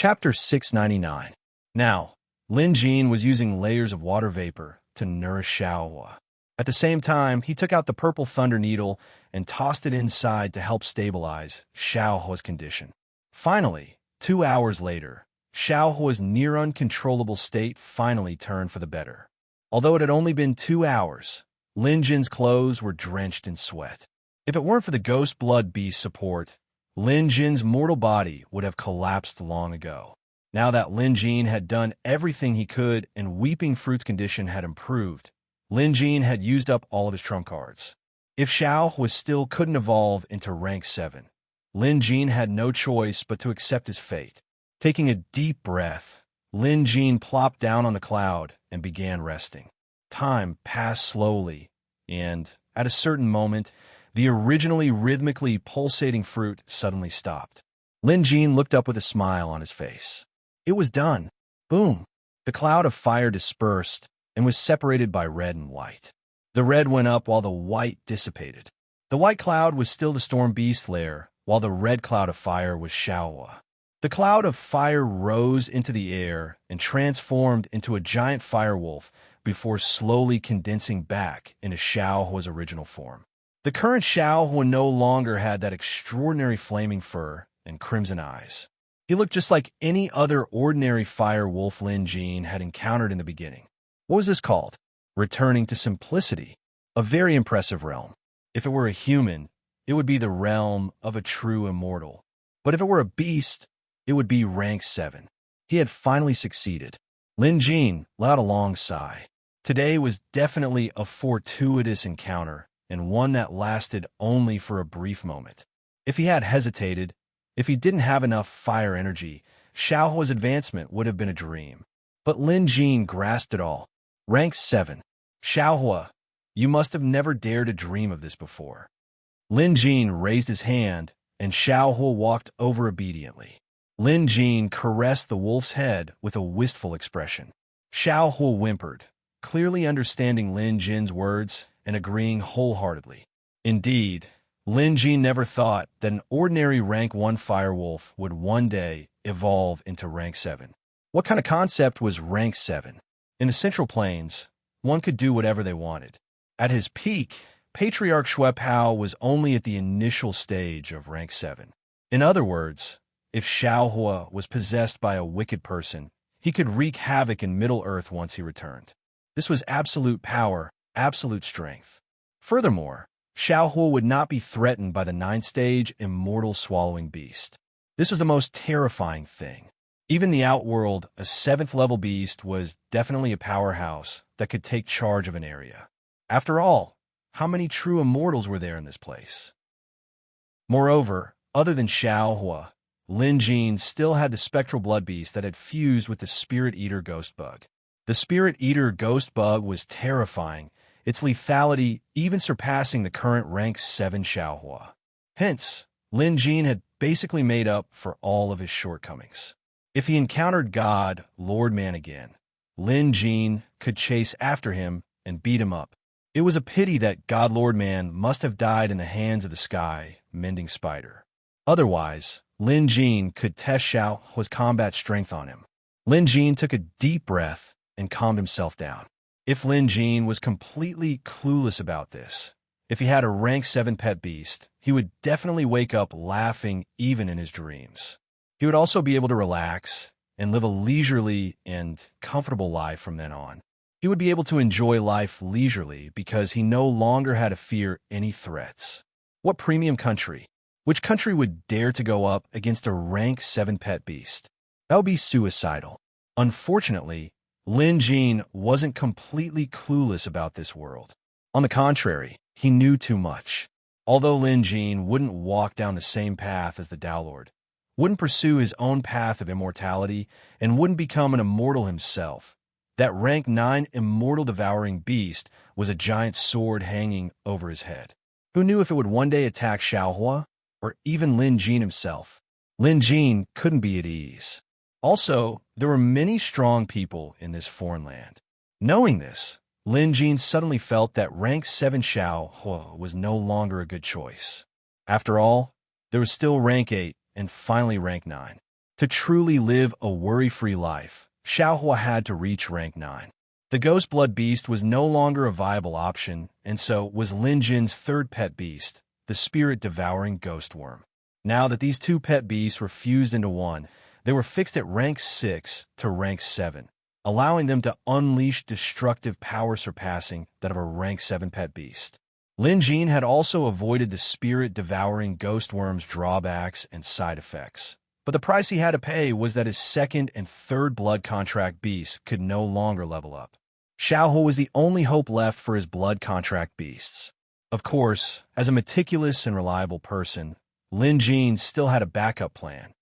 Chapter 699. Now, Lin Jin was using layers of water vapor to nourish Xiaohua. At the same time, he took out the purple thunder needle and tossed it inside to help stabilize Xiaohua's condition. Finally, 2 hours later, Xiaohua's near uncontrollable state finally turned for the better. Although it had only been 2 hours, Lin Jin's clothes were drenched in sweat. If it weren't for the ghost blood beast support, Lin Jin's mortal body would have collapsed long ago. Now that Lin Jin had done everything he could and Weeping Fruit's condition had improved, Lin Jin had used up all of his trump cards. If Xiaohua still couldn't evolve into rank 7, Lin Jin had no choice but to accept his fate. Taking a deep breath, Lin Jin plopped down on the cloud and began resting. Time passed slowly, and, at a certain moment, the originally rhythmically pulsating fruit suddenly stopped. Lin Jin looked up with a smile on his face. It was done. Boom! The cloud of fire dispersed and was separated by red and white. The red went up while the white dissipated. The white cloud was still the storm beast lair, while the red cloud of fire was Xiaohua. The cloud of fire rose into the air and transformed into a giant firewolf before slowly condensing back into Xiaohua's original form. The current Xiaohua no longer had that extraordinary flaming fur and crimson eyes. He looked just like any other ordinary fire wolf Lin Jin had encountered in the beginning. What was this called? Returning to simplicity. A very impressive realm. If it were a human, it would be the realm of a true immortal. But if it were a beast, it would be rank 7. He had finally succeeded. Lin Jin let out a long sigh. Today was definitely a fortuitous encounter, and one that lasted only for a brief moment. If he had hesitated, if he didn't have enough fire energy, Xiaohua's advancement would have been a dream. But Lin Jin grasped it all. Rank 7. Xiaohua, you must have never dared to dream of this before. Lin Jin raised his hand, and Xiaohua walked over obediently. Lin Jin caressed the wolf's head with a wistful expression. Xiaohua whimpered, clearly understanding Lin Jin's words and agreeing wholeheartedly. Indeed, Lin Jin never thought that an ordinary rank 1 firewolf would one day evolve into rank 7. What kind of concept was rank 7? In the Central Plains, one could do whatever they wanted. At his peak, Patriarch Xuepao was only at the initial stage of rank 7. In other words, if Xiaohua was possessed by a wicked person, he could wreak havoc in Middle-earth once he returned. This was absolute power, absolute strength. Furthermore, Xiaohua would not be threatened by the 9th-stage immortal swallowing beast. This was the most terrifying thing. Even the Outworld, a 7th-level beast, was definitely a powerhouse that could take charge of an area. After all, how many true immortals were there in this place? Moreover, other than Xiaohua, Lin Jin still had the spectral blood beast that had fused with the Spirit Eater ghost bug. The Spirit Eater ghost bug was terrifying, its lethality even surpassing the current rank 7 Xiaohua. Hence, Lin Jin had basically made up for all of his shortcomings. If he encountered God, Lord Man again, Lin Jin could chase after him and beat him up. It was a pity that God Lord Man must have died in the hands of the sky, mending spider. Otherwise, Lin Jin could test Xiaohua's combat strength on him. Lin Jin took a deep breath and calmed himself down. If Lin Jin was completely clueless about this, if he had a rank 7 pet beast, he would definitely wake up laughing even in his dreams. He would also be able to relax and live a leisurely and comfortable life from then on. He would be able to enjoy life leisurely because he no longer had to fear any threats. What premium country? Which country would dare to go up against a rank 7 pet beast? That would be suicidal. Unfortunately, Lin Jin wasn't completely clueless about this world. On the contrary, he knew too much. Although Lin Jin wouldn't walk down the same path as the Downlord, wouldn't pursue his own path of immortality, and wouldn't become an immortal himself, that rank 9 immortal devouring beast was a giant sword hanging over his head. Who knew if it would one day attack Xiaohua, or even Lin Jin himself? Lin Jin couldn't be at ease. Also, there were many strong people in this foreign land. Knowing this, Lin Jin suddenly felt that rank 7 Xiaohua was no longer a good choice. After all, there was still rank 8 and finally rank 9. To truly live a worry-free life, Xiaohua had to reach rank 9. The ghost blood beast was no longer a viable option, and so was Lin Jin's third pet beast, the spirit-devouring ghost worm. Now that these two pet beasts were fused into one, they were fixed at rank 6 to rank 7, allowing them to unleash destructive power surpassing that of a rank 7 pet beast. Lin Jin had also avoided the spirit-devouring ghost worm's drawbacks and side effects. But the price he had to pay was that his second and third blood contract beasts could no longer level up. Xiaohua was the only hope left for his blood contract beasts. Of course, as a meticulous and reliable person, Lin Jin still had a backup plan,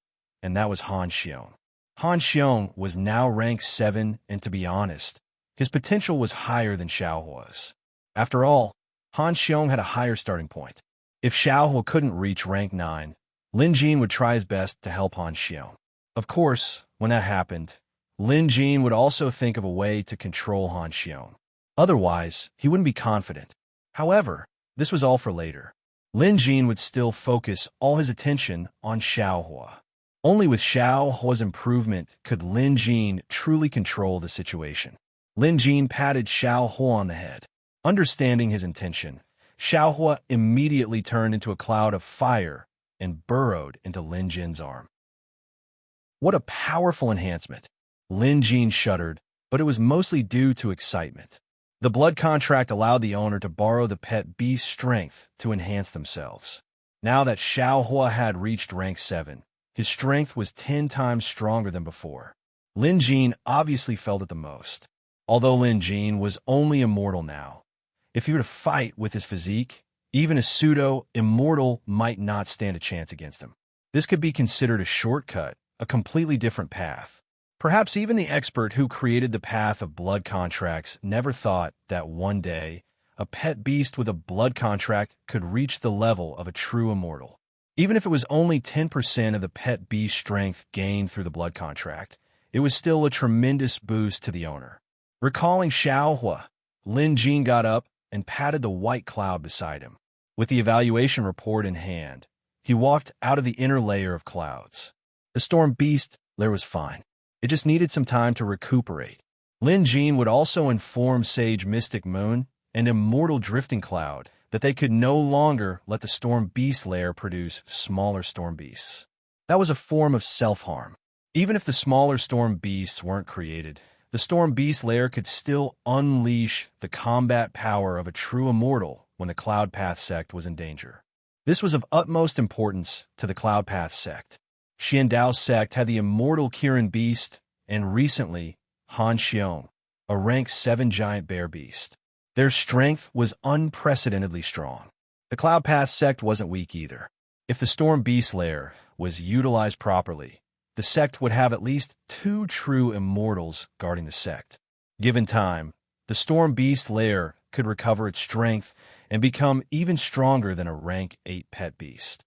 and that was Han Xiong. Han Xiong was now rank 7, and to be honest, his potential was higher than Xiaohua's. After all, Han Xiong had a higher starting point. If Xiaohua couldn't reach rank 9, Lin Jin would try his best to help Han Xiong. Of course, when that happened, Lin Jin would also think of a way to control Han Xiong. Otherwise, he wouldn't be confident. However, this was all for later. Lin Jin would still focus all his attention on Xiaohua. Only with Xiaohua's improvement could Lin Jin truly control the situation. Lin Jin patted Xiaohua on the head. Understanding his intention, Xiaohua immediately turned into a cloud of fire and burrowed into Lin Jin's arm. What a powerful enhancement! Lin Jin shuddered, but it was mostly due to excitement. The blood contract allowed the owner to borrow the pet beast's strength to enhance themselves. Now that Xiaohua had reached rank 7, his strength was 10 times stronger than before. Lin Jin obviously felt it the most. Although Lin Jin was only immortal now, if he were to fight with his physique, even a pseudo-immortal might not stand a chance against him. This could be considered a shortcut, a completely different path. Perhaps even the expert who created the path of blood contracts never thought that one day a pet beast with a blood contract could reach the level of a true immortal. Even if it was only 10% of the pet beast strength gained through the blood contract, it was still a tremendous boost to the owner. Recalling Xiaohua, Lin Jin got up and patted the white cloud beside him. With the evaluation report in hand, he walked out of the inner layer of clouds. The storm beast layer was fine. It just needed some time to recuperate. Lin Jin would also inform Sage Mystic Moon and Immortal Drifting Cloud that they could no longer let the storm beast layer produce smaller storm beasts. That was a form of self-harm. Even if the smaller storm beasts weren't created, the storm beast layer could still unleash the combat power of a true immortal when the Cloud Path sect was in danger. This was of utmost importance to the Cloud Path sect. Xiandao's sect had the immortal Kirin beast, and recently, Han Xiong, a rank 7 giant bear beast. Their strength was unprecedentedly strong. The Cloud Path sect wasn't weak either. If the storm beast layer was utilized properly, the sect would have at least 2 true immortals guarding the sect. Given time, the storm beast layer could recover its strength and become even stronger than a rank 8 pet beast.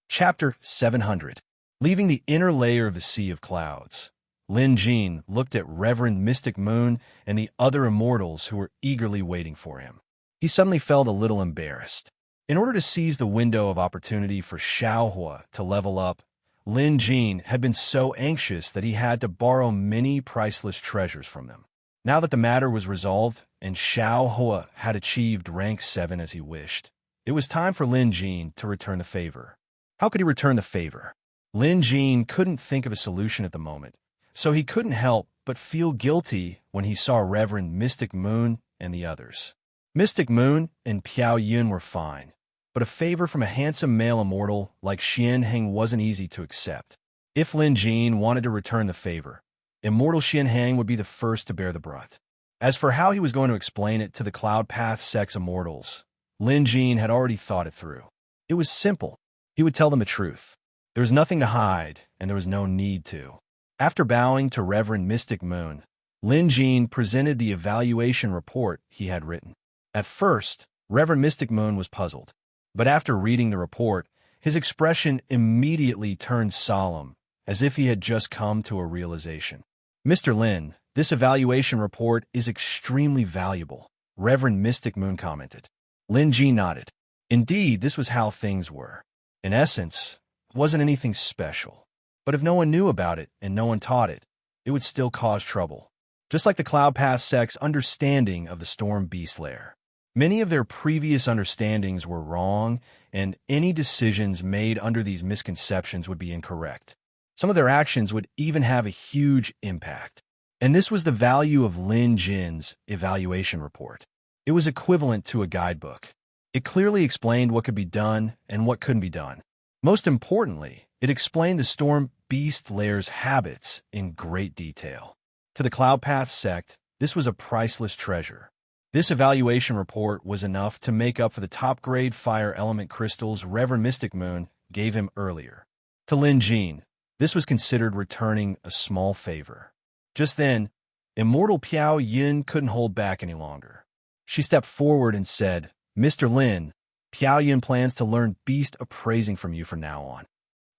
Chapter 700. Leaving the inner layer of the Sea of Clouds, Lin Jin looked at Reverend Mystic Moon and the other immortals who were eagerly waiting for him. He suddenly felt a little embarrassed. In order to seize the window of opportunity for Xiaohua to level up, Lin Jin had been so anxious that he had to borrow many priceless treasures from them. Now that the matter was resolved and Xiaohua had achieved rank 7 as he wished, it was time for Lin Jin to return the favor. How could he return the favor? Lin Jin couldn't think of a solution at the moment, so he couldn't help but feel guilty when he saw Reverend Mystic Moon and the others. Mystic Moon and Piao Yun were fine, but a favor from a handsome male immortal like Xian Heng wasn't easy to accept. If Lin Jin wanted to return the favor, Immortal Xian Heng would be the first to bear the brunt. As for how he was going to explain it to the Cloud Path Sect's immortals, Lin Jin had already thought it through. It was simple. He would tell them the truth. There was nothing to hide, and there was no need to. After bowing to Reverend Mystic Moon, Lin Jin presented the evaluation report he had written. At first, Reverend Mystic Moon was puzzled, but after reading the report, his expression immediately turned solemn, as if he had just come to a realization. Mr. Lin, this evaluation report is extremely valuable, Reverend Mystic Moon commented. Lin Jin nodded. Indeed, this was how things were. In essence, wasn't anything special. But if no one knew about it and no one taught it, it would still cause trouble. Just like the Cloud Path sect's understanding of the Storm Beast lair. Many of their previous understandings were wrong, and any decisions made under these misconceptions would be incorrect. Some of their actions would even have a huge impact. And this was the value of Lin Jin's evaluation report. It was equivalent to a guidebook. It clearly explained what could be done and what couldn't be done. Most importantly, it explained the Storm Beast lair's habits in great detail. To the Cloud Path sect, this was a priceless treasure. This evaluation report was enough to make up for the top-grade fire element crystals Reverend Mystic Moon gave him earlier. To Lin Jin, this was considered returning a small favor. Just then, Immortal Piao Yun couldn't hold back any longer. She stepped forward and said, "Mr. Lin, Piao Yun plans to learn beast appraising from you from now on."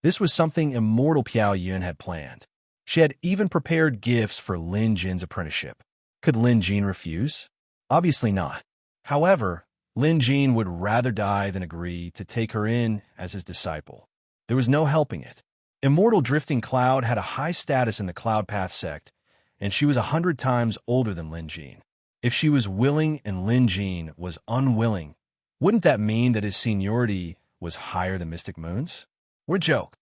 This was something Immortal Piao Yun had planned. She had even prepared gifts for Lin Jin's apprenticeship. Could Lin Jin refuse? Obviously not. However, Lin Jin would rather die than agree to take her in as his disciple. There was no helping it. Immortal Drifting Cloud had a high status in the Cloud Path sect, and she was 100 times older than Lin Jin. If she was willing and Lin Jin was unwilling, wouldn't that mean that his seniority was higher than Mystic Moon's? What a joke.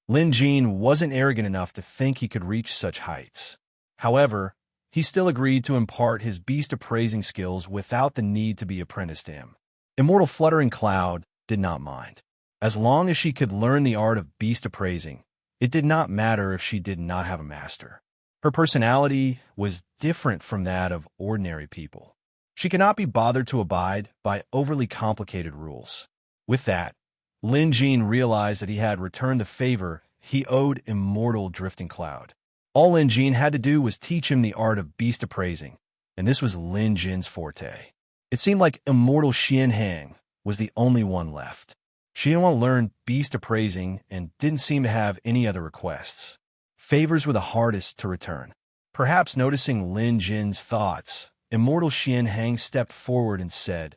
Lin Jin wasn't arrogant enough to think he could reach such heights. However, he still agreed to impart his beast appraising skills without the need to be apprenticed to him. Immortal Fluttering Cloud did not mind. As long as she could learn the art of beast appraising, it did not matter if she did not have a master. Her personality was different from that of ordinary people. She could not be bothered to abide by overly complicated rules. With that, Lin Jin realized that he had returned the favor he owed Immortal Drifting Cloud. All Lin Jin had to do was teach him the art of beast appraising, and this was Lin Jin's forte. It seemed like Immortal Xian Hang was the only one left. She didn't want to learn beast appraising and didn't seem to have any other requests. Favors were the hardest to return. Perhaps noticing Lin Jin's thoughts, Immortal Xian Hang stepped forward and said,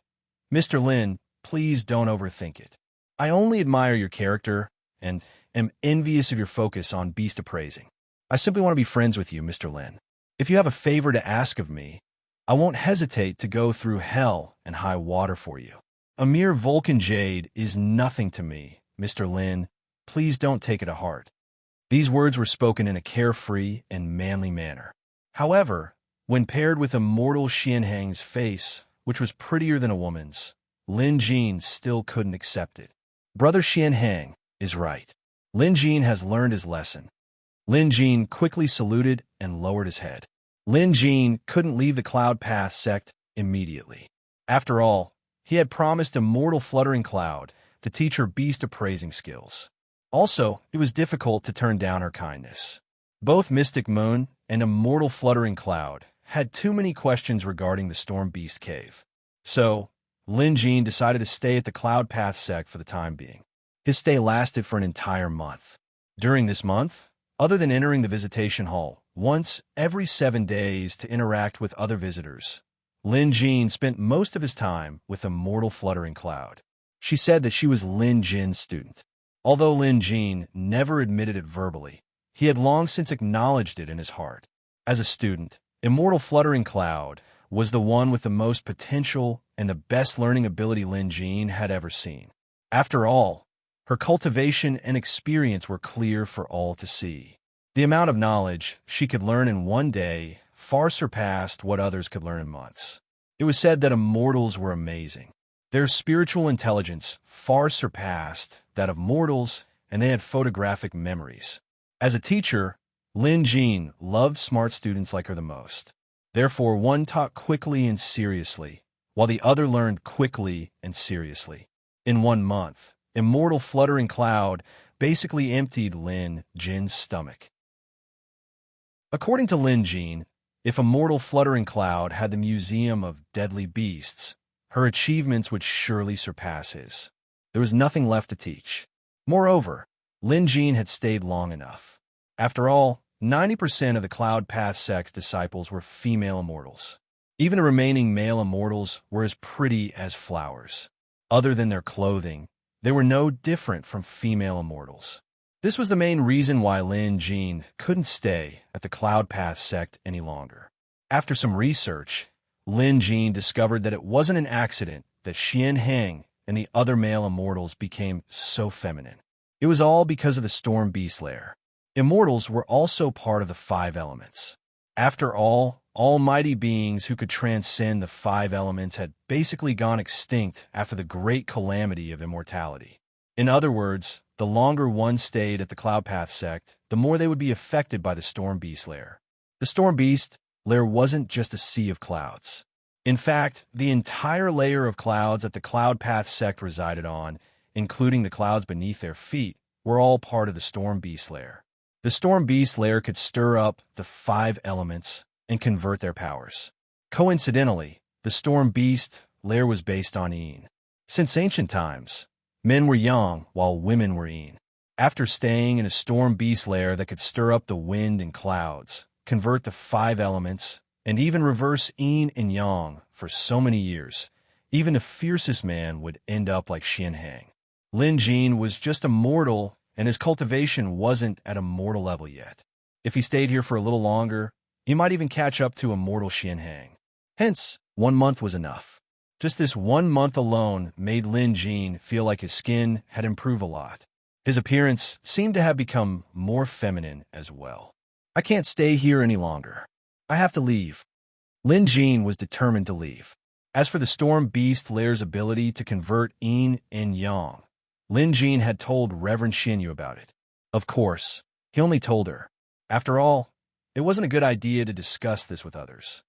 "Mr. Lin, please don't overthink it. I only admire your character and am envious of your focus on beast appraising. I simply want to be friends with you, Mr. Lin. If you have a favor to ask of me, I won't hesitate to go through hell and high water for you. A mere Vulcan jade is nothing to me, Mr. Lin. Please don't take it to heart." These words were spoken in a carefree and manly manner. However, when paired with Immortal Xian Hang's face, which was prettier than a woman's, Lin Jin still couldn't accept it. Brother Xian Hang is right. Lin Jin has learned his lesson. Lin Jin quickly saluted and lowered his head. Lin Jin couldn't leave the Cloud Path sect immediately. After all, he had promised Immortal Fluttering Cloud to teach her beast appraising skills. Also, it was difficult to turn down her kindness. Both Mystic Moon and Immortal Fluttering Cloud had too many questions regarding the Storm Beast Cave. So, Lin Jin decided to stay at the Cloud Path sect for the time being. His stay lasted for an entire month. During this month, other than entering the visitation hall once every 7 days to interact with other visitors, Lin Jin spent most of his time with Immortal Fluttering Cloud. She said that she was Lin Jin's student. Although Lin Jin never admitted it verbally, he had long since acknowledged it in his heart. As a student, Immortal Fluttering Cloud was the one with the most potential and the best learning ability Lin Jin had ever seen. After all, her cultivation and experience were clear for all to see. The amount of knowledge she could learn in one day far surpassed what others could learn in months. It was said that immortals were amazing. Their spiritual intelligence far surpassed that of mortals, and they had photographic memories. As a teacher, Lin Jin loved smart students like her the most. Therefore, one taught quickly and seriously, while the other learned quickly and seriously. In 1 month, Immortal Fluttering Cloud basically emptied Lin Jin's stomach. According to Lin Jin, if Immortal Fluttering Cloud had the Museum of Deadly Beasts, her achievements would surely surpass his. There was nothing left to teach. Moreover, Lin Jin had stayed long enough. After all, 90% of the Cloud Path sect's disciples were female immortals. Even the remaining male immortals were as pretty as flowers. Other than their clothing, They were no different from female immortals. This was the main reason why Lin Jin couldn't stay at the Cloud Path sect any longer. After some research, Lin Jin discovered that it wasn't an accident that Xian Heng and the other male immortals became so feminine. It was all because of the Storm Beast lair. Immortals were also part of the five elements. After all, almighty beings who could transcend the five elements had basically gone extinct after the great calamity of immortality. In other words, the longer one stayed at the Cloud Path sect, the more they would be affected by the Storm Beast lair. The Storm Beast lair wasn't just a sea of clouds. In fact, the entire layer of clouds that the Cloud Path sect resided on, including the clouds beneath their feet, were all part of the Storm Beast lair. The Storm Beast lair could stir up the five elements and convert their powers. Coincidentally, the Storm Beast lair was based on Yin. Since ancient times, men were yang while women were Yin. After staying in a Storm Beast lair that could stir up the wind and clouds, convert the five elements, and even reverse Yin and Yang for so many years, even the fiercest man would end up like Xian Heng. Lin Jin was just a mortal, and his cultivation wasn't at a mortal level yet. If he stayed here for a little longer, he might even catch up to immortal Xian Heng. Hence, 1 month was enough. Just this 1 month alone made Lin Jin feel like his skin had improved a lot. His appearance seemed to have become more feminine as well. I can't stay here any longer. I have to leave. Lin Jin was determined to leave. As for the Storm Beast lair's ability to convert Yin and Yang, Lin Jin had told Reverend Xinyu about it. Of course, he only told her. After all, it wasn't a good idea to discuss this with others.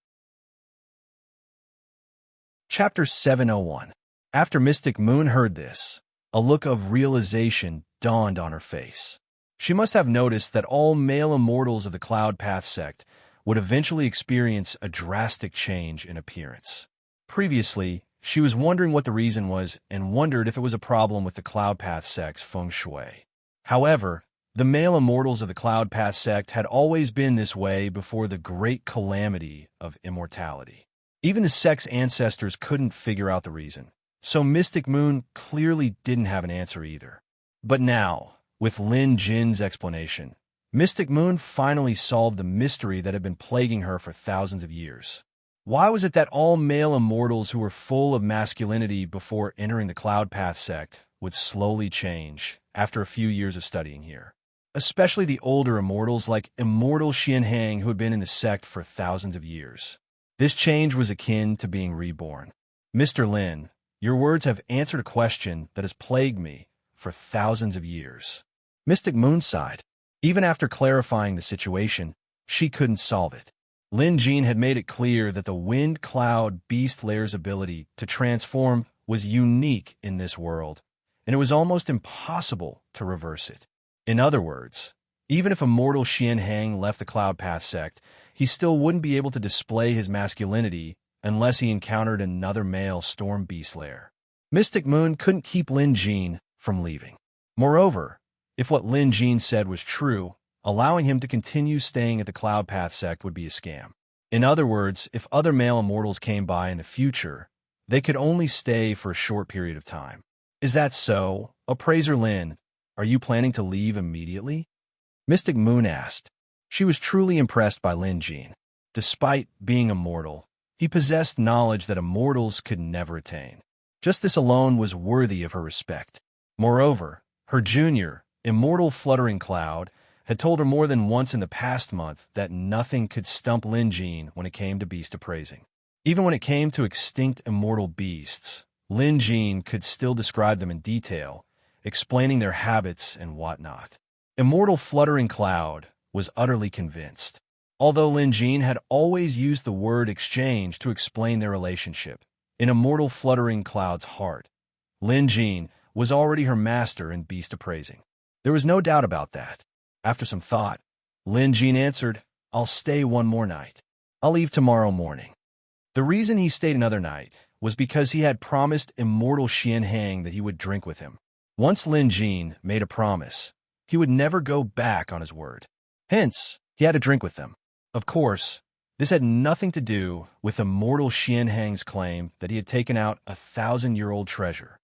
Chapter 701. After Mystic Moon heard this, a look of realization dawned on her face. She must have noticed that all male immortals of the Cloud Path sect would eventually experience a drastic change in appearance. Previously, she was wondering what the reason was and wondered if it was a problem with the Cloud Path sect's feng shui. However, the male immortals of the Cloud Path sect had always been this way before the great calamity of immortality. Even the sect's ancestors couldn't figure out the reason, so Mystic Moon clearly didn't have an answer either. But now, with Lin Jin's explanation, Mystic Moon finally solved the mystery that had been plaguing her for thousands of years. Why was it that all male immortals who were full of masculinity before entering the Cloud Path sect would slowly change after a few years of studying here? Especially the older immortals like immortal Xian Heng who had been in the sect for thousands of years. This change was akin to being reborn. Mr. Lin, your words have answered a question that has plagued me for thousands of years. Mystic Moon sighed. Even after clarifying the situation, she couldn't solve it. Lin Jin had made it clear that the Wind Cloud Beast lair's ability to transform was unique in this world, and it was almost impossible to reverse it. In other words, even if immortal Xian Heng left the Cloud Path sect, he still wouldn't be able to display his masculinity unless he encountered another male Storm Beast lair. Mystic Moon couldn't keep Lin Jin from leaving. Moreover, if what Lin Jin said was true, allowing him to continue staying at the Cloud Path sect would be a scam. In other words, if other male immortals came by in the future, they could only stay for a short period of time. Is that so? Appraiser Lin, are you planning to leave immediately? Mystic Moon asked. She was truly impressed by Lin Jin. Despite being immortal, he possessed knowledge that immortals could never attain. Just this alone was worthy of her respect. Moreover, her junior, immortal Fluttering Cloud, had told her more than once in the past month that nothing could stump Lin Jin when it came to beast appraising. Even when it came to extinct immortal beasts, Lin Jin could still describe them in detail, explaining their habits and whatnot. Immortal Fluttering Cloud was utterly convinced. Although Lin Jin had always used the word exchange to explain their relationship, in Immortal Fluttering Cloud's heart, Lin Jin was already her master in beast appraising. There was no doubt about that. After some thought, Lin Jin answered, I'll stay one more night. I'll leave tomorrow morning. The reason he stayed another night was because he had promised immortal Xian Heng that he would drink with him. Once Lin Jin made a promise, he would never go back on his word. Hence, he had to drink with them. Of course, this had nothing to do with immortal Xian Heng's claim that he had taken out a 1,000-year-old treasure.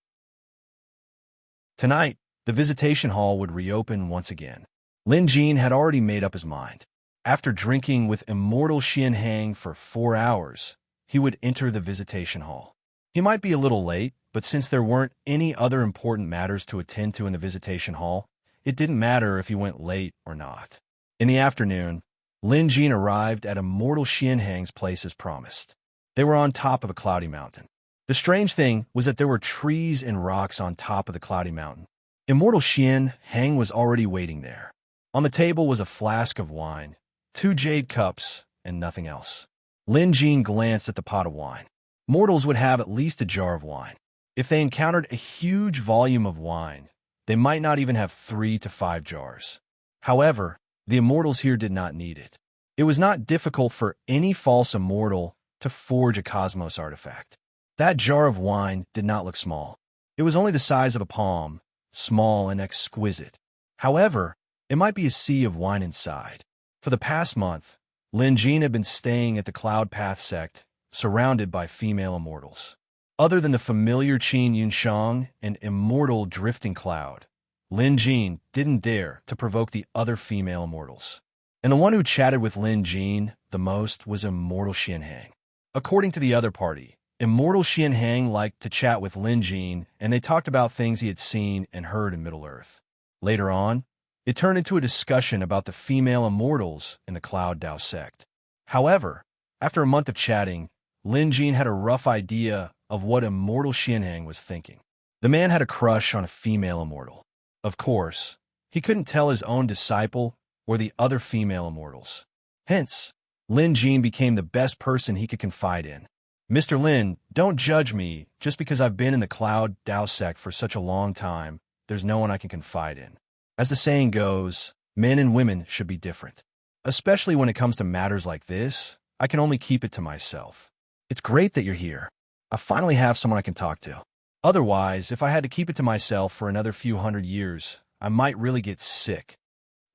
Tonight, the visitation hall would reopen once again. Lin Jin had already made up his mind. After drinking with immortal Xian Hang for 4 hours, he would enter the visitation hall. He might be a little late, but since there weren't any other important matters to attend to in the visitation hall, it didn't matter if he went late or not. In the afternoon, Lin Jin arrived at immortal Xian Hang's place as promised. They were on top of a cloudy mountain. The strange thing was that there were trees and rocks on top of the cloudy mountain. Immortal Xian Hang was already waiting there. On the table was a flask of wine, 2 jade cups, and nothing else. Lin Jin glanced at the pot of wine. Mortals would have at least a jar of wine. If they encountered a huge volume of wine, they might not even have 3 to 5 jars. However, the immortals here did not need it. It was not difficult for any false immortal to forge a cosmos artifact. That jar of wine did not look small. It was only the size of a palm, small and exquisite. However, it might be a sea of wine inside. For the past month, Lin Jin had been staying at the Cloud Path sect, surrounded by female immortals. Other than the familiar Qin Yunshang and immortal Drifting Cloud, Lin Jin didn't dare to provoke the other female immortals. And the one who chatted with Lin Jin the most was immortal Xian Hang. According to the other party, immortal Xian Hang liked to chat with Lin Jin, and they talked about things he had seen and heard in Middle-earth. Later on, it turned into a discussion about the female immortals in the Cloud Dao sect. However, after a month of chatting, Lin Jin had a rough idea of what immortal Xian Hang was thinking. The man had a crush on a female immortal. Of course, he couldn't tell his own disciple or the other female immortals. Hence, Lin Jin became the best person he could confide in. Mr. Lin, don't judge me just because I've been in the Cloud Dao sect for such a long time. There's no one I can confide in. As the saying goes, men and women should be different. Especially when it comes to matters like this, I can only keep it to myself. It's great that you're here. I finally have someone I can talk to. Otherwise, if I had to keep it to myself for another few hundred years, I might really get sick.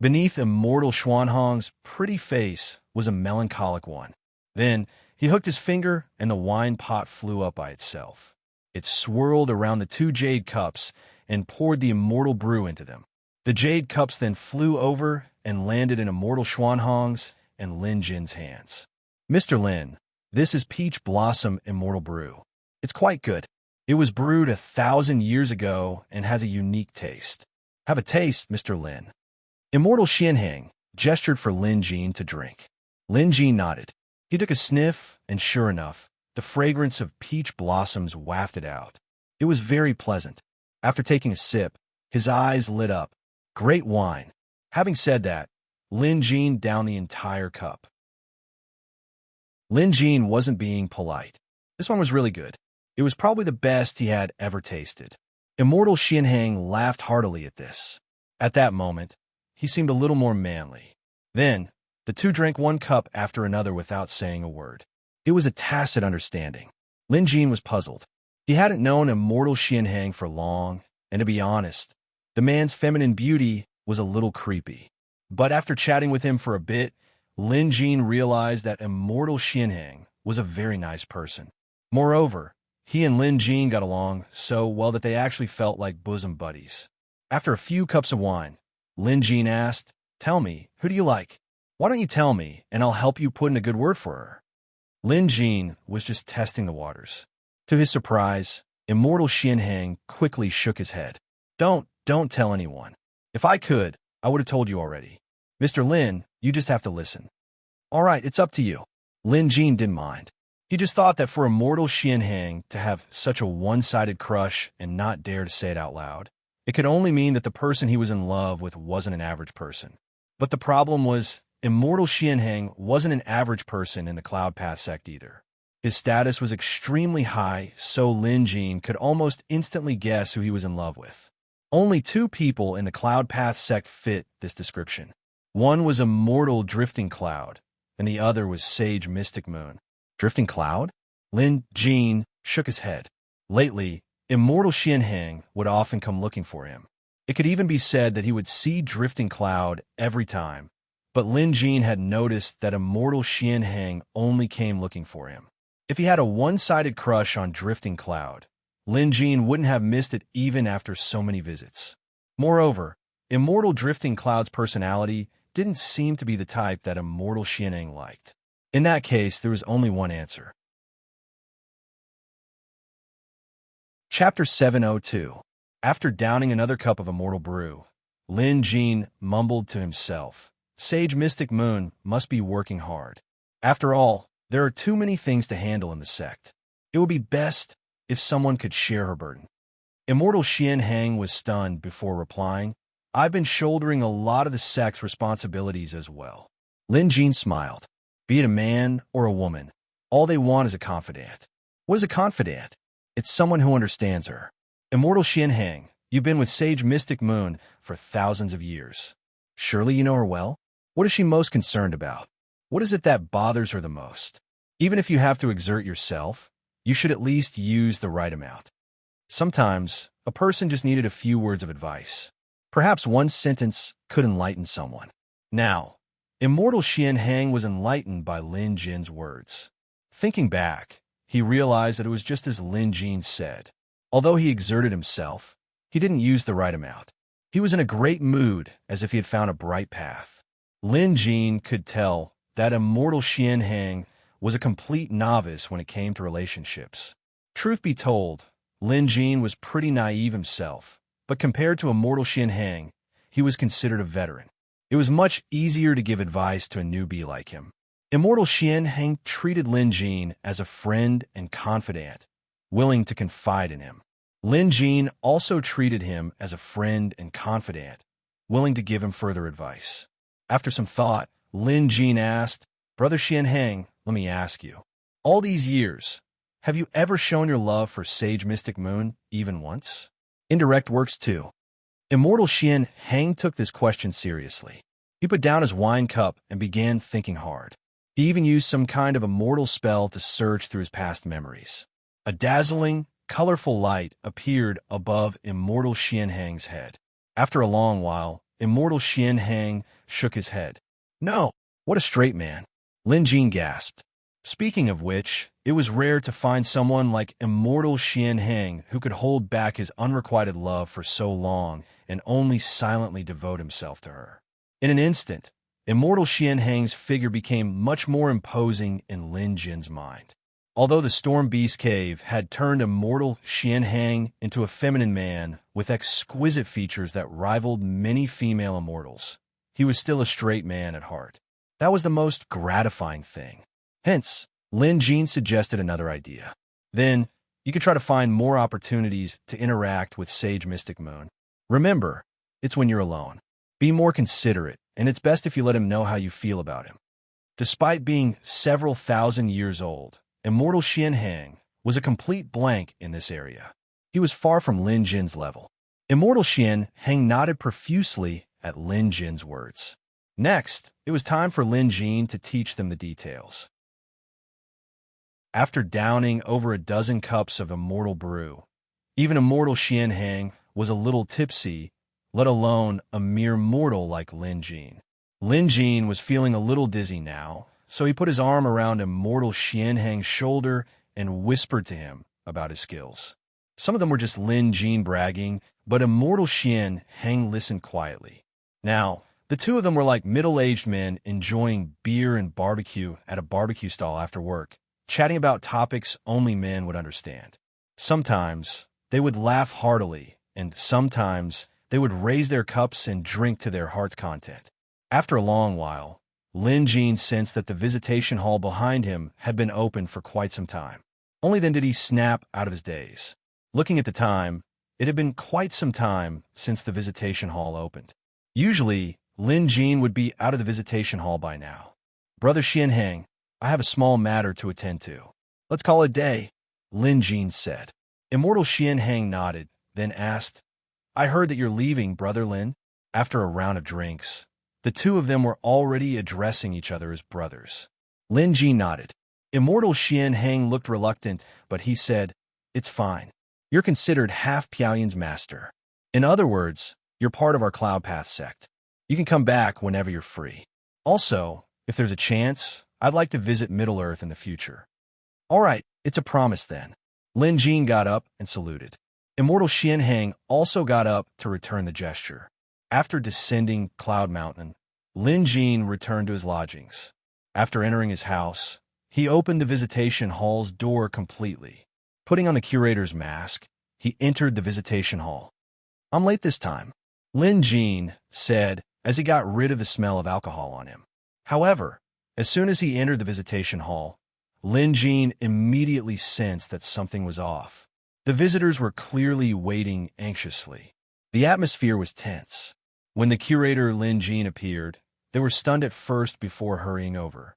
Beneath immortal Xuanhong's pretty face was a melancholic one. Then, he hooked his finger and the wine pot flew up by itself. It swirled around the 2 jade cups and poured the immortal brew into them. The jade cups then flew over and landed in immortal Xuanhong's and Lin Jin's hands. Mr. Lin, this is Peach Blossom Immortal Brew. It's quite good. It was brewed 1,000 years ago and has a unique taste. Have a taste, Mr. Lin. Immortal Xian Hang gestured for Lin Jin to drink. Lin Jin nodded. He took a sniff, and sure enough, the fragrance of peach blossoms wafted out. It was very pleasant. After taking a sip, his eyes lit up. Great wine. Having said that, Lin Jin downed the entire cup. Lin Jin wasn't being polite. This one was really good. It was probably the best he had ever tasted. Immortal Xian Hang laughed heartily at this. At that moment, he seemed a little more manly. Then, the two drank 1 cup after another without saying a word. It was a tacit understanding. Lin Jin was puzzled. He hadn't known immortal Xian Hang for long, and to be honest, the man's feminine beauty was a little creepy. But after chatting with him for a bit, Lin Jin realized that immortal Xian Hang was a very nice person. Moreover, he and Lin Jin got along so well that they actually felt like bosom buddies. After a few cups of wine, Lin Jin asked, "Tell me, who do you like? Why don't you tell me, and I'll help you put in a good word for her?" Lin Jin was just testing the waters. To his surprise, immortal Xian Hang quickly shook his head. Don't tell anyone. If I could, I would have told you already. Mr. Lin, you just have to listen. All right, it's up to you. Lin Jin didn't mind. He just thought that for immortal Xian Hang to have such a one-sided crush and not dare to say it out loud, it could only mean that the person he was in love with wasn't an average person. But the problem was, immortal Xian Hang wasn't an average person in the Cloud Path sect either. His status was extremely high, so Lin Jin could almost instantly guess who he was in love with. Only 2 people in the Cloud Path sect fit this description. One was immortal Drifting Cloud, and the other was Sage Mystic Moon. Drifting Cloud? Lin Jin shook his head. Lately, immortal Xian Hang would often come looking for him. It could even be said that he would see Drifting Cloud every time, but Lin Jin had noticed that immortal Xian Hang only came looking for him. If he had a one-sided crush on Drifting Cloud, Lin Jin wouldn't have missed it even after so many visits. Moreover, Immortal Drifting Cloud's personality didn't seem to be the type that Immortal Xianheng liked. In that case, there was only one answer. Chapter 702. After downing another cup of Immortal Brew, Lin Jin mumbled to himself, Sage Mystic Moon must be working hard. After all, there are too many things to handle in the sect. It would be best if someone could share her burden. Immortal Xianheng was stunned before replying, I've been shouldering a lot of the sect's responsibilities as well. Lin Jin smiled. Be it a man or a woman, all they want is a confidant. What is a confidant? It's someone who understands her. Immortal Xianheng, you've been with Sage Mystic Moon for thousands of years. Surely you know her well? What is she most concerned about? What is it that bothers her the most? Even if you have to exert yourself, you should at least use the right amount. Sometimes, a person just needed a few words of advice. Perhaps one sentence could enlighten someone. Now, Immortal Xianheng was enlightened by Lin Jin's words. Thinking back, he realized that it was just as Lin Jin said. Although he exerted himself, he didn't use the right amount. He was in a great mood, as if he had found a bright path. Lin Jin could tell that Immortal Xianheng was a complete novice when it came to relationships. Truth be told, Lin Jin was pretty naive himself, but compared to Immortal Xianheng, he was considered a veteran. It was much easier to give advice to a newbie like him. Immortal Xianheng treated Lin Jin as a friend and confidant, willing to confide in him. Lin Jin also treated him as a friend and confidant, willing to give him further advice. After some thought, Lin Jin asked, Brother Xianheng, let me ask you. All these years, have you ever shown your love for Sage Mystic Moon, even once? Indirect works too. Immortal Xianheng took this question seriously. He put down his wine cup and began thinking hard. He even used some kind of immortal spell to search through his past memories. A dazzling, colorful light appeared above Immortal Xianheng's head. After a long while, Immortal Xianheng shook his head. No, what a straight man. Lin Jin gasped. Speaking of which, it was rare to find someone like Immortal Xianheng who could hold back his unrequited love for so long and only silently devote himself to her. In an instant, Immortal Xianheng's figure became much more imposing in Lin Jin's mind. Although the Storm Beast Cave had turned Immortal Xianheng into a feminine man with exquisite features that rivaled many female immortals, he was still a straight man at heart. That was the most gratifying thing. Hence, Lin Jin suggested another idea. Then, you could try to find more opportunities to interact with Sage Mystic Moon. Remember, it's when you're alone. Be more considerate, and it's best if you let him know how you feel about him. Despite being several thousand years old, Immortal Xianheng was a complete blank in this area. He was far from Lin Jin's level. Immortal Xianheng nodded profusely at Lin Jin's words. Next, it was time for Lin Jin to teach them the details. After downing over a dozen cups of immortal brew, even Immortal Xianheng was a little tipsy, let alone a mere mortal like Lin Jin. Lin Jin was feeling a little dizzy now, so he put his arm around Immortal Xianheng's shoulder and whispered to him about his skills. Some of them were just Lin Jin bragging, but Immortal Xianheng listened quietly. Now, the two of them were like middle-aged men enjoying beer and barbecue at a barbecue stall after work, chatting about topics only men would understand. Sometimes, they would laugh heartily, and sometimes they would raise their cups and drink to their heart's content. After a long while, Lin Jin sensed that the visitation hall behind him had been open for quite some time. Only then did he snap out of his daze. Looking at the time, it had been quite some time since the visitation hall opened. Usually, Lin Jin would be out of the visitation hall by now. Brother Xianheng, I have a small matter to attend to. Let's call it a day, Lin Jin said. Immortal Xianheng nodded, then asked, I heard that you're leaving, Brother Lin. After a round of drinks, the two of them were already addressing each other as brothers. Lin Jin nodded. Immortal Xianheng looked reluctant, but he said, It's fine. You're considered half Piaoyin's master. In other words, you're part of our Cloud Path sect. You can come back whenever you're free. Also, if there's a chance, I'd like to visit Middle-earth in the future. All right, it's a promise then. Lin Jin got up and saluted. Immortal Xianheng also got up to return the gesture. After descending Cloud Mountain, Lin Jin returned to his lodgings. After entering his house, he opened the visitation hall's door completely. Putting on the curator's mask, he entered the visitation hall. "I'm late this time," Lin Jin said as he got rid of the smell of alcohol on him. However, as soon as he entered the visitation hall, Lin Jin immediately sensed that something was off. The visitors were clearly waiting anxiously. The atmosphere was tense. When the curator Lin Jin appeared, they were stunned at first before hurrying over.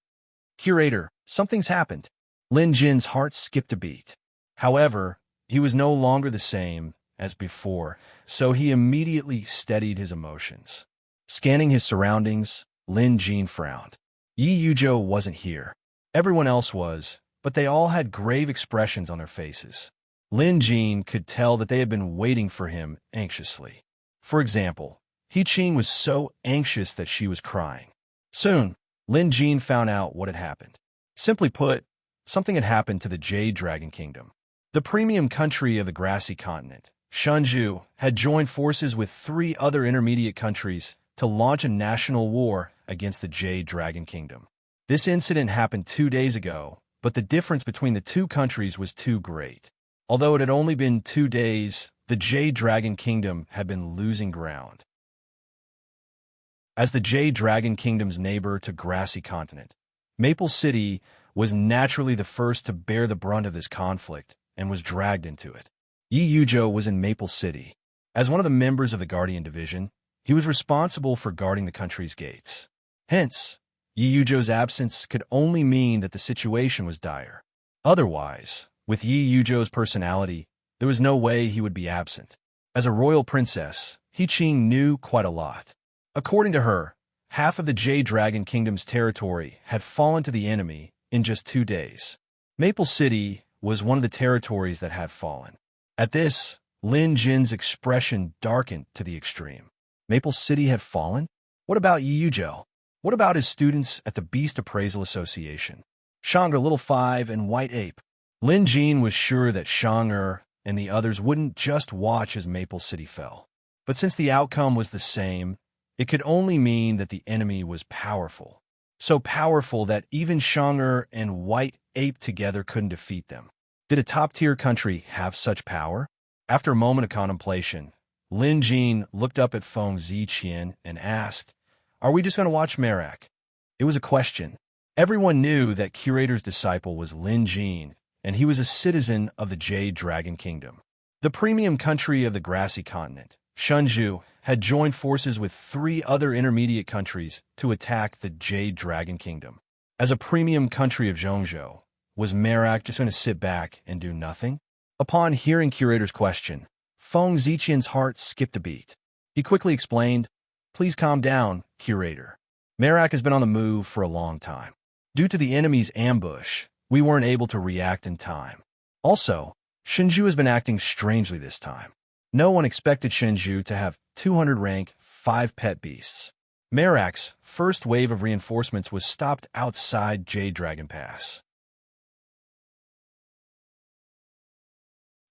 "Curator, something's happened." Lin Jin's heart skipped a beat. However, he was no longer the same as before, so he immediately steadied his emotions. Scanning his surroundings, Lin Jin frowned. Yi Yuzhou wasn't here. Everyone else was, but they all had grave expressions on their faces. Lin Jin could tell that they had been waiting for him anxiously. For example, He Qing was so anxious that she was crying. Soon, Lin Jin found out what had happened. Simply put, something had happened to the Jade Dragon Kingdom. The premium country of the grassy continent, Shenzhou, had joined forces with 3 other intermediate countries to launch a national war against the Jade Dragon Kingdom. This incident happened 2 days ago, but the difference between the 2 countries was too great. Although it had only been 2 days, the Jade Dragon Kingdom had been losing ground. As the Jade Dragon Kingdom's neighbor to Grassy Continent, Maple City was naturally the first to bear the brunt of this conflict and was dragged into it. Yi Yuzhou was in Maple City. As one of the members of the Guardian Division, he was responsible for guarding the country's gates. Hence, Yi Yuzhou's absence could only mean that the situation was dire. Otherwise, with Yi Yuzhou's personality, there was no way he would be absent. As a royal princess, He Qing knew quite a lot. According to her, half of the Jade Dragon Kingdom's territory had fallen to the enemy in just 2 days. Maple City was one of the territories that had fallen. At this, Lin Jin's expression darkened to the extreme. Maple City had fallen? What about Yi Yuzhou? What about his students at the Beast Appraisal Association? Shang'er, Little Five, and White Ape. Lin Jin was sure that Shang'er and the others wouldn't just watch as Maple City fell. But since the outcome was the same, it could only mean that the enemy was powerful. So powerful that even Shang'er and White Ape together couldn't defeat them. Did a top-tier country have such power? After a moment of contemplation, Lin Jin looked up at Feng Ziqian and asked, "Are we just going to watch Merak?" It was a question. Everyone knew that Curator's disciple was Lin Jin, and he was a citizen of the Jade Dragon Kingdom. The premium country of the grassy continent, Shenzhou, had joined forces with 3 other intermediate countries to attack the Jade Dragon Kingdom. As a premium country of Zhongzhou, was Merak just going to sit back and do nothing? Upon hearing Curator's question, Feng Ziqian's heart skipped a beat. He quickly explained, "Please calm down, Curator. Merak has been on the move for a long time. Due to the enemy's ambush, we weren't able to react in time. Also, Shenzhou has been acting strangely this time. No one expected Shenzhou to have 200 rank 5 pet beasts. Merak's first wave of reinforcements was stopped outside Jade Dragon Pass."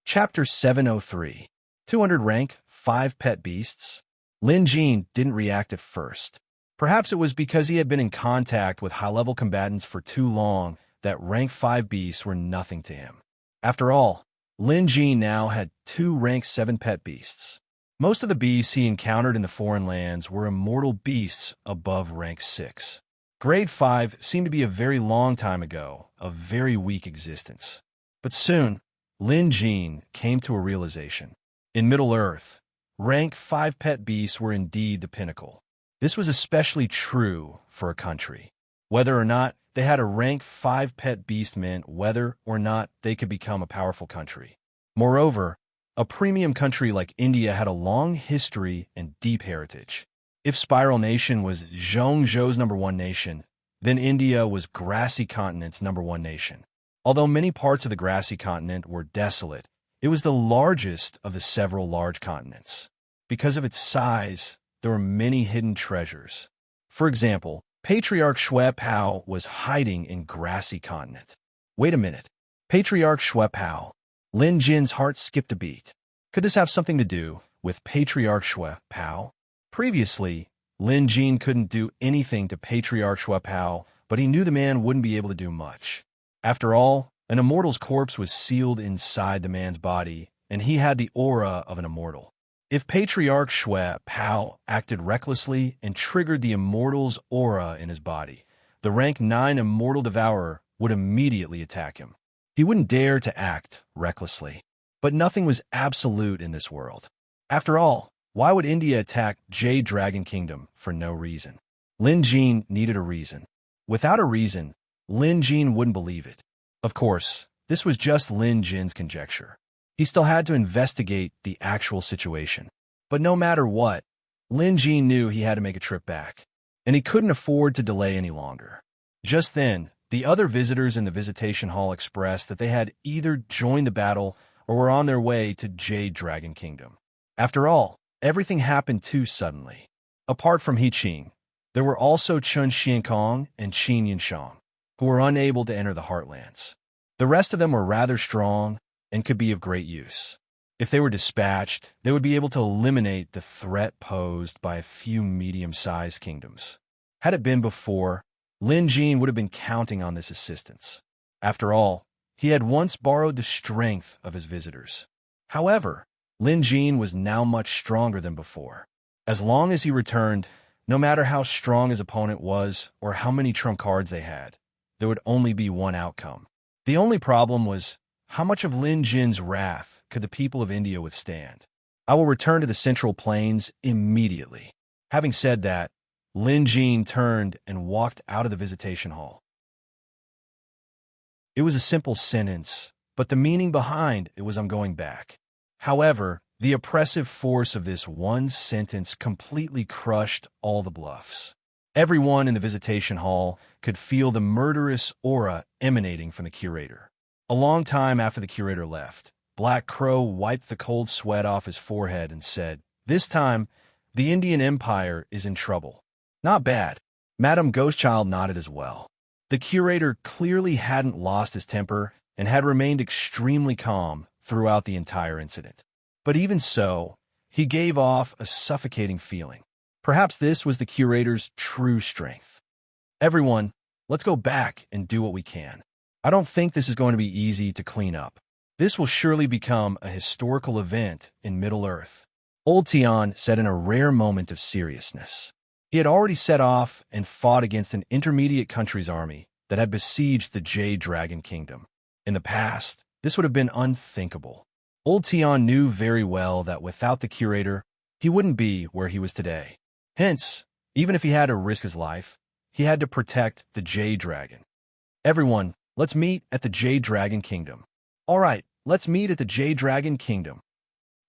Chapter 703. 200 rank 5 pet beasts. Lin Jin didn't react at first. Perhaps it was because he had been in contact with high-level combatants for too long that rank 5 beasts were nothing to him. After all, Lin Jin now had 2 rank 7 pet beasts. Most of the beasts he encountered in the foreign lands were immortal beasts above rank 6. Grade 5 seemed to be a very long time ago, a very weak existence. But soon, Lin Jin came to a realization. In Middle-earth, rank 5 pet beasts were indeed the pinnacle. This was especially true for a country. Whether or not they had a rank 5 pet beast meant whether or not they could become a powerful country. Moreover, a premium country like India had a long history and deep heritage. If Spiral Nation was Zhongzhou's #1 nation, then India was Grassy Continent's #1 nation. Although many parts of the Grassy Continent were desolate, it was the largest of the several large continents. Because of its size, there were many hidden treasures. For example, Patriarch Shui Pao was hiding in Grassy Continent. Wait a minute. Patriarch Shui Pao. Lin Jin's heart skipped a beat. Could this have something to do with Patriarch Shui Pao? Previously, Lin Jin couldn't do anything to Patriarch Shui Pao, but he knew the man wouldn't be able to do much. After all, an immortal's corpse was sealed inside the man's body, and he had the aura of an immortal. If Patriarch Shui Pao acted recklessly and triggered the immortal's aura in his body, the rank 9 immortal devourer would immediately attack him. He wouldn't dare to act recklessly. But nothing was absolute in this world. After all, why would India attack Jade Dragon Kingdom for no reason? Lin Jin needed a reason. Without a reason, Lin Jin wouldn't believe it. Of course, this was just Lin Jin's conjecture. He still had to investigate the actual situation. But no matter what, Lin Jin knew he had to make a trip back, and he couldn't afford to delay any longer. Just then, the other visitors in the visitation hall expressed that they had either joined the battle or were on their way to Jade Dragon Kingdom. After all, everything happened too suddenly. Apart from He Qing, there were also Chun Xiankong and Qin Yinshang, who were unable to enter the Heartlands. The rest of them were rather strong and could be of great use. If they were dispatched, they would be able to eliminate the threat posed by a few medium-sized kingdoms. Had it been before, Lin Jin would have been counting on this assistance. After all, he had once borrowed the strength of his visitors. However, Lin Jin was now much stronger than before. As long as he returned, no matter how strong his opponent was or how many trump cards they had, there would only be one outcome. The only problem was, how much of Lin Jin's wrath could the people of India withstand? I will return to the Central Plains immediately. Having said that, Lin Jin turned and walked out of the visitation hall. It was a simple sentence, but the meaning behind it was I'm going back. However, the oppressive force of this one sentence completely crushed all the bluffs. Everyone in the visitation hall could feel the murderous aura emanating from the curator. A long time after the curator left, Black Crow wiped the cold sweat off his forehead and said, "This time, the Indian Empire is in trouble." "Not bad." Madame Ghostchild nodded as well. The curator clearly hadn't lost his temper and had remained extremely calm throughout the entire incident. But even so, he gave off a suffocating feeling. Perhaps this was the curator's true strength. "Everyone, let's go back and do what we can. I don't think this is going to be easy to clean up. This will surely become a historical event in Middle-earth," Old Tian said in a rare moment of seriousness. He had already set off and fought against an intermediate country's army that had besieged the Jade Dragon Kingdom. In the past, this would have been unthinkable. Old Tian knew very well that without the curator, he wouldn't be where he was today. Hence, even if he had to risk his life, he had to protect the Jade Dragon. "Everyone, let's meet at the Jade Dragon Kingdom." "All right, let's meet at the Jade Dragon Kingdom."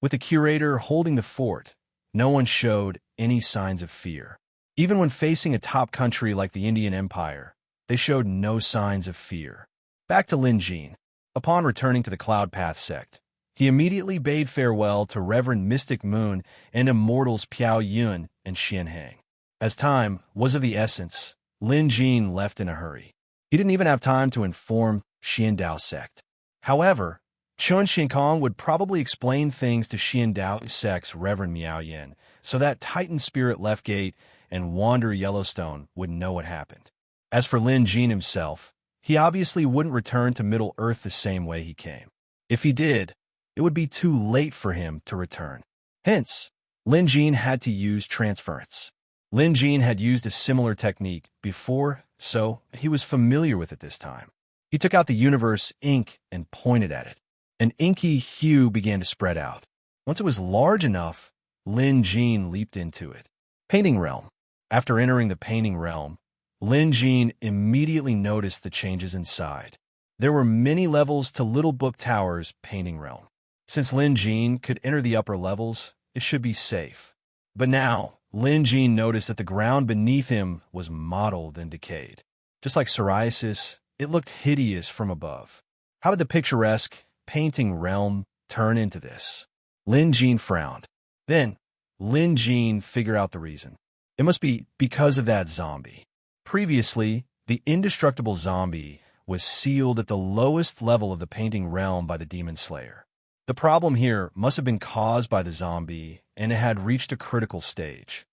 With the curator holding the fort, no one showed any signs of fear. Even when facing a top country like the Indian Empire, they showed no signs of fear. Back to Lin Jin. Upon returning to the Cloud Path sect, he immediately bade farewell to Reverend Mystic Moon and Immortals Piao Yun and Xian Hang. As time was of the essence, Lin Jin left in a hurry. He didn't even have time to inform Xian Dao sect. However, Chun Xiankong would probably explain things to Xian Dao sect's Reverend Miao Yin, so that Titan Spirit Left Gate and Wander Yellowstone would know what happened. As for Lin Jin himself, he obviously wouldn't return to Middle-earth the same way he came. If he did, it would be too late for him to return. Hence, Lin Jin had to use transference. Lin Jin had used a similar technique before, so he was familiar with it this time. He took out the universe ink and pointed at it. An inky hue began to spread out. Once it was large enough, Lin Jin leaped into it. Painting Realm. After entering the Painting Realm, Lin Jin immediately noticed the changes inside. There were many levels to Little Book Tower's Painting Realm. Since Lin Jin could enter the upper levels, it should be safe. But now, Lin Jin noticed that the ground beneath him was mottled and decayed. Just like psoriasis, it looked hideous from above. How did the picturesque Painting Realm turn into this? Lin Jin frowned. Then, Lin Jin figured out the reason. It must be because of that zombie. Previously, the indestructible zombie was sealed at the lowest level of the painting realm by the Demon Slayer. The problem here must have been caused by the zombie, and it had reached a critical stage.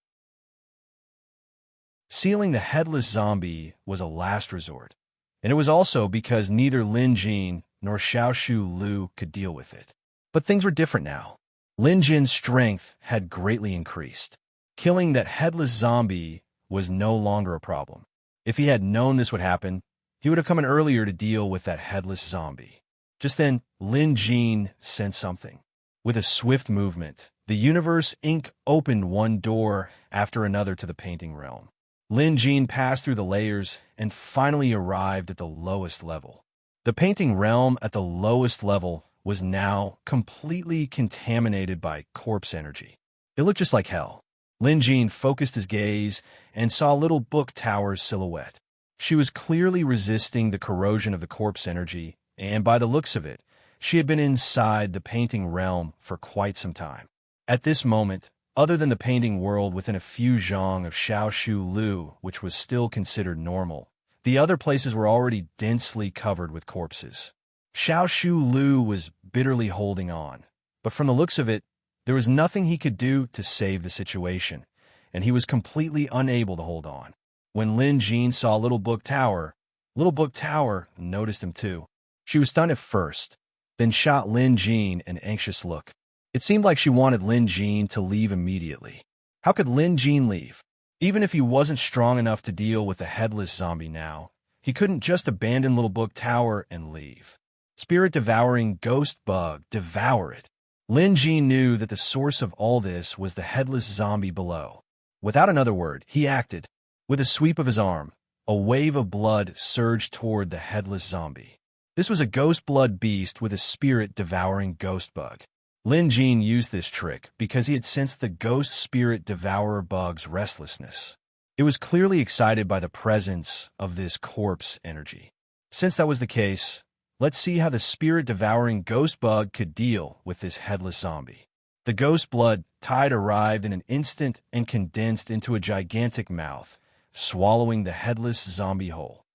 Sealing the headless zombie was a last resort, and it was also because neither Lin Jin nor Xiaoshu Lu could deal with it. But things were different now. Lin Jin's strength had greatly increased. Killing that headless zombie was no longer a problem. If he had known this would happen, he would have come in earlier to deal with that headless zombie. Just then, Lin Jin sensed something. With a swift movement, the Universe Inc. opened one door after another to the painting realm. Lin Jin passed through the layers and finally arrived at the lowest level. The painting realm at the lowest level was now completely contaminated by corpse energy. It looked just like hell. Lin Jin focused his gaze and saw Little Book Tower's silhouette. She was clearly resisting the corrosion of the corpse energy, and by the looks of it, she had been inside the painting realm for quite some time. At this moment, other than the painting world within a few zhang of Xiaoshu Lu, which was still considered normal, the other places were already densely covered with corpses. Xiaoshu Lu was bitterly holding on, but from the looks of it, there was nothing he could do to save the situation, and he was completely unable to hold on. When Lin Jin saw Little Book Tower noticed him too. She was stunned at first, then shot Lin Jin an anxious look. It seemed like she wanted Lin Jin to leave immediately. How could Lin Jin leave? Even if he wasn't strong enough to deal with the headless zombie now, he couldn't just abandon Little Book Tower and leave. Spirit-devouring ghost bug, devour it. Lin Jin knew that the source of all this was the headless zombie below. Without another word, he acted. With a sweep of his arm, a wave of blood surged toward the headless zombie. This was a ghost blood beast with a spirit-devouring ghost bug. Lin Jin used this trick because he had sensed the ghost spirit devourer bug's restlessness. It was clearly excited by the presence of this corpse energy. Since that was the case, let's see how the spirit-devouring ghost bug could deal with this headless zombie. The ghost blood tide arrived in an instant and condensed into a gigantic mouth, swallowing the headless zombie whole.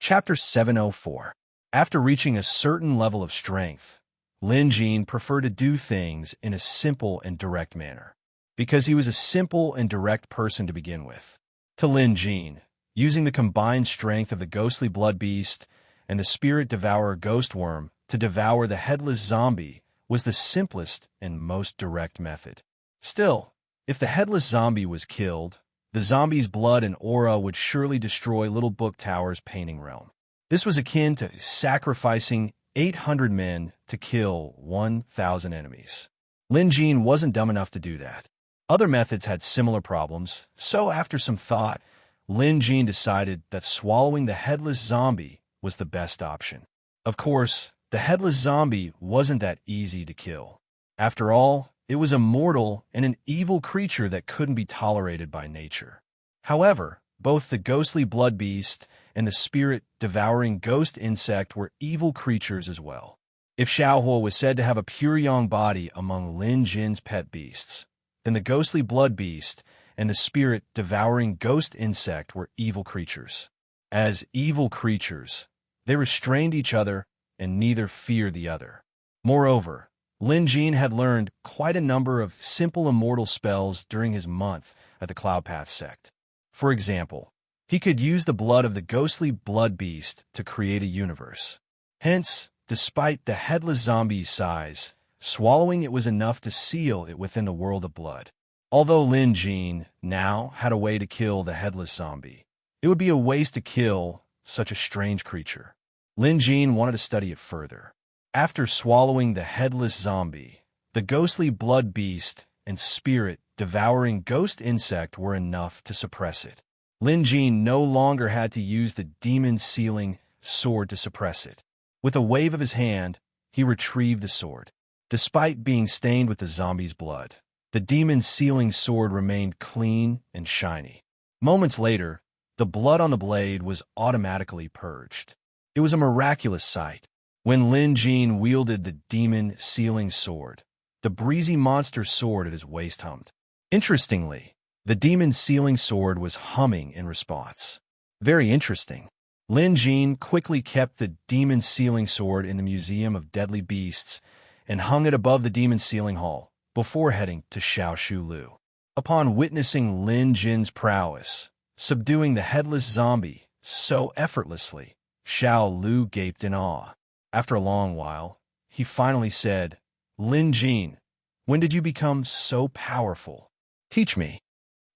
Chapter 704. After reaching a certain level of strength, Lin Jin preferred to do things in a simple and direct manner, because he was a simple and direct person to begin with. To Lin Jin, using the combined strength of the ghostly blood beast and the spirit devourer ghost worm to devour the headless zombie was the simplest and most direct method. Still, if the headless zombie was killed, the zombie's blood and aura would surely destroy Little Book Tower's painting realm. This was akin to sacrificing 800 men to kill 1,000 enemies. Lin Jin wasn't dumb enough to do that. Other methods had similar problems, so after some thought, Lin Jin decided that swallowing the headless zombie was the best option. Of course, the headless zombie wasn't that easy to kill. After all, it was immortal and an evil creature that couldn't be tolerated by nature. However, both the ghostly blood beast and the spirit-devouring ghost insect were evil creatures as well. If Xiaohuo was said to have a pure yang body among Lin Jin's pet beasts, then the ghostly blood beast and the spirit-devouring ghost insect were evil creatures. As evil creatures, they restrained each other and neither feared the other. Moreover, Lin Jin had learned quite a number of simple immortal spells during his month at the Cloud Path sect. For example, he could use the blood of the ghostly blood beast to create a universe. Hence, despite the headless zombie's size, swallowing it was enough to seal it within the world of blood. Although Lin Jin now had a way to kill the headless zombie, it would be a waste to kill such a strange creature. Lin Jin wanted to study it further. After swallowing the headless zombie, the ghostly blood beast and spirit-devouring ghost insect were enough to suppress it. Lin Jin no longer had to use the demon-sealing sword to suppress it. With a wave of his hand, he retrieved the sword. Despite being stained with the zombie's blood, the demon-sealing sword remained clean and shiny. Moments later, the blood on the blade was automatically purged. It was a miraculous sight. When Lin Jin wielded the demon-sealing sword, the breezy monster sword at his waist hummed. Interestingly, The demon's sealing sword was humming in response. Very interesting. Lin Jin quickly kept the demon's sealing sword in the Museum of Deadly Beasts and hung it above the demon's sealing hall before heading to Xiao Shu Lu. Upon witnessing Lin Jin's prowess, subduing the headless zombie so effortlessly, Xiao Lu gaped in awe. After a long while, he finally said, "Lin Jin, when did you become so powerful? Teach me."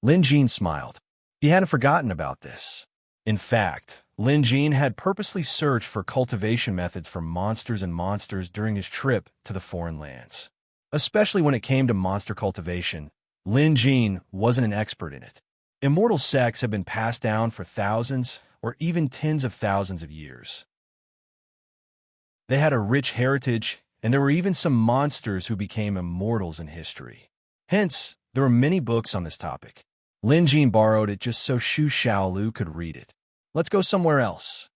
Lin Jin smiled. He hadn't forgotten about this. In fact, Lin Jin had purposely searched for cultivation methods for monsters and monsters during his trip to the foreign lands. Especially when it came to monster cultivation, Lin Jin wasn't an expert in it. Immortal sects have been passed down for thousands or even tens of thousands of years. They had a rich heritage, and there were even some monsters who became immortals in history. Hence, there were many books on this topic. Lin Jin borrowed it just so Xu Xiaolu could read it. "Let's go somewhere else,"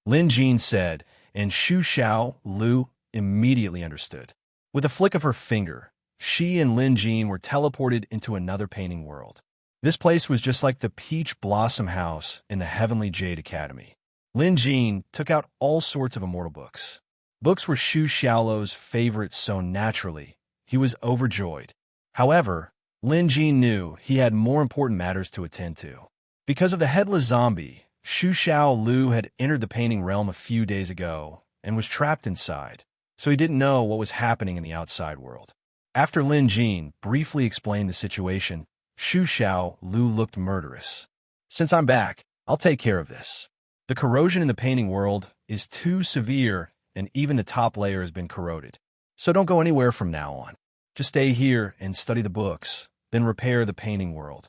Lin Jin said, and Xu Xiaolu immediately understood. With a flick of her finger, she and Lin Jin were teleported into another painting world. This place was just like the Peach Blossom House in the Heavenly Jade Academy. Lin Jin took out all sorts of immortal books. Books were Xu Xiaolu's favorites, so naturally, he was overjoyed. However, Lin Jin knew he had more important matters to attend to. Because of the headless zombie, Xu Xiaolu had entered the painting realm a few days ago and was trapped inside, so he didn't know what was happening in the outside world. After Lin Jin briefly explained the situation, Xu Xiaolu looked murderous. "Since I'm back, I'll take care of this. The corrosion in the painting world is too severe, and even the top layer has been corroded. So don't go anywhere from now on. Just stay here and study the books, then repair the painting world."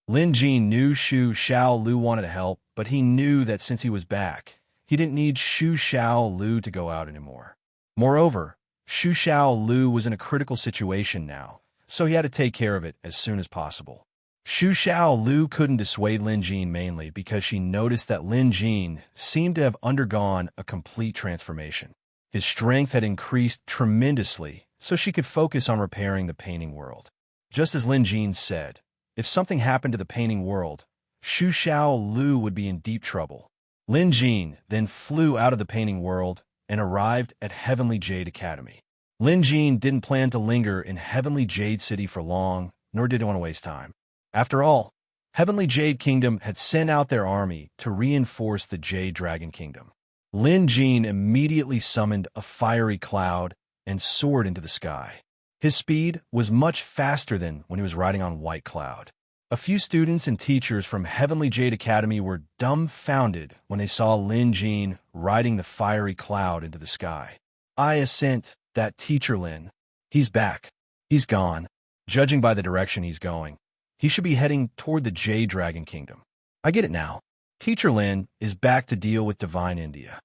Lin Jin knew Xu Xiaolu wanted to help, but he knew that since he was back, he didn't need Xu Xiaolu to go out anymore. Moreover, Xu Xiaolu was in a critical situation now, so he had to take care of it as soon as possible. Xu Xiaolu couldn't dissuade Lin Jin mainly because she noticed that Lin Jin seemed to have undergone a complete transformation. His strength had increased tremendously, so she could focus on repairing the painting world. Just as Lin Jin said, if something happened to the painting world, Xu Xiaolu would be in deep trouble. Lin Jin then flew out of the painting world and arrived at Heavenly Jade Academy. Lin Jin didn't plan to linger in Heavenly Jade City for long, nor did he want to waste time. After all, Heavenly Jade Kingdom had sent out their army to reinforce the Jade Dragon Kingdom. Lin Jin immediately summoned a fiery cloud and soared into the sky. His speed was much faster than when he was riding on White Cloud. A few students and teachers from Heavenly Jade Academy were dumbfounded when they saw Lin Jin riding the fiery cloud into the sky. "I assent that Teacher Lin. He's back. He's gone. Judging by the direction he's going, he should be heading toward the Jade Dragon Kingdom. I get it now. Teacher Lin is back to deal with Divine India.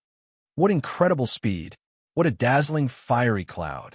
What incredible speed. What a dazzling fiery cloud."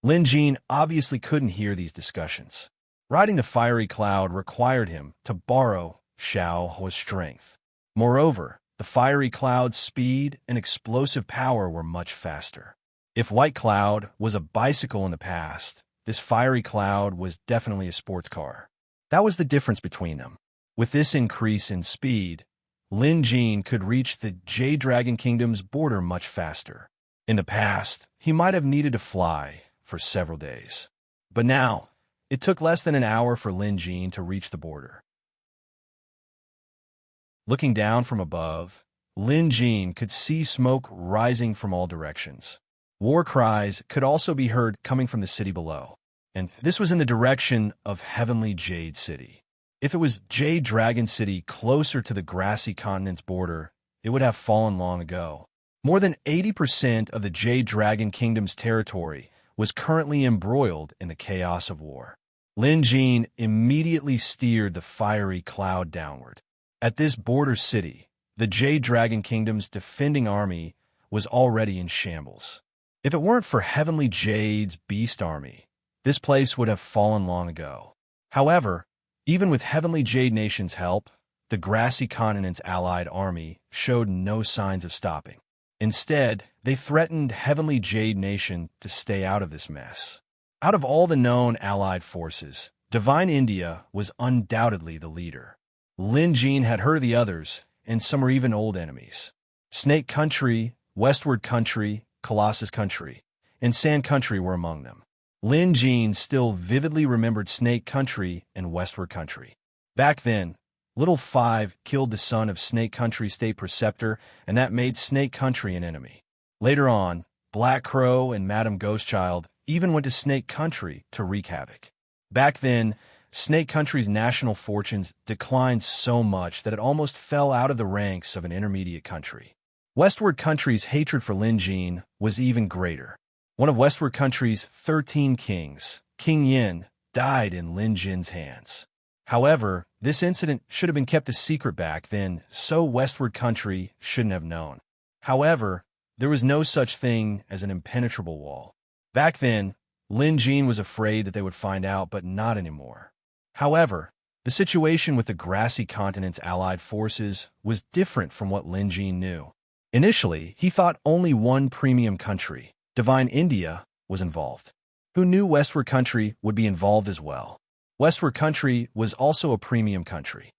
Lin Jin obviously couldn't hear these discussions. Riding the fiery cloud required him to borrow Xiao Hua's strength. Moreover, the fiery cloud's speed and explosive power were much faster. If White Cloud was a bicycle in the past, this fiery cloud was definitely a sports car. That was the difference between them. With this increase in speed, Lin Jin could reach the Jade Dragon Kingdom's border much faster. In the past, he might have needed to fly for several days. But now, it took less than an hour for Lin Jin to reach the border. Looking down from above, Lin Jin could see smoke rising from all directions. War cries could also be heard coming from the city below, and this was in the direction of Heavenly Jade City. If it was Jade Dragon City closer to the grassy continent's border, it would have fallen long ago. More than 80% of the Jade Dragon Kingdom's territory was currently embroiled in the chaos of war. Lin Jin immediately steered the fiery cloud downward. At this border city, the Jade Dragon Kingdom's defending army was already in shambles. If it weren't for Heavenly Jade's beast army, this place would have fallen long ago. However, even with Heavenly Jade Nation's help, the grassy continent's allied army showed no signs of stopping. Instead, they threatened Heavenly Jade Nation to stay out of this mess. Out of all the known allied forces, Divine India was undoubtedly the leader. Lin Jin had heard of the others, and some were even old enemies. Snake Country, Westward Country, Colossus Country, and Sand Country were among them. Lin Jin still vividly remembered Snake Country and Westward Country. Back then, Little Five killed the son of Snake Country State Preceptor, and that made Snake Country an enemy. Later on, Black Crow and Madam Ghostchild even went to Snake Country to wreak havoc. Back then, Snake Country's national fortunes declined so much that it almost fell out of the ranks of an intermediate country. Westward Country's hatred for Lin Jin was even greater. One of Westward Country's 13 kings, King Yin, died in Lin Jin's hands. However, this incident should have been kept a secret back then, so Westward Country shouldn't have known. However, there was no such thing as an impenetrable wall. Back then, Lin Jin was afraid that they would find out, but not anymore. However, the situation with the Grassy Continent's allied forces was different from what Lin Jin knew. Initially, he thought only one premium country, Divine India, was involved. Who knew Westward Country would be involved as well? Westward Country was also a premium country.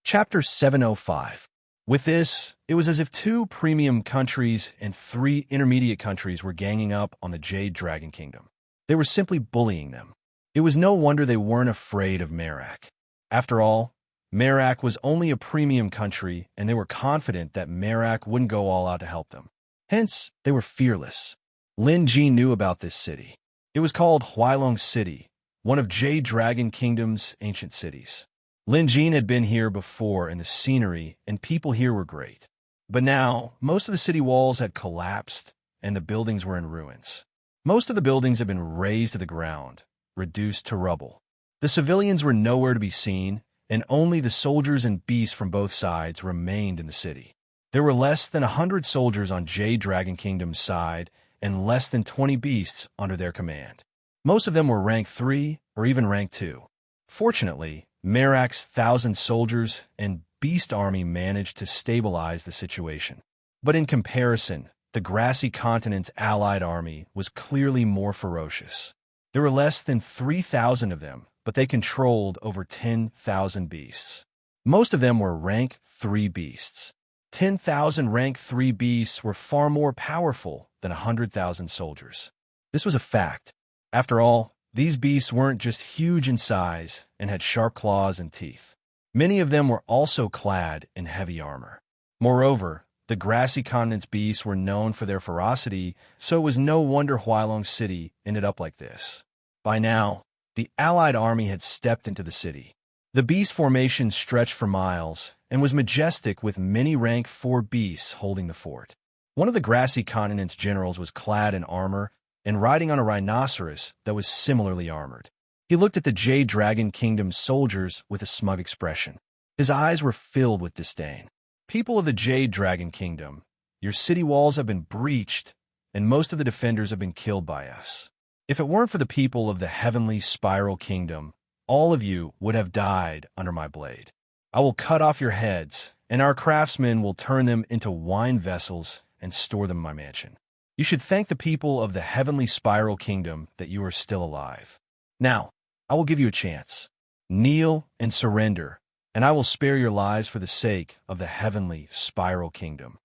Chapter 705. With this, it was as if 2 premium countries and 3 intermediate countries were ganging up on the Jade Dragon Kingdom. They were simply bullying them. It was no wonder they weren't afraid of Merak. After all, Merak was only a premium country, and they were confident that Merak wouldn't go all out to help them. Hence, they were fearless. Lin Jin knew about this city. It was called Huailong City, one of Jade Dragon Kingdom's ancient cities. Lin Jin had been here before, and the scenery and people here were great. But now, most of the city walls had collapsed, and the buildings were in ruins. Most of the buildings had been razed to the ground, reduced to rubble. The civilians were nowhere to be seen, and only the soldiers and beasts from both sides remained in the city. There were less than 100 soldiers on Jade Dragon Kingdom's side, and less than 20 beasts under their command. Most of them were rank 3 or even rank 2. Fortunately, Merak's 1,000 soldiers and beast army managed to stabilize the situation. But in comparison, the Grassy Continent's allied army was clearly more ferocious. There were less than 3,000 of them, but they controlled over 10,000 beasts. Most of them were rank 3 beasts. 10,000 rank 3 beasts were far more powerful than 100,000 soldiers. This was a fact. After all, these beasts weren't just huge in size and had sharp claws and teeth. Many of them were also clad in heavy armor. Moreover, the Grassy Continent's beasts were known for their ferocity, so it was no wonder Huailong City ended up like this. By now, the Allied army had stepped into the city. The beast formation stretched for miles and was majestic, with many rank 4 beasts holding the fort. One of the Grassy Continent's generals was clad in armor and riding on a rhinoceros that was similarly armored. He looked at the Jade Dragon Kingdom's soldiers with a smug expression. His eyes were filled with disdain. People of the Jade Dragon Kingdom, your city walls have been breached, and most of the defenders have been killed by us. If it weren't for the people of the Heavenly Spiral Kingdom, all of you would have died under my blade. I will cut off your heads, and our craftsmen will turn them into wine vessels and store them in my mansion. You should thank the people of the Heavenly Spiral Kingdom that you are still alive. Now, I will give you a chance. Kneel and surrender, and I will spare your lives for the sake of the Heavenly Spiral Kingdom.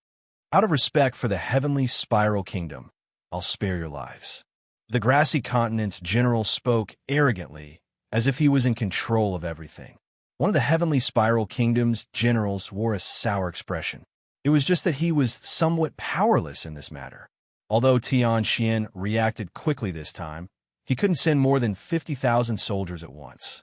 Out of respect for the Heavenly Spiral Kingdom, I'll spare your lives. The Grassy Continent's general spoke arrogantly, as if he was in control of everything. One of the Heavenly Spiral Kingdom's generals wore a sour expression. It was just that he was somewhat powerless in this matter. Although Tian Xian reacted quickly this time, he couldn't send more than 50,000 soldiers at once.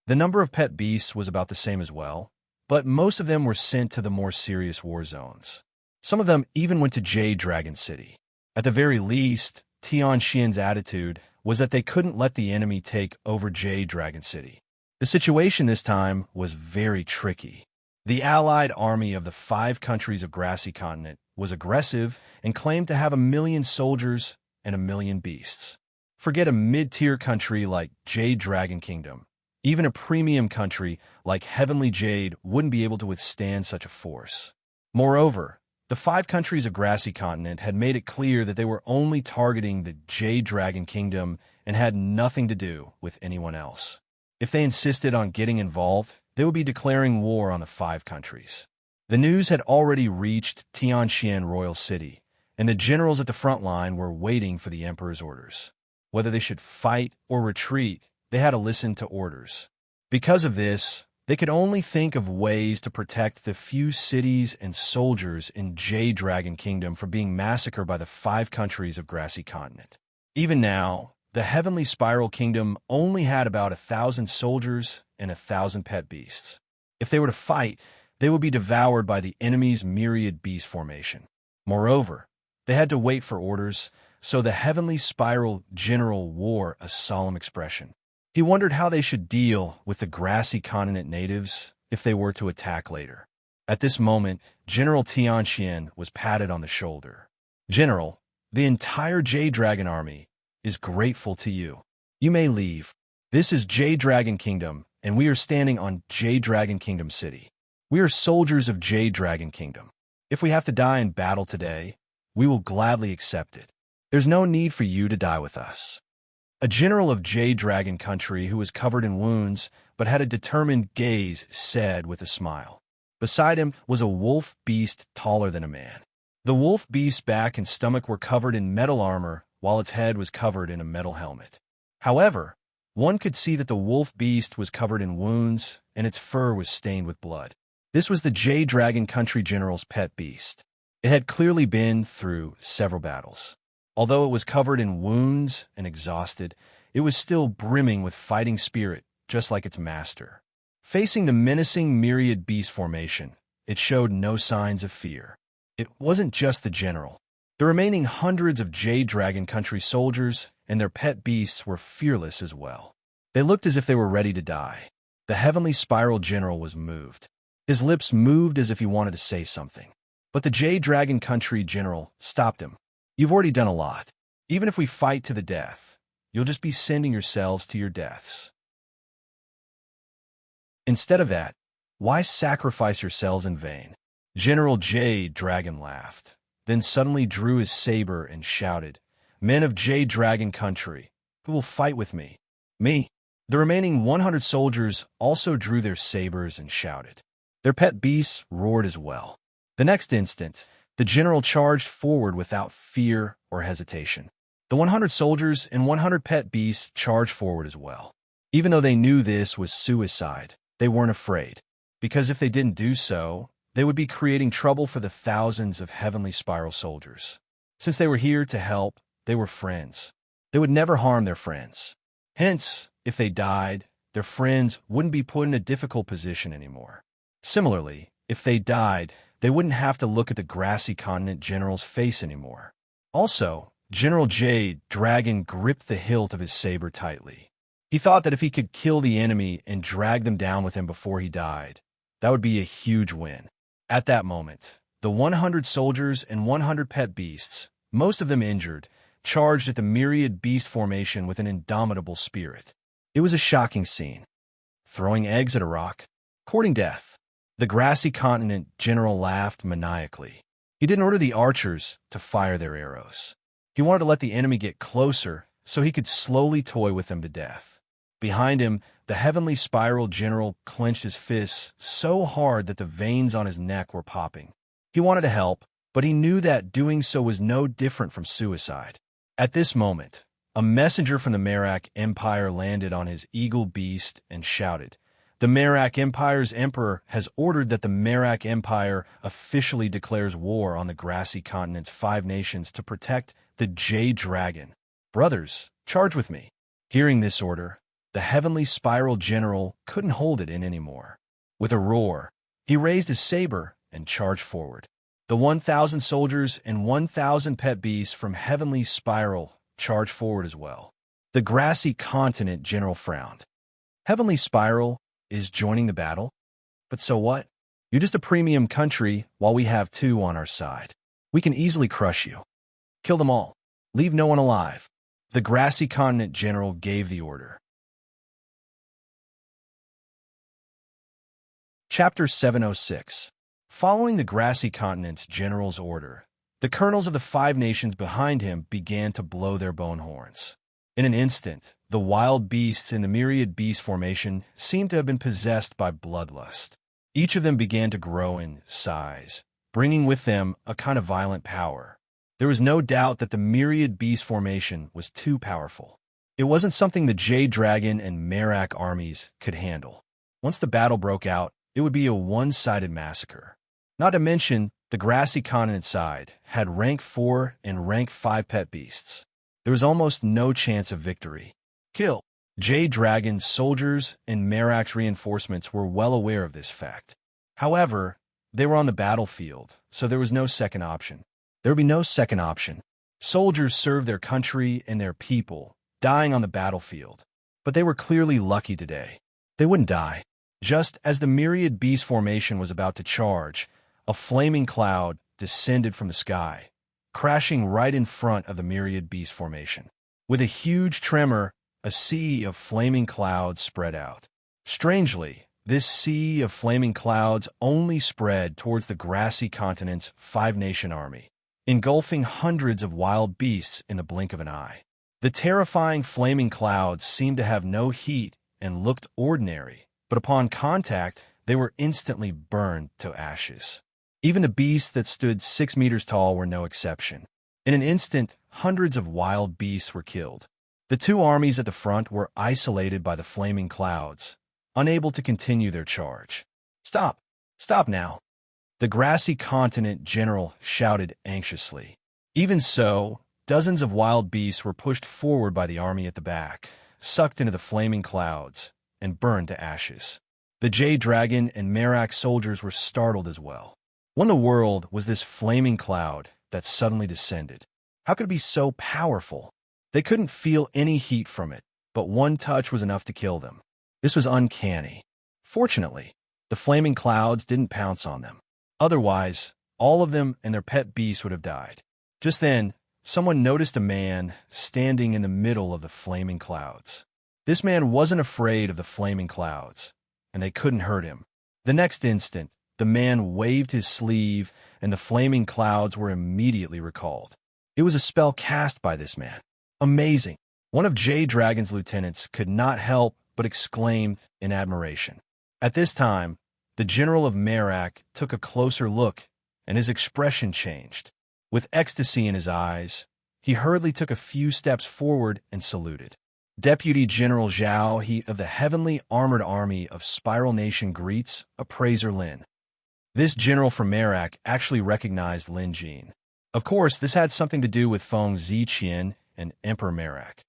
The number of pet beasts was about the same as well, but most of them were sent to the more serious war zones. Some of them even went to Jade Dragon City. At the very least, Tian Xian's attitude was that they couldn't let the enemy take over Jade Dragon City. The situation this time was very tricky. The allied army of the 5 countries of Grassy Continent was aggressive and claimed to have 1,000,000 soldiers and 1,000,000 beasts. Forget a mid-tier country like Jade Dragon Kingdom. Even a premium country like Heavenly Jade wouldn't be able to withstand such a force. Moreover, The 5 countries of Grassy Continent had made it clear that they were only targeting the Jade Dragon Kingdom and had nothing to do with anyone else. If they insisted on getting involved, they would be declaring war on the 5 countries. The news had already reached Tianxian Royal City, and the generals at the front line were waiting for the emperor's orders. Whether they should fight or retreat, they had to listen to orders. Because of this, they could only think of ways to protect the few cities and soldiers in Jade Dragon Kingdom from being massacred by the 5 countries of Grassy Continent. Even now, the Heavenly Spiral Kingdom only had about 1,000 soldiers and 1,000 pet beasts. If they were to fight, they would be devoured by the enemy's myriad beast formation. Moreover, they had to wait for orders, so the Heavenly Spiral General wore a solemn expression. He wondered how they should deal with the Grassy Continent natives if they were to attack later. At this moment, General Tianxian was patted on the shoulder. "General, the entire Jade Dragon army is grateful to you. You may leave. This is Jade Dragon Kingdom, and we are standing on Jade Dragon Kingdom City. We are soldiers of Jade Dragon Kingdom. If we have to die in battle today, we will gladly accept it. There's no need for you to die with us." A general of Jade Dragon Country who was covered in wounds but had a determined gaze said with a smile. Beside him was a wolf beast taller than a man. The wolf beast's back and stomach were covered in metal armor, while its head was covered in a metal helmet. However, one could see that the wolf beast was covered in wounds and its fur was stained with blood. This was the Jade Dragon Country general's pet beast. It had clearly been through several battles. Although it was covered in wounds and exhausted, it was still brimming with fighting spirit, just like its master. Facing the menacing myriad beast formation, it showed no signs of fear. It wasn't just the general. The remaining hundreds of Jade Dragon Country soldiers and their pet beasts were fearless as well. They looked as if they were ready to die. The Heavenly Spiral General was moved. His lips moved as if he wanted to say something. But the Jade Dragon Country General stopped him. "You've already done a lot. Even if we fight to the death, you'll just be sending yourselves to your deaths. Instead of that, why sacrifice yourselves in vain?" General Jade Dragon laughed, then suddenly drew his saber and shouted, "Men of Jade Dragon Country, who will fight with me?" "Me." The remaining 100 soldiers also drew their sabers and shouted. Their pet beasts roared as well. The next instant, the general charged forward without fear or hesitation. The 100 soldiers and 100 pet beasts charged forward as well. Even though they knew this was suicide, they weren't afraid, because if they didn't do so, they would be creating trouble for the thousands of Heavenly Spiral soldiers. Since they were here to help, they were friends. They would never harm their friends. Hence, if they died, their friends wouldn't be put in a difficult position anymore. Similarly, if they died, they wouldn't have to look at the Grassy Continent general's face anymore. Also, General Jade Dragon gripped the hilt of his saber tightly. He thought that if he could kill the enemy and drag them down with him before he died, that would be a huge win. At that moment, the 100 soldiers and 100 pet beasts, most of them injured, charged at the myriad beast formation with an indomitable spirit. It was a shocking scene. Throwing eggs at a rock, courting death. The Grassy Continent general laughed maniacally. He didn't order the archers to fire their arrows. He wanted to let the enemy get closer so he could slowly toy with them to death. Behind him, the Heavenly Spiral General clenched his fists so hard that the veins on his neck were popping. He wanted to help, but he knew that doing so was no different from suicide. At this moment, a messenger from the Merak Empire landed on his eagle beast and shouted, "The Merak Empire's emperor has ordered that the Merak Empire officially declares war on the Grassy Continent's 5 nations to protect the Jade Dragon. Brothers, charge with me." Hearing this order, the Heavenly Spiral General couldn't hold it in anymore. With a roar, he raised his saber and charged forward. The 1,000 soldiers and 1,000 pet beasts from Heavenly Spiral charged forward as well. The Grassy Continent General frowned. "Heavenly Spiral is joining the battle? But so what? You're just a premium country while we have 2 on our side. We can easily crush you. Kill them all. Leave no one alive." The Grassy Continent General gave the order. Chapter 706. Following the grassy continent's general's order, the colonels of the 5 nations behind him began to blow their bone horns. In an instant, the wild beasts in the myriad beast formation seemed to have been possessed by bloodlust. Each of them began to grow in size, bringing with them a kind of violent power. There was no doubt that the myriad beast formation was too powerful. It wasn't something the Jade Dragon and Merak armies could handle. Once the battle broke out, it would be a one-sided massacre. Not to mention, the grassy continent side had rank 4 and rank 5 pet beasts. There was almost no chance of victory. Kill. Jade Dragon's soldiers and Merak's reinforcements were well aware of this fact. However, they were on the battlefield, so there was no second option. There would be no second option. Soldiers served their country and their people, dying on the battlefield. But they were clearly lucky today. They wouldn't die. Just as the myriad beast formation was about to charge, a flaming cloud descended from the sky, crashing right in front of the myriad beast formation. With a huge tremor, a sea of flaming clouds spread out. Strangely, this sea of flaming clouds only spread towards the grassy continent's 5-nation army, engulfing hundreds of wild beasts in the blink of an eye. The terrifying flaming clouds seemed to have no heat and looked ordinary, but upon contact, they were instantly burned to ashes. Even the beasts that stood 6 meters tall were no exception. In an instant, hundreds of wild beasts were killed. The 2 armies at the front were isolated by the flaming clouds, unable to continue their charge. Stop! Stop now! The grassy continent general shouted anxiously. Even so, dozens of wild beasts were pushed forward by the army at the back, sucked into the flaming clouds, and burned to ashes. The Jade Dragon and Merak soldiers were startled as well. What in the world was this flaming cloud that suddenly descended? How could it be so powerful? They couldn't feel any heat from it, but one touch was enough to kill them. This was uncanny. Fortunately, the flaming clouds didn't pounce on them. Otherwise, all of them and their pet beasts would have died. Just then, someone noticed a man standing in the middle of the flaming clouds. This man wasn't afraid of the flaming clouds, and they couldn't hurt him. The next instant, the man waved his sleeve, and the flaming clouds were immediately recalled. It was a spell cast by this man. Amazing! One of Jade Dragon's lieutenants could not help but exclaim in admiration. At this time, the general of Merak took a closer look, and his expression changed. With ecstasy in his eyes, he hurriedly took a few steps forward and saluted. Deputy General Zhao He of the Heavenly Armored Army of Spiral Nation greets Appraiser Lin. This general from Merak actually recognized Lin Jin. Of course, this had something to do with Feng Ziqian and Emperor Merak.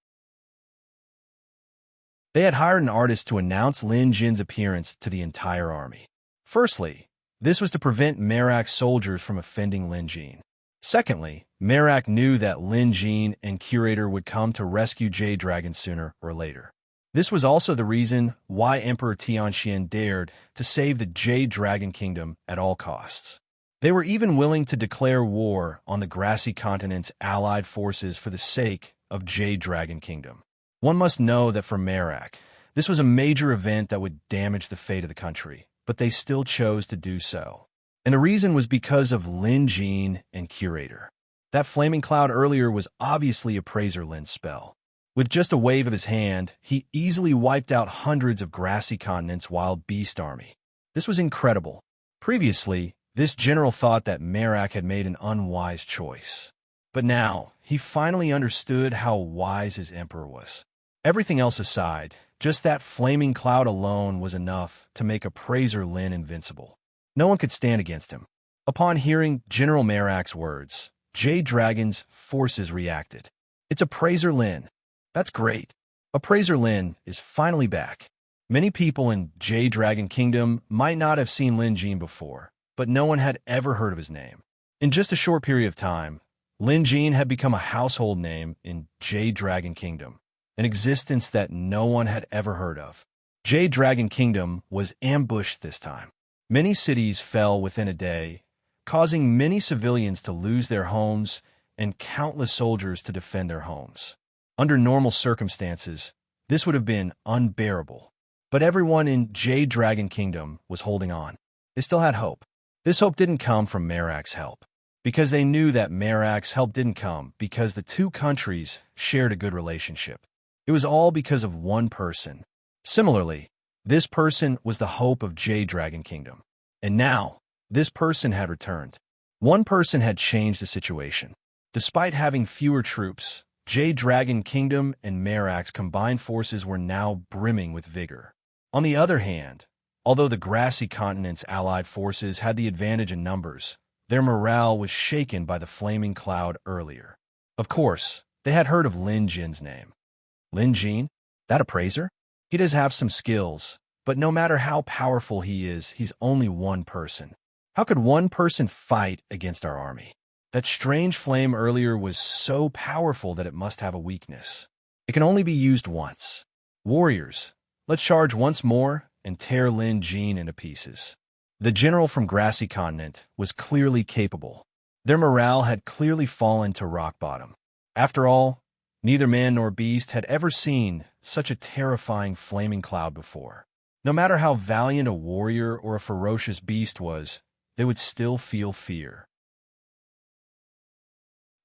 They had hired an artist to announce Lin Jin's appearance to the entire army. Firstly, this was to prevent Merak's soldiers from offending Lin Jin. Secondly, Merak knew that Lin Jin and Curator would come to rescue Jade Dragon sooner or later. This was also the reason why Emperor Tianxian dared to save the Jade Dragon Kingdom at all costs. They were even willing to declare war on the grassy continent's allied forces for the sake of Jade Dragon Kingdom. One must know that for Merak, this was a major event that would damage the fate of the country, but they still chose to do so. And the reason was because of Lin Jin and Curator. That flaming cloud earlier was obviously Appraiser Lin's spell. With just a wave of his hand, he easily wiped out hundreds of grassy continent's wild beast army. This was incredible. Previously, this general thought that Merak had made an unwise choice. But now, he finally understood how wise his emperor was. Everything else aside, just that flaming cloud alone was enough to make Appraiser Lin invincible. No one could stand against him. Upon hearing General Merak's words, Jade Dragon's forces reacted. It's Appraiser Lin. That's great. Appraiser Lin is finally back. Many people in Jade Dragon Kingdom might not have seen Lin Jin before, but no one had ever heard of his name. In just a short period of time, Lin Jin had become a household name in Jade Dragon Kingdom, an existence that no one had ever heard of. Jade Dragon Kingdom was ambushed this time. Many cities fell within a day, causing many civilians to lose their homes and countless soldiers to defend their homes. Under normal circumstances, this would have been unbearable. But everyone in Jade Dragon Kingdom was holding on. They still had hope. This hope didn't come from Merak's help, because they knew that Merak's help didn't come because the two countries shared a good relationship. It was all because of one person. Similarly, this person was the hope of Jade Dragon Kingdom. And now, this person had returned. One person had changed the situation. Despite having fewer troops, Jade Dragon Kingdom and Merak's combined forces were now brimming with vigor. On the other hand, although the grassy continent's allied forces had the advantage in numbers, their morale was shaken by the flaming cloud earlier. Of course, they had heard of Lin Jin's name. Lin Jin? That appraiser? He does have some skills, but no matter how powerful he is, he's only one person. How could one person fight against our army? That strange flame earlier was so powerful that it must have a weakness. It can only be used once. Warriors, let's charge once more and tear Lin Jin into pieces. The general from Grassy Continent was clearly capable. Their morale had clearly fallen to rock bottom. After all, neither man nor beast had ever seen such a terrifying flaming cloud before. No matter how valiant a warrior or a ferocious beast was, they would still feel fear.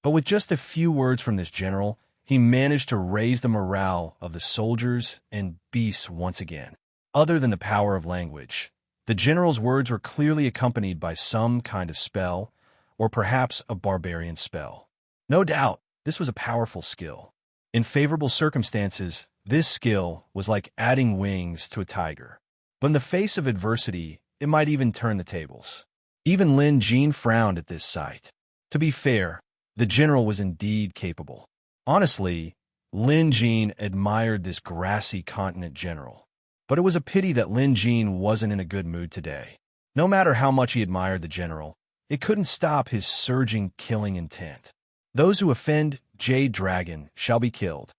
But with just a few words from this general, he managed to raise the morale of the soldiers and beasts once again. Other than the power of language, the general's words were clearly accompanied by some kind of spell, or perhaps a barbarian spell. No doubt, this was a powerful skill. In favorable circumstances, this skill was like adding wings to a tiger. But in the face of adversity, it might even turn the tables. Even Lin Jin frowned at this sight. To be fair, the general was indeed capable. Honestly, Lin Jin admired this grassy continent general. But it was a pity that Lin Jin wasn't in a good mood today. No matter how much he admired the general, it couldn't stop his surging killing intent. Those who offend Jade Dragon shall be killed,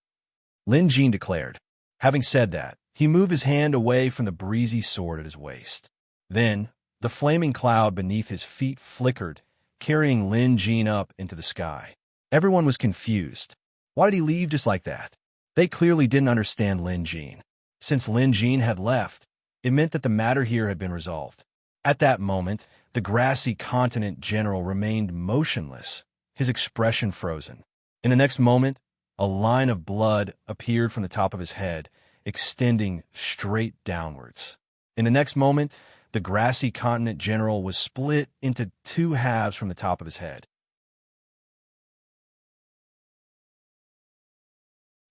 Lin Jin declared. Having said that, he moved his hand away from the breezy sword at his waist. Then, the flaming cloud beneath his feet flickered, carrying Lin Jin up into the sky. Everyone was confused. Why did he leave just like that? They clearly didn't understand Lin Jin. Since Lin Jin had left, it meant that the matter here had been resolved. At that moment, the grassy continent general remained motionless, his expression frozen. In the next moment, a line of blood appeared from the top of his head, extending straight downwards. In the next moment, the grassy continent general was split into two halves from the top of his head.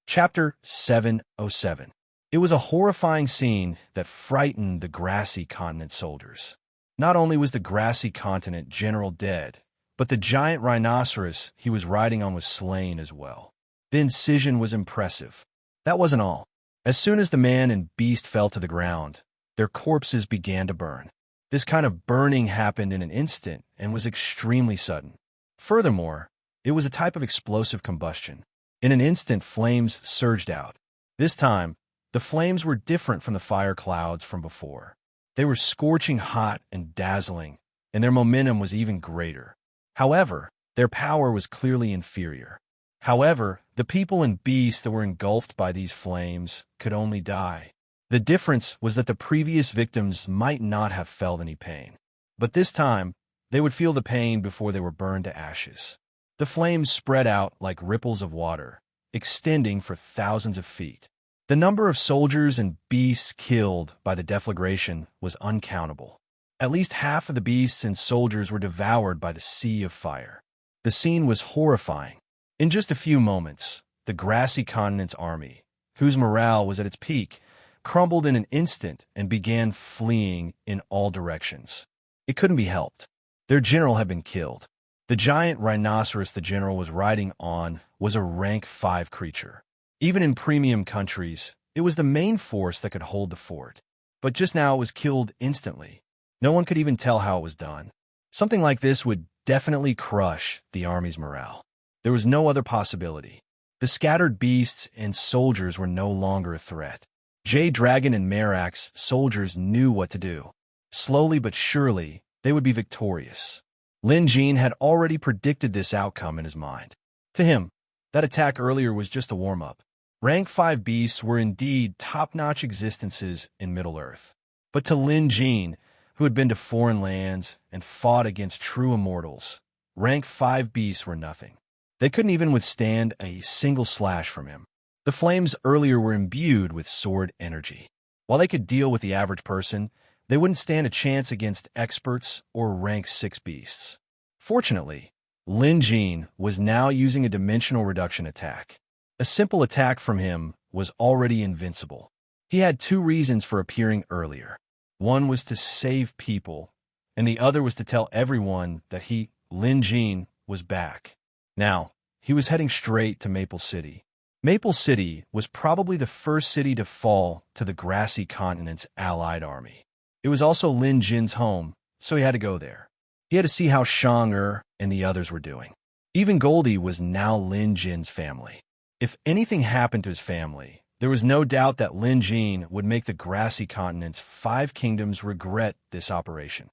Chapter 707. It was a horrifying scene that frightened the grassy continent soldiers. Not only was the grassy continent general dead, but the giant rhinoceros he was riding on was slain as well. The incision was impressive. That wasn't all. As soon as the man and beast fell to the ground, their corpses began to burn. This kind of burning happened in an instant and was extremely sudden. Furthermore, it was a type of explosive combustion. In an instant, flames surged out. This time, the flames were different from the fire clouds from before. They were scorching hot and dazzling, and their momentum was even greater. However, their power was clearly inferior. However, the people and beasts that were engulfed by these flames could only die. The difference was that the previous victims might not have felt any pain. But this time, they would feel the pain before they were burned to ashes. The flames spread out like ripples of water, extending for thousands of feet. The number of soldiers and beasts killed by the deflagration was uncountable. At least half of the beasts and soldiers were devoured by the sea of fire. The scene was horrifying. In just a few moments, the grassy continent's army, whose morale was at its peak, crumbled in an instant and began fleeing in all directions. It couldn't be helped. Their general had been killed. The giant rhinoceros the general was riding on was a rank 5 creature. Even in premium countries, it was the main force that could hold the fort. But just now it was killed instantly. No one could even tell how it was done. Something like this would definitely crush the army's morale. There was no other possibility. The scattered beasts and soldiers were no longer a threat. Jade Dragon and Merak's soldiers knew what to do. Slowly but surely, they would be victorious. Lin Jin had already predicted this outcome in his mind. To him, that attack earlier was just a warm-up. Rank 5 beasts were indeed top-notch existences in Middle-earth. But to Lin Jin, who had been to foreign lands and fought against true immortals, rank 5 beasts were nothing. They couldn't even withstand a single slash from him. The flames earlier were imbued with sword energy. While they could deal with the average person, they wouldn't stand a chance against experts or rank 6 beasts. Fortunately, Lin Jin was now using a dimensional reduction attack. A simple attack from him was already invincible. He had 2 reasons for appearing earlier. One was to save people, and the other was to tell everyone that he, Lin Jin, was back. Now, he was heading straight to Maple City. Maple City was probably the first city to fall to the grassy continent's allied army. It was also Lin Jin's home, so he had to go there. He had to see how Shang and the others were doing. Even Goldie was now Lin Jin's family. If anything happened to his family, there was no doubt that Lin Jin would make the grassy continent's 5 kingdoms regret this operation.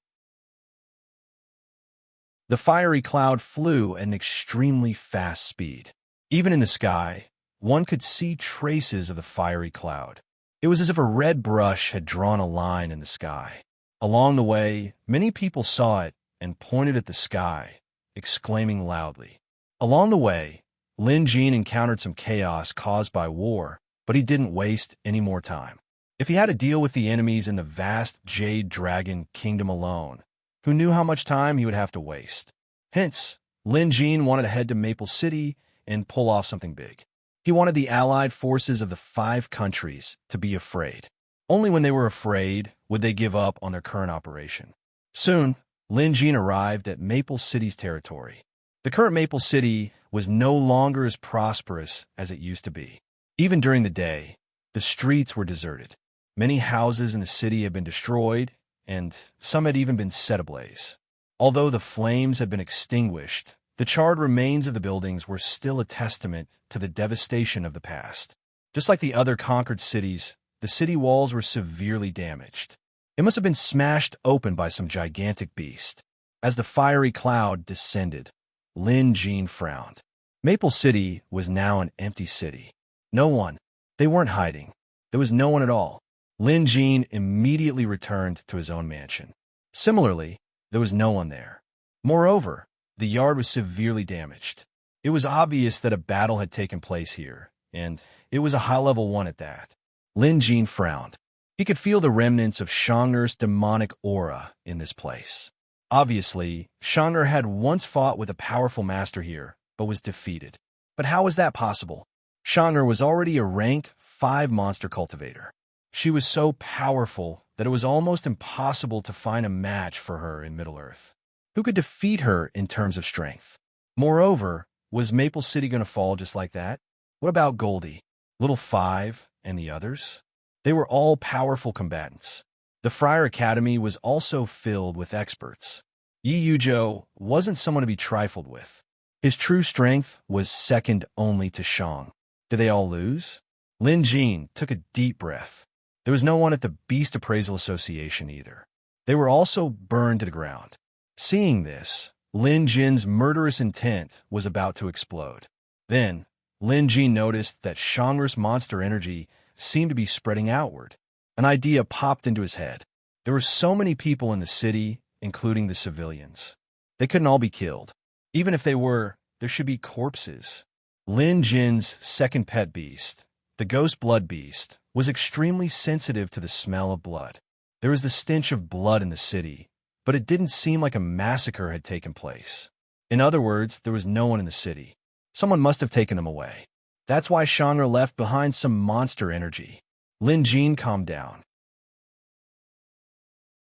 The fiery cloud flew at an extremely fast speed. Even in the sky, one could see traces of the fiery cloud. It was as if a red brush had drawn a line in the sky. Along the way, many people saw it and pointed at the sky, exclaiming loudly. Along the way, Lin Jin encountered some chaos caused by war, but he didn't waste any more time. If he had to deal with the enemies in the vast Jade Dragon Kingdom alone, who knew how much time he would have to waste? Hence, Lin Jin wanted to head to Maple City and pull off something big. He wanted the allied forces of the 5 countries to be afraid. Only when they were afraid would they give up on their current operation. Soon, Lin Jin arrived at Maple City's territory. The current Maple City was no longer as prosperous as it used to be. Even during the day, the streets were deserted. Many houses in the city had been destroyed, and some had even been set ablaze. Although the flames had been extinguished, the charred remains of the buildings were still a testament to the devastation of the past. Just like the other conquered cities, the city walls were severely damaged. It must have been smashed open by some gigantic beast. As the fiery cloud descended, Lin Jin frowned. Maple City was now an empty city. No one. They weren't hiding. There was no one at all. Lin Jin immediately returned to his own mansion. Similarly, there was no one there. Moreover, the yard was severely damaged. It was obvious that a battle had taken place here, and it was a high-level one at that. Lin Jin frowned. He could feel the remnants of Shang'er's demonic aura in this place. Obviously, Shang'er had once fought with a powerful master here, but was defeated. But how was that possible? Shang'er was already a rank 5 monster cultivator. She was so powerful that it was almost impossible to find a match for her in Middle-earth. Who could defeat her in terms of strength? Moreover, was Maple City going to fall just like that? What about Goldie, Little 5, and the others? They were all powerful combatants. The Friar Academy was also filled with experts. Yi Yuzhou wasn't someone to be trifled with. His true strength was second only to Shang. Did they all lose? Lin Jin took a deep breath. There was no one at the Beast Appraisal Association either. They were also burned to the ground. Seeing this, Lin Jin's murderous intent was about to explode. Then, Lin Jin noticed that Shang'er's monster energy seemed to be spreading outward. An idea popped into his head. There were so many people in the city, including the civilians. They couldn't all be killed. Even if they were, there should be corpses. Lin Jin's second pet beast, the ghost blood beast, was extremely sensitive to the smell of blood. There was the stench of blood in the city, but it didn't seem like a massacre had taken place. In other words, there was no one in the city. Someone must have taken them away. That's why Shang'er left behind some monster energy. Lin Jin calmed down.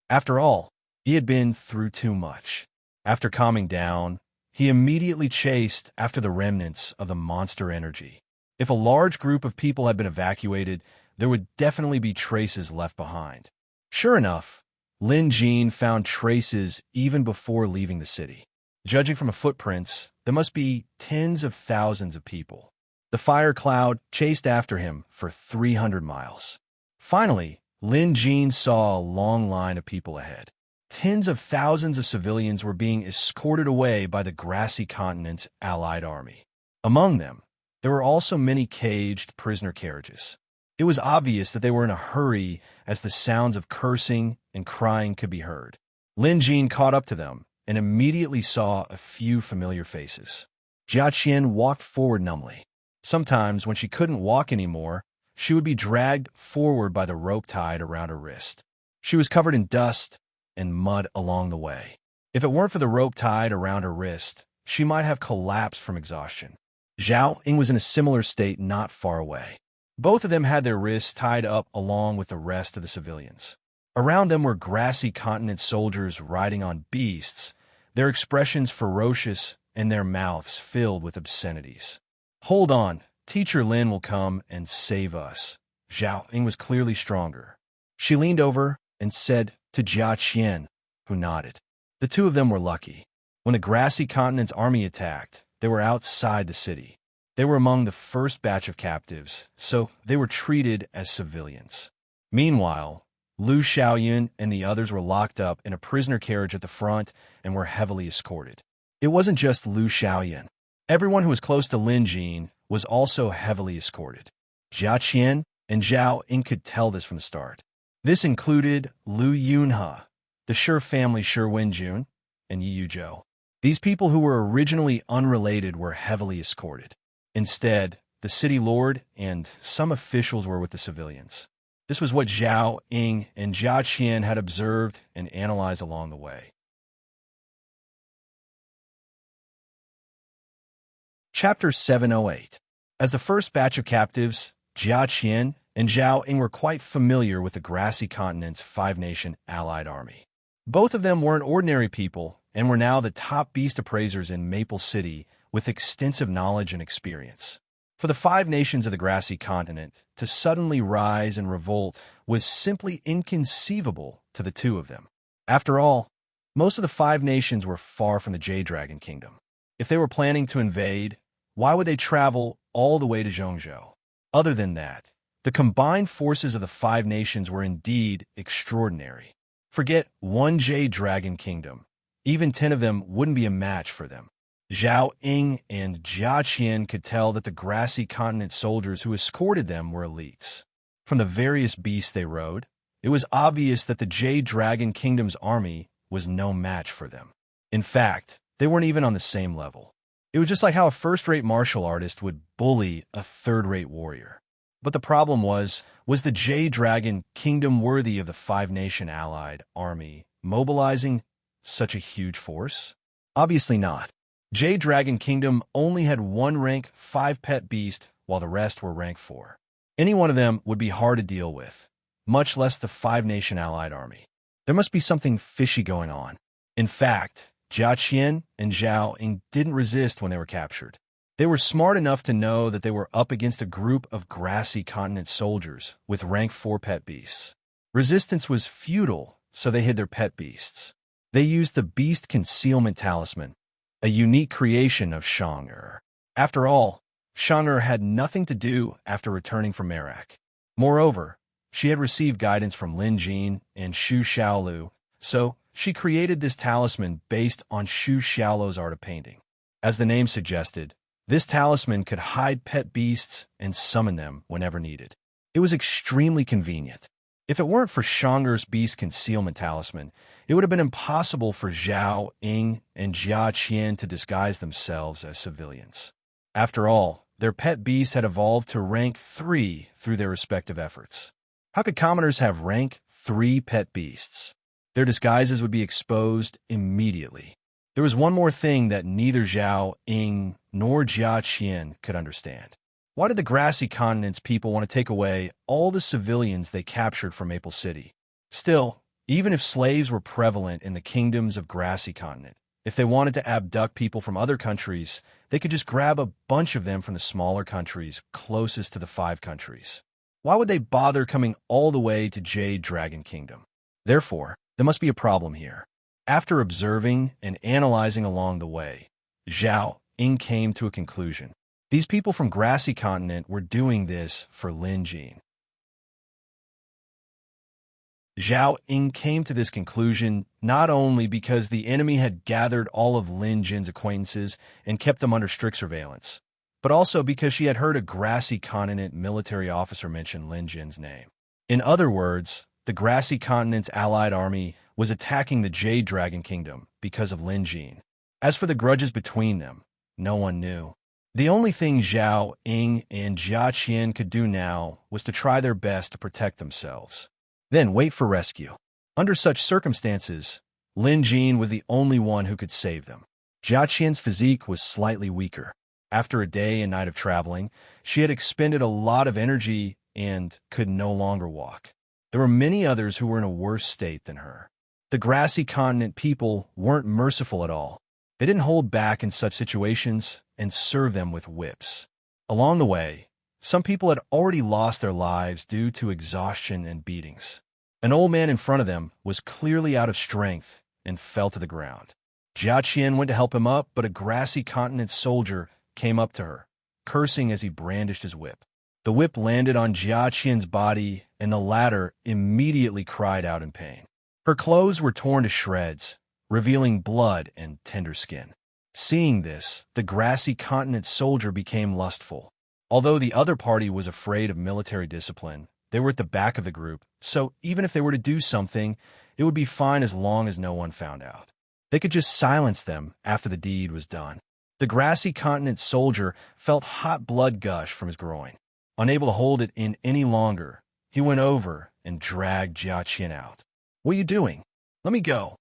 After all, he had been through too much. After calming down, he immediately chased after the remnants of the monster energy. If a large group of people had been evacuated, there would definitely be traces left behind. Sure enough, Lin Jin found traces even before leaving the city. Judging from the footprints, there must be tens of thousands of people. The fire cloud chased after him for 300 miles. Finally, Lin Jin saw a long line of people ahead. Tens of thousands of civilians were being escorted away by the grassy continent's allied army. Among them, there were also many caged prisoner carriages. It was obvious that they were in a hurry as the sounds of cursing and crying could be heard. Lin Jin caught up to them and immediately saw a few familiar faces. Jia Qian walked forward numbly. Sometimes, when she couldn't walk anymore, she would be dragged forward by the rope tied around her wrist. She was covered in dust and mud along the way. If it weren't for the rope tied around her wrist, she might have collapsed from exhaustion. Zhao Ying was in a similar state not far away. Both of them had their wrists tied up along with the rest of the civilians. Around them were grassy continent soldiers riding on beasts, their expressions ferocious and their mouths filled with obscenities. "Hold on, Teacher Lin will come and save us." Zhao Ying was clearly stronger. She leaned over and said to Jia Qian, who nodded. The two of them were lucky. When the grassy continent's army attacked, they were outside the city. They were among the first batch of captives, so they were treated as civilians. Meanwhile, Lu Xiaoyun and the others were locked up in a prisoner carriage at the front and were heavily escorted. It wasn't just Lu Xiaoyun. Everyone who was close to Lin Jin was also heavily escorted. Jia Qian and Zhao Ying could tell this from the start. This included Lu Yunhe, the Shi family Shi Wenjun, and Yi Yuzhou. These people who were originally unrelated were heavily escorted. Instead, the city lord and some officials were with the civilians. This was what Zhao Ying and Jia Qian had observed and analyzed along the way. Chapter 708. As the first batch of captives, Jia Qian and Zhao Ying were quite familiar with the grassy continent's five-nation allied army. Both of them weren't ordinary people and were now the top beast appraisers in Maple City with extensive knowledge and experience. For the five nations of the grassy continent to suddenly rise and revolt was simply inconceivable to the two of them. After all, most of the five nations were far from the Jade Dragon Kingdom. If they were planning to invade, why would they travel all the way to Zhongzhou? Other than that, the combined forces of the five nations were indeed extraordinary. Forget one Jade Dragon Kingdom. Even 10 of them wouldn't be a match for them. Zhao Ying and Jia Qian could tell that the grassy continent soldiers who escorted them were elites. From the various beasts they rode, it was obvious that the Jade Dragon Kingdom's army was no match for them. In fact, they weren't even on the same level. It was just like how a first-rate martial artist would bully a third-rate warrior. But the problem was the Jade Dragon Kingdom worthy of the five-nation allied army mobilizing such a huge force? Obviously not. Jade Dragon Kingdom only had one rank 5 pet beast, while the rest were rank 4. Any one of them would be hard to deal with, much less the five-nation allied army. There must be something fishy going on. In fact, Jia Qian and Zhao Ying didn't resist when they were captured. They were smart enough to know that they were up against a group of grassy continent soldiers with rank 4 pet beasts. Resistance was futile, so they hid their pet beasts. They used the Beast Concealment Talisman, a unique creation of Shang-Er. After all, Shang-Er had nothing to do after returning from Merak. Moreover, she had received guidance from Lin Jin and Xu Xiaolu, so she created this talisman based on Xu Xiaolu's art of painting. As the name suggested, this talisman could hide pet beasts and summon them whenever needed. It was extremely convenient. If it weren't for Shang-Er's Beast Concealment Talisman, it would have been impossible for Zhao Ying and Jia Qian to disguise themselves as civilians. After all, their pet beasts had evolved to rank 3 through their respective efforts. How could commoners have rank 3 pet beasts? Their disguises would be exposed immediately. There was one more thing that neither Zhao Ying nor Jia Qian could understand. Why did the grassy continent's people want to take away all the civilians they captured from Maple City? Still, even if slaves were prevalent in the kingdoms of grassy continent, if they wanted to abduct people from other countries, they could just grab a bunch of them from the smaller countries closest to the 5 countries. Why would they bother coming all the way to Jade Dragon Kingdom? Therefore, there must be a problem here. After observing and analyzing along the way, Zhao Ying came to a conclusion. These people from grassy continent were doing this for Lin Jin. Zhao Ying came to this conclusion not only because the enemy had gathered all of Lin Jin's acquaintances and kept them under strict surveillance, but also because she had heard a grassy continent military officer mention Lin Jin's name. In other words, the grassy continent's allied army was attacking the Jade Dragon Kingdom because of Lin Jin. As for the grudges between them, no one knew. The only thing Zhao Ying and Jia Qian could do now was to try their best to protect themselves, then wait for rescue. Under such circumstances, Lin Jin was the only one who could save them. Jia Qian's physique was slightly weaker. After a day and night of traveling, she had expended a lot of energy and could no longer walk. There were many others who were in a worse state than her. The grassy continent people weren't merciful at all. They didn't hold back in such situations and serve them with whips. Along the way, some people had already lost their lives due to exhaustion and beatings. An old man in front of them was clearly out of strength and fell to the ground. Jia Qian went to help him up, but a grassy continent soldier came up to her, cursing as he brandished his whip. The whip landed on Jia Qian's body, and the latter immediately cried out in pain. Her clothes were torn to shreds, revealing blood and tender skin. Seeing this, the grassy continent soldier became lustful. Although the other party was afraid of military discipline, they were at the back of the group, so even if they were to do something, it would be fine as long as no one found out. They could just silence them after the deed was done. The grassy continent soldier felt hot blood gush from his groin. Unable to hold it in any longer, he went over and dragged Jia Qian out. "What are you doing? Let me go."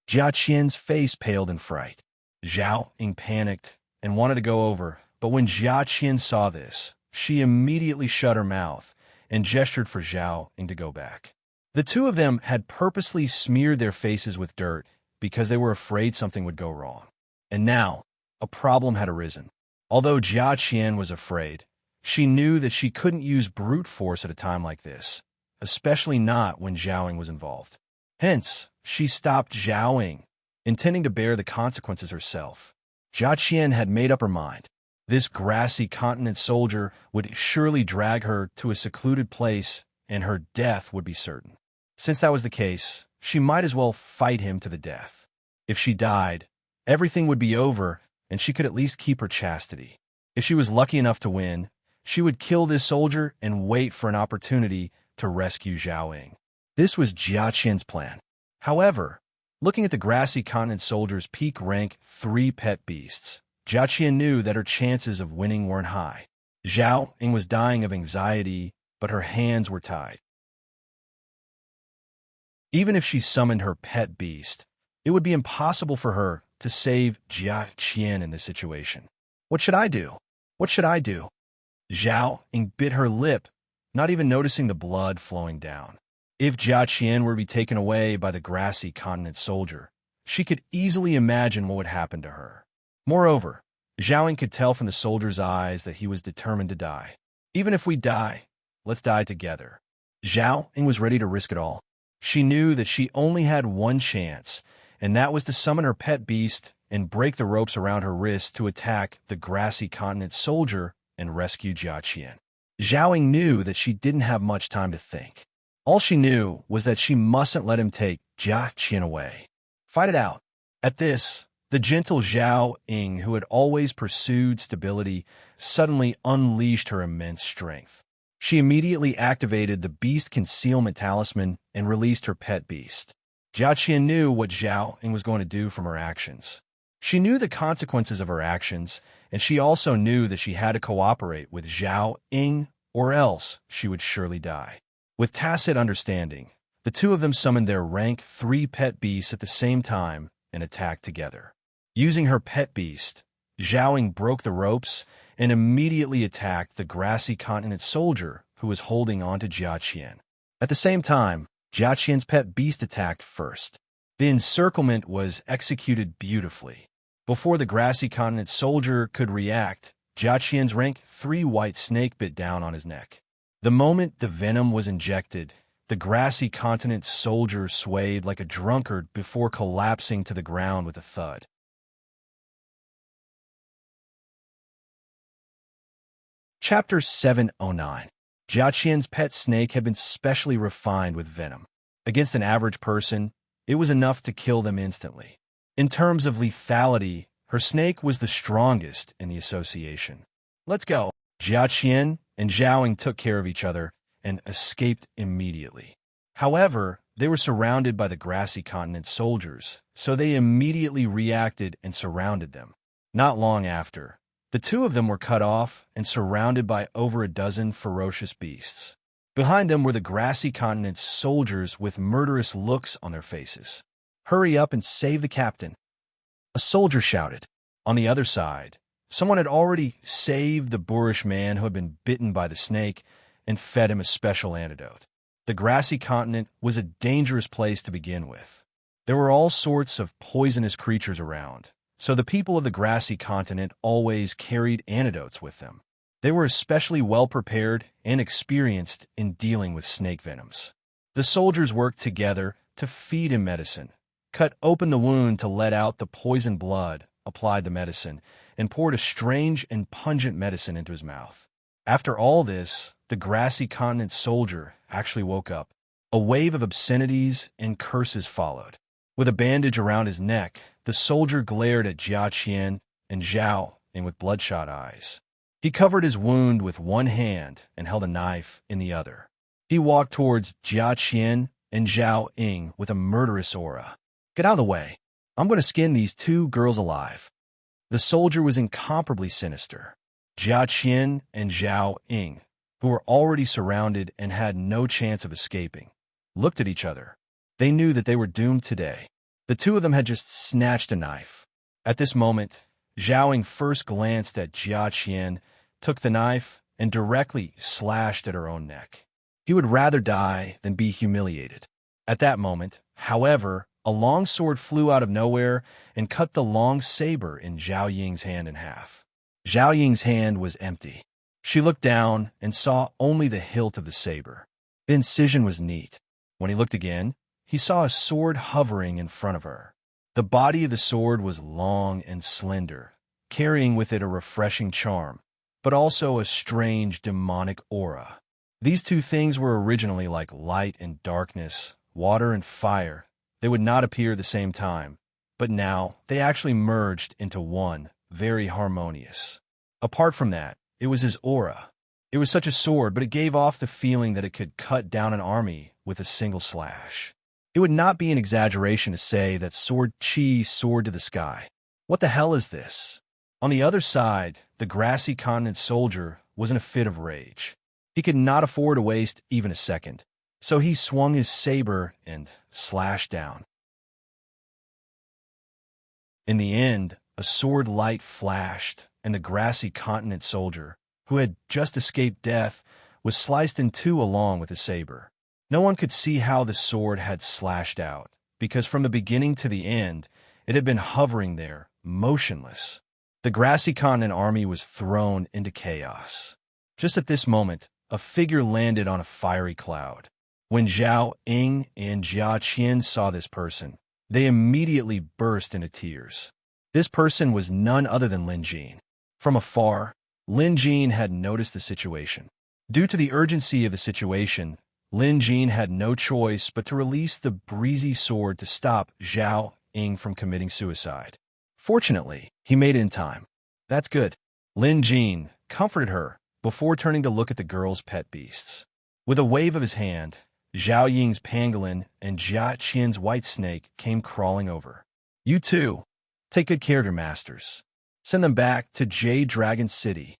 Jia Qian's face paled in fright. Zhao Ying panicked and wanted to go over, but when Jia Qian saw this, she immediately shut her mouth and gestured for Zhao Ying to go back. The two of them had purposely smeared their faces with dirt because they were afraid something would go wrong. And now, a problem had arisen. Although Jia Qian was afraid, she knew that she couldn't use brute force at a time like this, especially not when Zhao Ying was involved. Hence, she stopped Zhao Ying, intending to bear the consequences herself. Jia Qian had made up her mind. This grassy continent soldier would surely drag her to a secluded place, and her death would be certain. Since that was the case, she might as well fight him to the death. If she died, everything would be over, and she could at least keep her chastity. If she was lucky enough to win, she would kill this soldier and wait for an opportunity to rescue Zhao Ying. This was Jia Qian's plan. However, looking at the grassy continent soldier's peak rank 3 pet beasts, Jia Qian knew that her chances of winning weren't high. Zhao Ying was dying of anxiety, but her hands were tied. Even if she summoned her pet beast, it would be impossible for her to save Jia Qian in this situation. What should I do? What should I do? Zhao Ying bit her lip, not even noticing the blood flowing down. If Jia Qian were to be taken away by the grassy continent soldier, she could easily imagine what would happen to her. Moreover, Zhao Ying could tell from the soldier's eyes that he was determined to die. Even if we die, let's die together. Zhao Ying was ready to risk it all. She knew that she only had one chance, and that was to summon her pet beast and break the ropes around her wrists to attack the grassy continent soldier and rescue Jia Qian. Zhao Ying knew that she didn't have much time to think. All she knew was that she mustn't let him take Jia Qian away. Fight it out. At this, the gentle Zhao Ying, who had always pursued stability, suddenly unleashed her immense strength. She immediately activated the beast concealment talisman and released her pet beast. Jia Qian knew what Zhao Ying was going to do from her actions. She knew the consequences of her actions, and she also knew that she had to cooperate with Zhao Ying, or else she would surely die. With tacit understanding, the two of them summoned their rank 3 pet beasts at the same time and attacked together. Using her pet beast, Zhao Ying broke the ropes and immediately attacked the grassy continent soldier who was holding on to Jia Qian. At the same time, Jia Qian's pet beast attacked first. The encirclement was executed beautifully. Before the grassy continent soldier could react, Jia Qian's rank 3 white snake bit down on his neck. The moment the venom was injected, the grassy continent soldier swayed like a drunkard before collapsing to the ground with a thud. Chapter 709. Jia Qian's pet snake had been specially refined with venom. Against an average person, it was enough to kill them instantly. In terms of lethality, her snake was the strongest in the association. Let's go. Jia Qian and Zhao Ying took care of each other and escaped immediately. However, they were surrounded by the grassy continent soldiers, so they immediately reacted and surrounded them. Not long after, the two of them were cut off and surrounded by over a dozen ferocious beasts. Behind them were the grassy continent's soldiers with murderous looks on their faces. "Hurry up and save the captain," a soldier shouted. On the other side, someone had already saved the boorish man who had been bitten by the snake and fed him a special antidote. The grassy continent was a dangerous place to begin with. There were all sorts of poisonous creatures around, so the people of the grassy continent always carried antidotes with them. They were especially well-prepared and experienced in dealing with snake venoms. The soldiers worked together to feed him medicine, cut open the wound to let out the poisoned blood, applied the medicine, and poured a strange and pungent medicine into his mouth. After all this, the grassy continent soldier actually woke up. A wave of obscenities and curses followed. With a bandage around his neck, the soldier glared at Jia Qian and Zhao Ying with bloodshot eyes. He covered his wound with one hand and held a knife in the other. He walked towards Jia Qian and Zhao Ying with a murderous aura. "Get out of the way. I'm going to skin these two girls alive." The soldier was incomparably sinister. Jia Qian and Zhao Ying, who were already surrounded and had no chance of escaping, looked at each other. They knew that they were doomed today. The two of them had just snatched a knife. At this moment, Zhao Ying first glanced at Jia Qian, took the knife, and directly slashed at her own neck. He would rather die than be humiliated. At that moment, however, a long sword flew out of nowhere and cut the long saber in Zhao Ying's hand in half. Zhao Ying's hand was empty. She looked down and saw only the hilt of the saber. The incision was neat. When he looked again, he saw a sword hovering in front of her. The body of the sword was long and slender, carrying with it a refreshing charm, but also a strange demonic aura. These two things were originally like light and darkness, water and fire. They would not appear at the same time, but now they actually merged into one, very harmonious. Apart from that, it was his aura. It was such a sword, but it gave off the feeling that it could cut down an army with a single slash. It would not be an exaggeration to say that sword chi soared to the sky. What the hell is this? On the other side, the grassy continent soldier was in a fit of rage. He could not afford to waste even a second, so he swung his saber and slashed down. In the end, a sword light flashed, and the grassy continent soldier, who had just escaped death, was sliced in two along with his saber. No one could see how the sword had slashed out, because from the beginning to the end, it had been hovering there, motionless. The grassy continent army was thrown into chaos. Just at this moment, a figure landed on a fiery cloud. When Zhao Ying and Jia Qian saw this person, they immediately burst into tears. This person was none other than Lin Jin. From afar, Lin Jin had noticed the situation. Due to the urgency of the situation, Lin Jin had no choice but to release the breezy sword to stop Zhao Ying from committing suicide. Fortunately, he made it in time. "That's good." Lin Jin comforted her before turning to look at the girl's pet beasts. With a wave of his hand, Zhao Ying's pangolin and Jia Qian's white snake came crawling over. "You too. Take good care of your masters. Send them back to Jade Dragon City."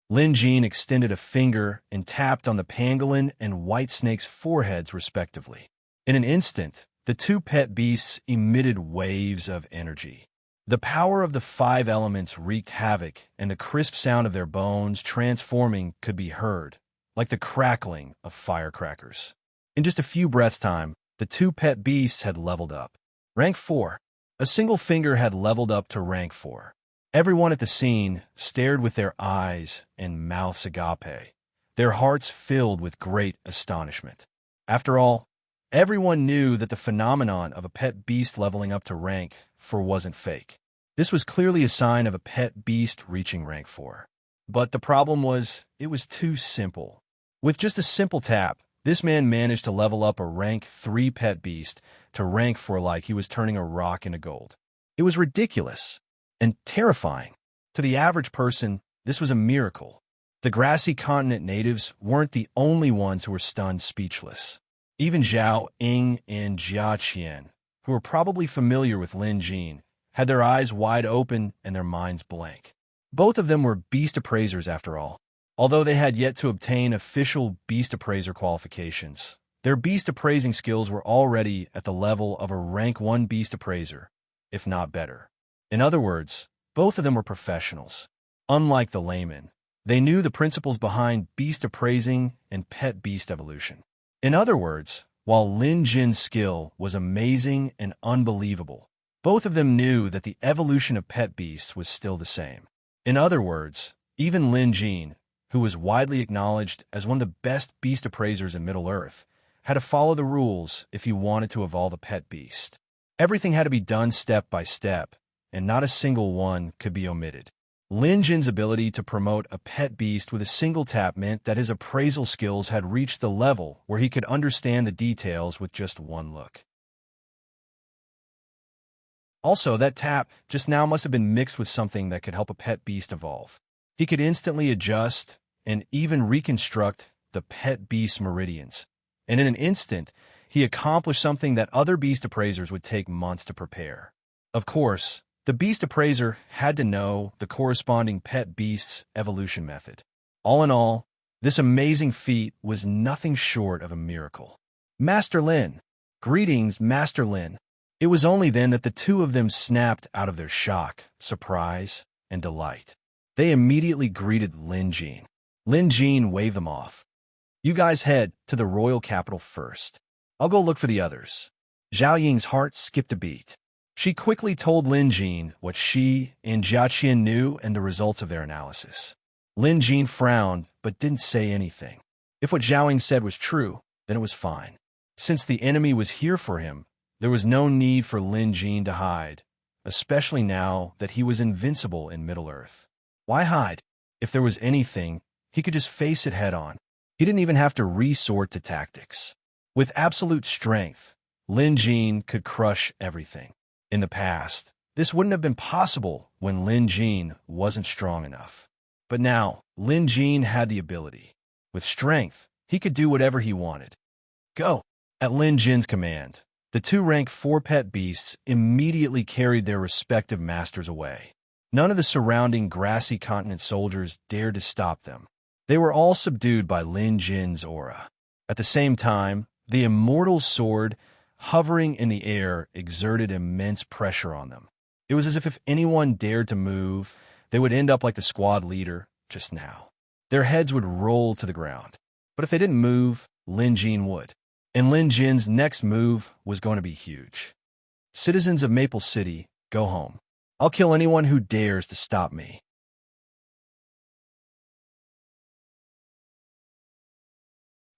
Lin Jin extended a finger and tapped on the pangolin and white snake's foreheads respectively. In an instant, the two pet beasts emitted waves of energy. The power of the five elements wreaked havoc, and the crisp sound of their bones transforming could be heard, like the crackling of firecrackers. In just a few breaths' time, the two pet beasts had leveled up. Rank 4. A single finger had leveled up to rank 4. Everyone at the scene stared with their eyes and mouths agape, their hearts filled with great astonishment. After all, everyone knew that the phenomenon of a pet beast leveling up to rank 4 wasn't fake. This was clearly a sign of a pet beast reaching rank 4. But the problem was, it was too simple. With just a simple tap, this man managed to level up a rank 3 pet beast to rank 4 like he was turning a rock into gold. It was ridiculous and terrifying. To the average person, This was a miracle. The grassy continent natives weren't the only ones who were stunned speechless. Even Zhao Ying and Jia Qian, who were probably familiar with Lin Jin, had their eyes wide open and their minds blank. Both of them were beast appraisers after all. Although they had yet to obtain official beast appraiser qualifications, their beast appraising skills were already at the level of a rank 1 beast appraiser, if not better. In other words, both of them were professionals. Unlike the layman, they knew the principles behind beast appraising and pet beast evolution. In other words, while Lin Jin's skill was amazing and unbelievable, both of them knew that the evolution of pet beasts was still the same. In other words, even Lin Jin, who was widely acknowledged as one of the best beast appraisers in Middle-earth, had to follow the rules if he wanted to evolve a pet beast. Everything had to be done step by step, and not a single one could be omitted. Lin Jin's ability to promote a pet beast with a single tap meant that his appraisal skills had reached the level where he could understand the details with just one look. Also, that tap just now must have been mixed with something that could help a pet beast evolve. He could instantly adjust and even reconstruct the pet beast's meridians. And in an instant, he accomplished something that other beast appraisers would take months to prepare. Of course, the beast appraiser had to know the corresponding pet beast's evolution method. All in all, this amazing feat was nothing short of a miracle. Master Lin. Greetings, Master Lin. It was only then that the two of them snapped out of their shock, surprise, and delight. They immediately greeted Lin Jin. Lin Jin waved them off. You guys head to the royal capital first. I'll go look for the others. Zhao Ying's heart skipped a beat. She quickly told Lin Jin what she and Jia Qian knew and the results of their analysis. Lin Jin frowned but didn't say anything. If what Zhao Ying said was true, then it was fine. Since the enemy was here for him, there was no need for Lin Jin to hide, especially now that he was invincible in Middle-earth. Why hide? If there was anything, he could just face it head-on. He didn't even have to resort to tactics. With absolute strength, Lin Jin could crush everything. In the past, this wouldn't have been possible when Lin Jin wasn't strong enough. But now, Lin Jin had the ability. With strength, he could do whatever he wanted. Go! At Lin Jin's command, the two rank 4 pet beasts immediately carried their respective masters away. None of the surrounding grassy continent soldiers dared to stop them. They were all subdued by Lin Jin's aura. At the same time, the immortal sword, hovering in the air, exerted immense pressure on them. It was as if anyone dared to move, they would end up like the squad leader just now. Their heads would roll to the ground. But if they didn't move, Lin Jin would. And Lin Jin's next move was going to be huge. Citizens of Maple City, go home. I'll kill anyone who dares to stop me.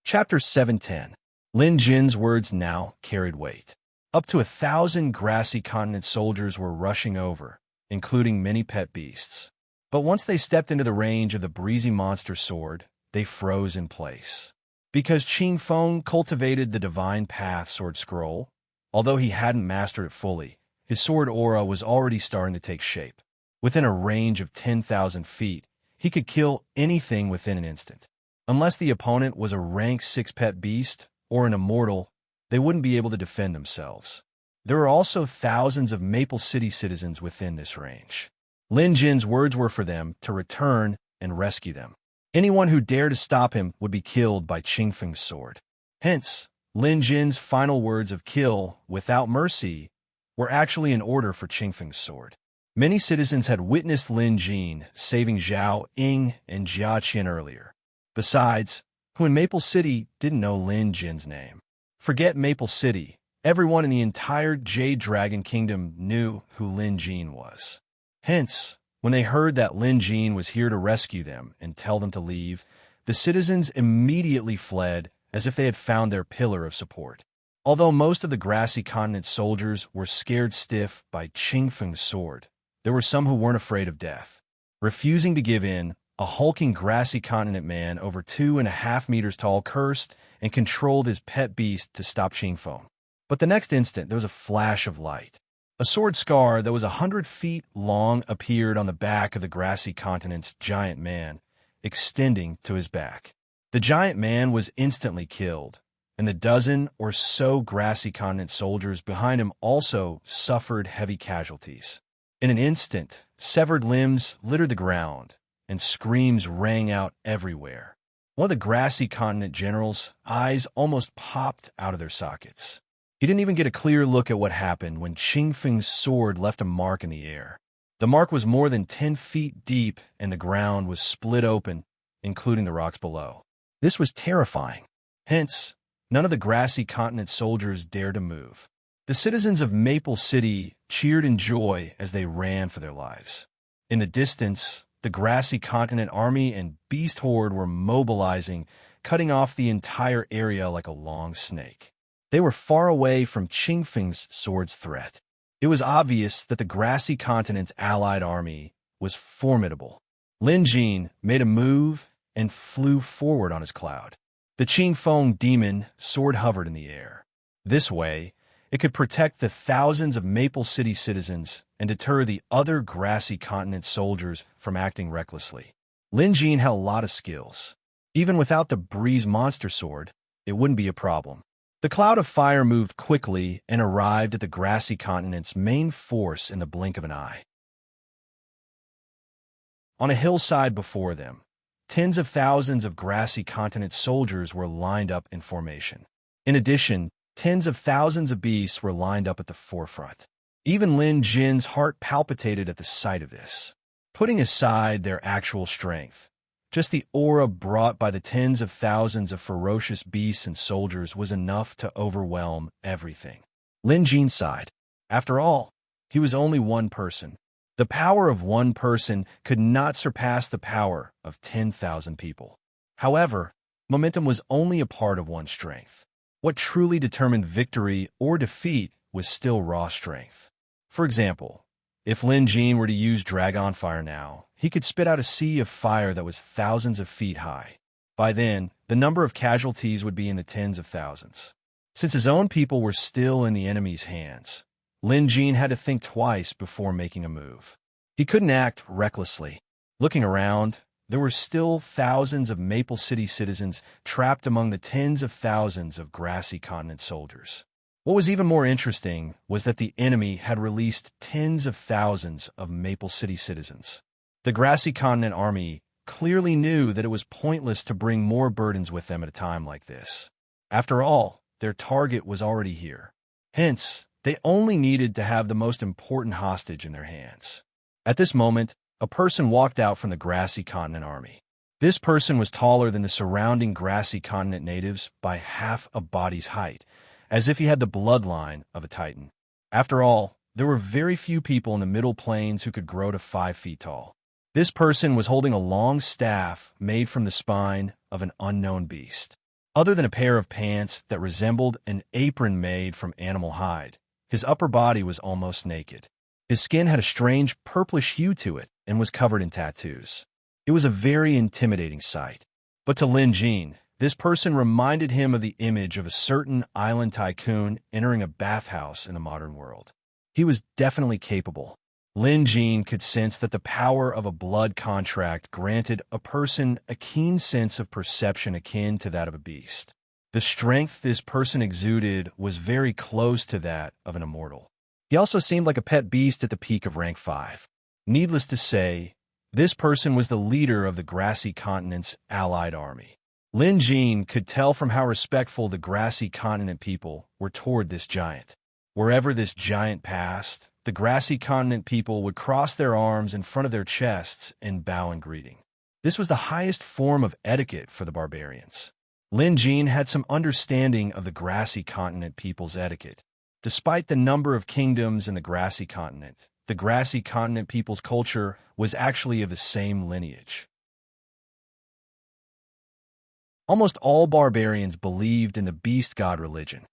Chapter 710. Lin Jin's words now carried weight. Up to 1,000 grassy continent soldiers were rushing over, including many pet beasts. But once they stepped into the range of the breezy monster sword, they froze in place. Because Qing Feng cultivated the Divine Path sword scroll, although he hadn't mastered it fully, his sword aura was already starting to take shape. Within a range of 10,000 feet, he could kill anything within an instant. Unless the opponent was a rank 6 pet beast or an immortal, they wouldn't be able to defend themselves. There were also thousands of Maple City citizens within this range. Lin Jin's words were for them to return and rescue them. Anyone who dared to stop him would be killed by Qing Feng's sword. Hence, Lin Jin's final words of kill without mercy were actually an order for Qing Feng's sword. Many citizens had witnessed Lin Jin saving Zhao Ying and Jia Qian earlier. Besides, who in Maple City didn't know Lin Jin's name? Forget Maple City. Everyone in the entire Jade Dragon Kingdom knew who Lin Jin was. Hence, when they heard that Lin Jin was here to rescue them and tell them to leave, the citizens immediately fled as if they had found their pillar of support. Although most of the grassy continent soldiers were scared stiff by Qing Feng's sword, there were some who weren't afraid of death. Refusing to give in, a hulking grassy continent man over 2.5 meters tall cursed and controlled his pet beast to stop Qing Feng. But the next instant, there was a flash of light. A sword scar that was 100 feet long appeared on the back of the grassy continent's giant man, extending to his back. The giant man was instantly killed, and the dozen or so grassy continent soldiers behind him also suffered heavy casualties. In an instant, severed limbs littered the ground, and screams rang out everywhere. One of the grassy continent generals' eyes almost popped out of their sockets. He didn't even get a clear look at what happened when Qing Feng's sword left a mark in the air. The mark was more than 10 feet deep, and the ground was split open, including the rocks below. This was terrifying. Hence, none of the grassy continent soldiers dared to move. The citizens of Maple City cheered in joy as they ran for their lives. In the distance, the grassy continent army and beast horde were mobilizing, cutting off the entire area like a long snake. They were far away from Qing Feng's sword's threat. It was obvious that the grassy continent's allied army was formidable. Lin Jin made a move and flew forward on his cloud. The Qing Feng demon sword hovered in the air. This way, it could protect the thousands of Maple City citizens and deter the other grassy continent soldiers from acting recklessly. Lin Jin had a lot of skills. Even without the breeze monster sword, it wouldn't be a problem. The cloud of fire moved quickly and arrived at the grassy continent's main force in the blink of an eye. On a hillside before them, tens of thousands of grassy continent soldiers were lined up in formation. In addition, tens of thousands of beasts were lined up at the forefront. Even Lin Jin's heart palpitated at the sight of this. Putting aside their actual strength, just the aura brought by the tens of thousands of ferocious beasts and soldiers was enough to overwhelm everything. Lin Jin sighed. After all, he was only one person. The power of one person could not surpass the power of 10,000 people. However, momentum was only a part of one's strength. What truly determined victory or defeat was still raw strength. For example, if Lin Jin were to use Dragon Fire now, he could spit out a sea of fire that was thousands of feet high. By then, the number of casualties would be in the tens of thousands. Since his own people were still in the enemy's hands, Lin Jin had to think twice before making a move. He couldn't act recklessly. Looking around, there were still thousands of Maple City citizens trapped among the tens of thousands of grassy continent soldiers. What was even more interesting was that the enemy had released tens of thousands of Maple City citizens. The grassy continent army clearly knew that it was pointless to bring more burdens with them at a time like this. After all, their target was already here. Hence, they only needed to have the most important hostage in their hands. At this moment, a person walked out from the grassy continent army. This person was taller than the surrounding grassy continent natives by half a body's height, as if he had the bloodline of a titan. After all, there were very few people in the Middle Plains who could grow to 5 feet tall. This person was holding a long staff made from the spine of an unknown beast. Other than a pair of pants that resembled an apron made from animal hide, his upper body was almost naked. His skin had a strange purplish hue to it and was covered in tattoos. It was a very intimidating sight. But to Lin Jin, this person reminded him of the image of a certain island tycoon entering a bathhouse in the modern world. He was definitely capable. Lin Jin could sense that the power of a blood contract granted a person a keen sense of perception akin to that of a beast. The strength this person exuded was very close to that of an immortal. He also seemed like a pet beast at the peak of rank 5. Needless to say, this person was the leader of the grassy continent's allied army. Lin Jin could tell from how respectful the grassy continent people were toward this giant. Wherever this giant passed, the grassy continent people would cross their arms in front of their chests and bow in greeting. This was the highest form of etiquette for the barbarians. Lin Jin had some understanding of the grassy continent people's etiquette. Despite the number of kingdoms in the grassy continent people's culture was actually of the same lineage. Almost all barbarians believed in the beast god religion.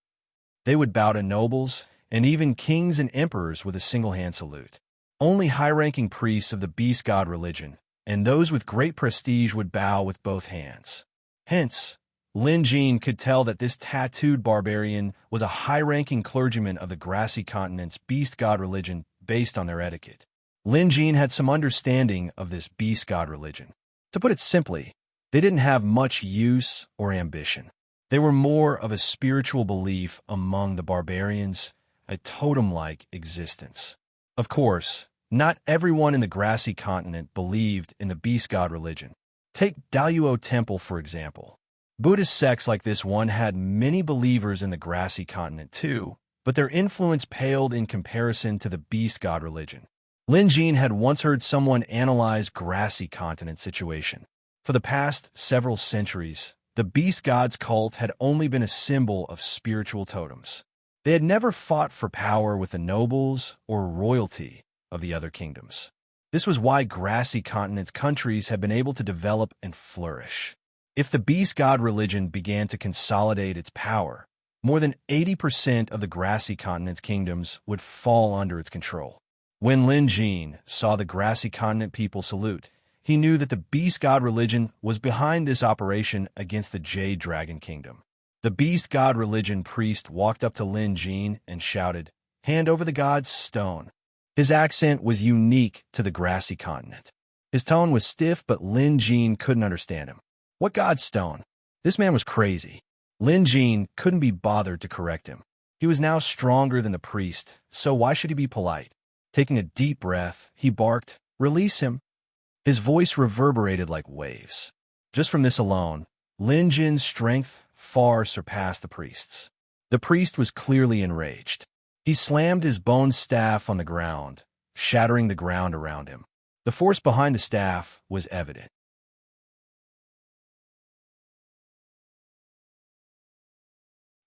They would bow to nobles and even kings and emperors with a single-hand salute. Only high-ranking priests of the beast god religion and those with great prestige would bow with both hands. Hence, Lin Jin could tell that this tattooed barbarian was a high-ranking clergyman of the grassy continent's beast god religion based on their etiquette. Lin Jin had some understanding of this beast god religion. To put it simply, they didn't have much use or ambition. They were more of a spiritual belief among the barbarians, a totem-like existence. Of course, not everyone in the grassy continent believed in the beast god religion. Take Daluo Temple, for example. Buddhist sects like this one had many believers in the grassy continent too, but their influence paled in comparison to the beast god religion. Lin Jin had once heard someone analyze grassy continent situation. For the past several centuries, the beast god's cult had only been a symbol of spiritual totems. They had never fought for power with the nobles or royalty of the other kingdoms. This was why grassy continent's countries had been able to develop and flourish. If the beast god religion began to consolidate its power, more than 80% of the grassy continent's kingdoms would fall under its control. When Lin Jin saw the grassy continent people salute, he knew that the beast god religion was behind this operation against the Jade Dragon Kingdom. The beast god religion priest walked up to Lin Jin and shouted, "Hand over the god's stone." His accent was unique to the grassy continent. His tone was stiff, but Lin Jin couldn't understand him. What god's stone? This man was crazy. Lin Jin couldn't be bothered to correct him. He was now stronger than the priest, so why should he be polite? Taking a deep breath, he barked, "Release him." His voice reverberated like waves. Just from this alone, Lin Jin's strength far surpassed the priest's. The priest was clearly enraged. He slammed his bone staff on the ground, shattering the ground around him. The force behind the staff was evident.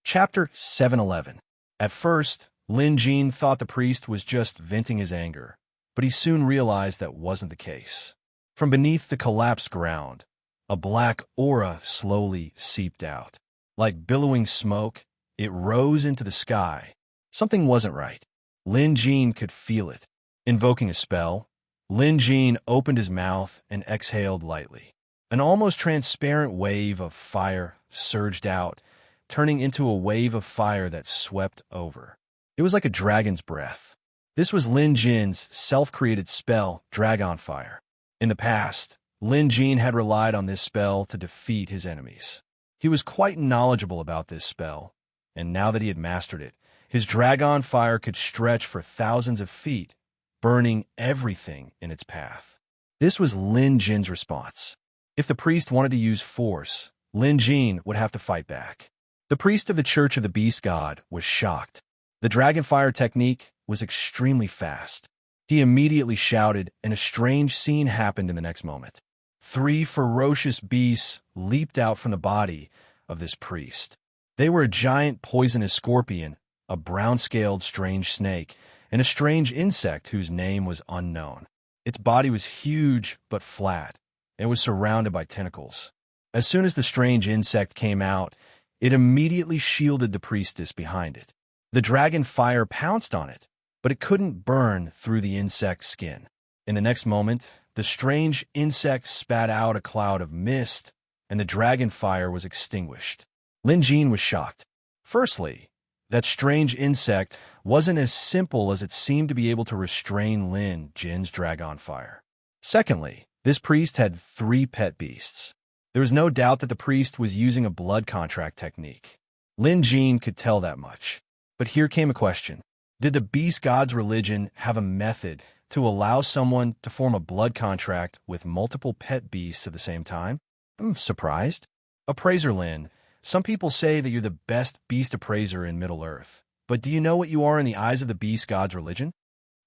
Chapter 711. At first, Lin Jin thought the priest was just venting his anger, but he soon realized that wasn't the case. From beneath the collapsed ground, a black aura slowly seeped out. Like billowing smoke, it rose into the sky. Something wasn't right. Lin Jin could feel it. Invoking a spell, Lin Jin opened his mouth and exhaled lightly. An almost transparent wave of fire surged out, turning into a wave of fire that swept over. It was like a dragon's breath. This was Lin Jin's self-created spell, Dragon Fire. In the past, Lin Jin had relied on this spell to defeat his enemies. He was quite knowledgeable about this spell, and now that he had mastered it, his Dragon Fire could stretch for thousands of feet, burning everything in its path. This was Lin Jin's response. If the priest wanted to use force, Lin Jin would have to fight back. The priest of the Church of the Beast God was shocked. The Dragon Fire technique was extremely fast. He immediately shouted, and a strange scene happened in the next moment. 3 ferocious beasts leaped out from the body of this priest. They were a giant poisonous scorpion, a brown-scaled strange snake, and a strange insect whose name was unknown. Its body was huge but flat, and was surrounded by tentacles. As soon as the strange insect came out, it immediately shielded the priestess behind it. The dragon fire pounced on it, but it couldn't burn through the insect's skin. In the next moment, the strange insect spat out a cloud of mist, and the dragon fire was extinguished. Lin Jin was shocked. Firstly, that strange insect wasn't as simple as it seemed to be able to restrain Lin Jin's dragon fire. Secondly, this priest had 3 pet beasts. There was no doubt that the priest was using a blood contract technique. Lin Jin could tell that much. But here came a question. Did the beast god's religion have a method to allow someone to form a blood contract with multiple pet beasts at the same time? I'm surprised. Appraiser Lin, some people say that you're the best beast appraiser in Middle-earth. But do you know what you are in the eyes of the beast god's religion?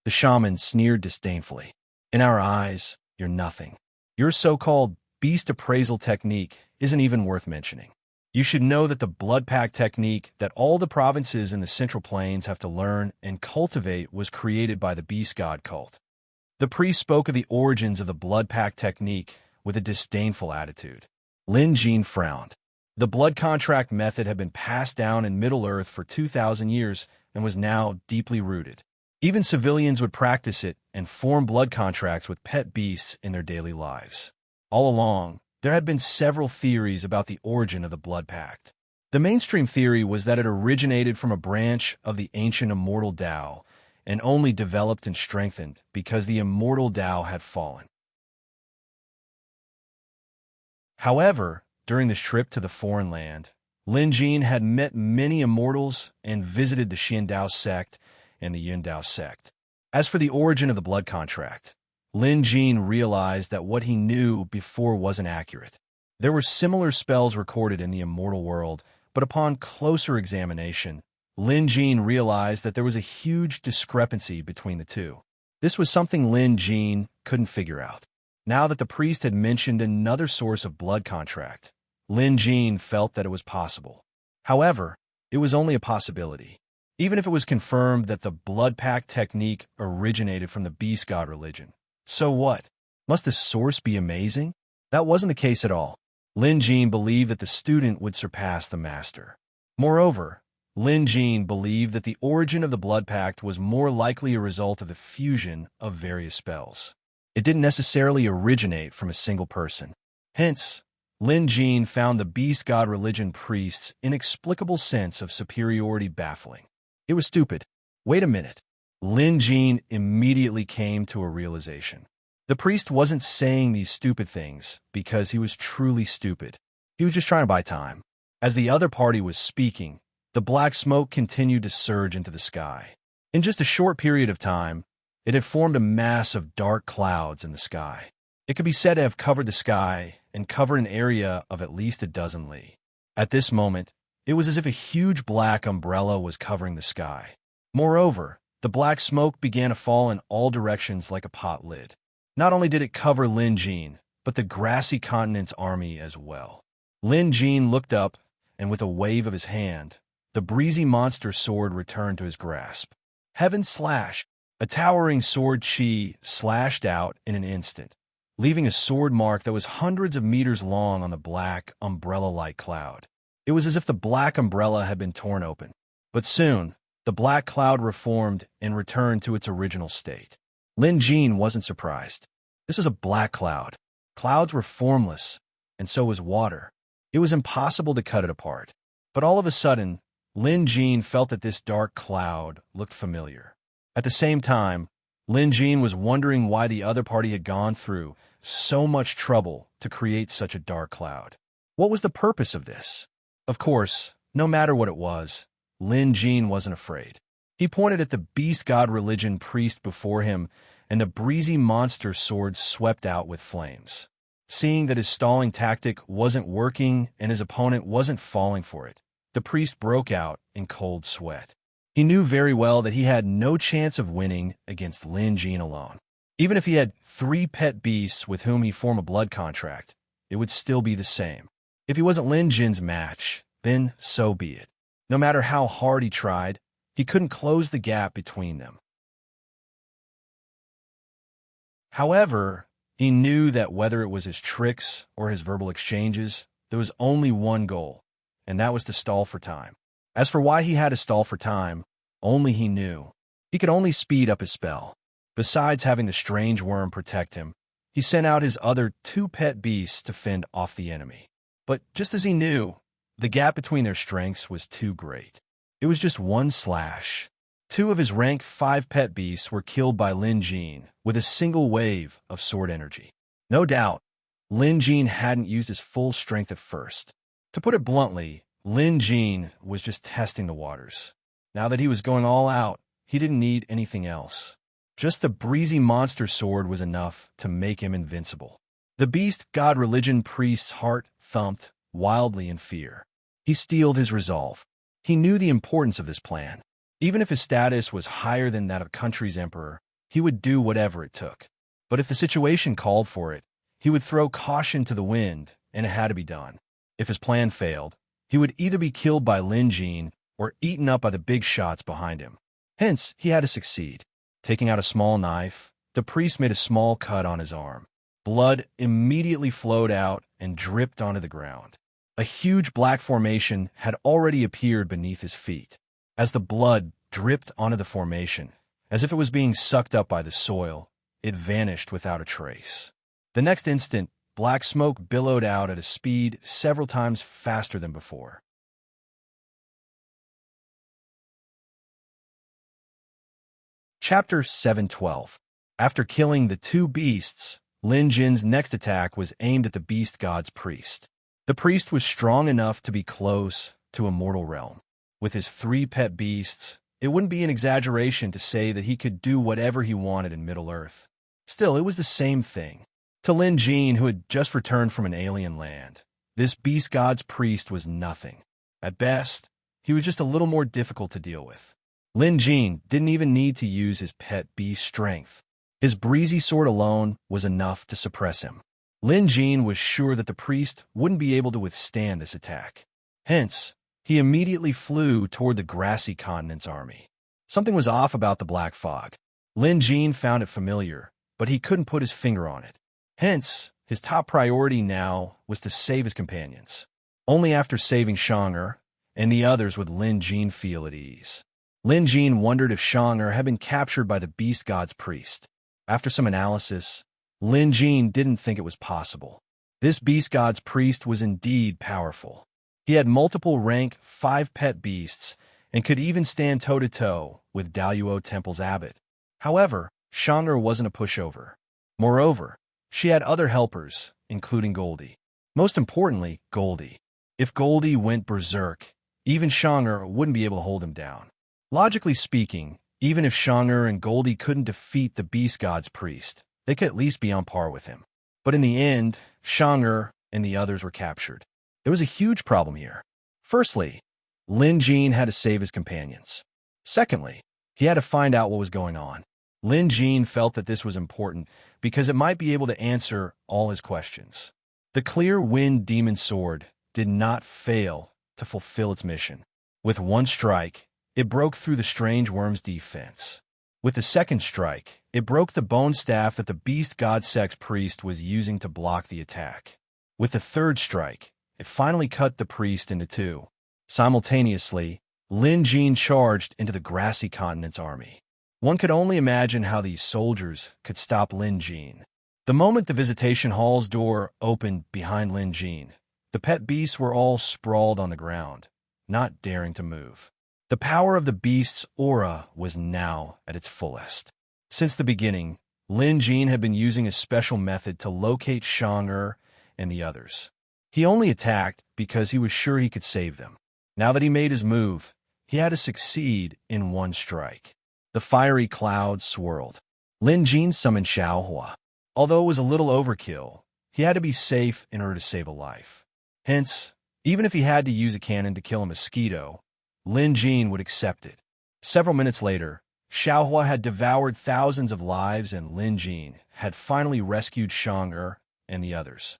The shaman sneered disdainfully. In our eyes, you're nothing. Your so-called beast appraisal technique isn't even worth mentioning. You should know that the blood pact technique that all the provinces in the Central Plains have to learn and cultivate was created by the beast god cult. The priest spoke of the origins of the blood pact technique with a disdainful attitude. Lin Jin frowned. The blood contract method had been passed down in Middle-earth for 2,000 years and was now deeply rooted. Even civilians would practice it and form blood contracts with pet beasts in their daily lives. All along, There had been several theories about the origin of the Blood Pact. The mainstream theory was that it originated from a branch of the ancient immortal Tao and only developed and strengthened because the immortal Tao had fallen. However, during this trip to the foreign land, Lin Jin had met many immortals and visited the Xin Dao sect and the Yun Dao sect. As for the origin of the blood contract, Lin Jin realized that what he knew before wasn't accurate. There were similar spells recorded in the immortal world, but upon closer examination, Lin Jin realized that there was a huge discrepancy between the two. This was something Lin Jin couldn't figure out. Now that the priest had mentioned another source of blood contract, Lin Jin felt that it was possible. However, it was only a possibility. Even if it was confirmed that the blood pact technique originated from the beast god religion. So what? Must the source be amazing? That wasn't the case at all. Lin Jin believed that the student would surpass the master. Moreover, Lin Jin believed that the origin of the blood pact was more likely a result of the fusion of various spells. It didn't necessarily originate from a single person. Hence, Lin Jin found the beast god religion priest's inexplicable sense of superiority baffling. It was stupid. Wait a minute. Lin Jin immediately came to a realization. The priest wasn't saying these stupid things because he was truly stupid. He was just trying to buy time. As the other party was speaking, the black smoke continued to surge into the sky. In just a short period of time, it had formed a mass of dark clouds in the sky. It could be said to have covered the sky and covered an area of at least a dozen li. At this moment, it was as if a huge black umbrella was covering the sky. Moreover, the black smoke began to fall in all directions like a pot lid. Not only did it cover Lin Jin, but the grassy continent's army as well. Lin Jin looked up, and with a wave of his hand, the breezy monster sword returned to his grasp. Heaven slash! A towering sword chi slashed out in an instant, leaving a sword mark that was hundreds of meters long on the black, umbrella-like cloud. It was as if the black umbrella had been torn open. But soon, the black cloud reformed and returned to its original state. Lin Jin wasn't surprised. This was a black cloud. Clouds were formless, and so was water. It was impossible to cut it apart. But all of a sudden, Lin Jin felt that this dark cloud looked familiar. At the same time, Lin Jin was wondering why the other party had gone through so much trouble to create such a dark cloud. What was the purpose of this? Of course, no matter what it was, Lin Jin wasn't afraid. He pointed at the beast god religion priest before him, and the breezy monster sword swept out with flames. Seeing that his stalling tactic wasn't working and his opponent wasn't falling for it, the priest broke out in cold sweat. He knew very well that he had no chance of winning against Lin Jin alone. Even if he had 3 pet beasts with whom he formed a blood contract, it would still be the same. If he wasn't Lin Jin's match, then so be it. No matter how hard he tried, he couldn't close the gap between them. However, he knew that whether it was his tricks or his verbal exchanges, there was only one goal, and that was to stall for time. As for why he had to stall for time, only he knew. He could only speed up his spell. Besides having the strange worm protect him, he sent out his other 2 pet beasts to fend off the enemy. But just as he knew, the gap between their strengths was too great. It was just one slash. 2 of his rank 5 pet beasts were killed by Lin Jin with a single wave of sword energy. No doubt, Lin Jin hadn't used his full strength at first. To put it bluntly, Lin Jin was just testing the waters. Now that he was going all out, he didn't need anything else. Just the breezy monster sword was enough to make him invincible. The beast god religion priest's heart thumped wildly in fear. He steeled his resolve. He knew the importance of this plan. Even if his status was higher than that of country's emperor, he would do whatever it took. But if the situation called for it, he would throw caution to the wind, and it had to be done. If his plan failed, he would either be killed by Lin Jin or eaten up by the big shots behind him. Hence, he had to succeed. Taking out a small knife, the priest made a small cut on his arm. Blood immediately flowed out and dripped onto the ground. A huge black formation had already appeared beneath his feet. As the blood dripped onto the formation, as if it was being sucked up by the soil, it vanished without a trace. The next instant, black smoke billowed out at a speed several times faster than before. Chapter 712. After killing the two beasts, Lin Jin's next attack was aimed at the beast god's priest. The priest was strong enough to be close to a mortal realm. With his 3 pet beasts, it wouldn't be an exaggeration to say that he could do whatever he wanted in Middle-earth. Still, it was the same thing. To Lin Jin, who had just returned from an alien land, this beast god's priest was nothing. At best, he was just a little more difficult to deal with. Lin Jin didn't even need to use his pet beast's strength. His breezy sword alone was enough to suppress him. Lin Jin was sure that the priest wouldn't be able to withstand this attack. Hence, he immediately flew toward the grassy continent's army. Something was off about the black fog. Lin Jin found it familiar, but he couldn't put his finger on it. Hence, his top priority now was to save his companions. Only after saving Shang'er and the others would Lin Jin feel at ease. Lin Jin wondered if Shang'er had been captured by the beast god's priest. After some analysis, Lin Jin didn't think it was possible. This beast god's priest was indeed powerful. He had multiple rank 5 pet beasts and could even stand toe-to-toe with Daluo Temple's abbot. However, Shang'er wasn't a pushover. Moreover, she had other helpers, including Goldie. Most importantly, Goldie. If Goldie went berserk, even Shang'er wouldn't be able to hold him down. Logically speaking, even if Shang'er and Goldie couldn't defeat the beast god's priest, they could at least be on par with him. But in the end, Shang'er and the others were captured. There was a huge problem here. Firstly, Lin Jin had to save his companions. Secondly, he had to find out what was going on. Lin Jin felt that this was important because it might be able to answer all his questions. The clear wind demon sword did not fail to fulfill its mission. With one strike, it broke through the strange worm's defense. With the second strike, it broke the bone staff that the beast god sex priest was using to block the attack. With the third strike, it finally cut the priest into 2. Simultaneously, Lin Jin charged into the grassy continent's army. One could only imagine how these soldiers could stop Lin Jin. The moment the visitation hall's door opened behind Lin Jin, the pet beasts were all sprawled on the ground, not daring to move. The power of the beast's aura was now at its fullest. Since the beginning, Lin Jin had been using a special method to locate Shang'er and the others. He only attacked because he was sure he could save them. Now that he made his move, he had to succeed in one strike. The fiery cloud swirled. Lin Jin summoned Xiaohua. Although it was a little overkill, he had to be safe in order to save a life. Hence, even if he had to use a cannon to kill a mosquito, Lin Jin would accept it. Several minutes later, Xiaohua had devoured thousands of lives and Lin Jin had finally rescued Shang'er and the others.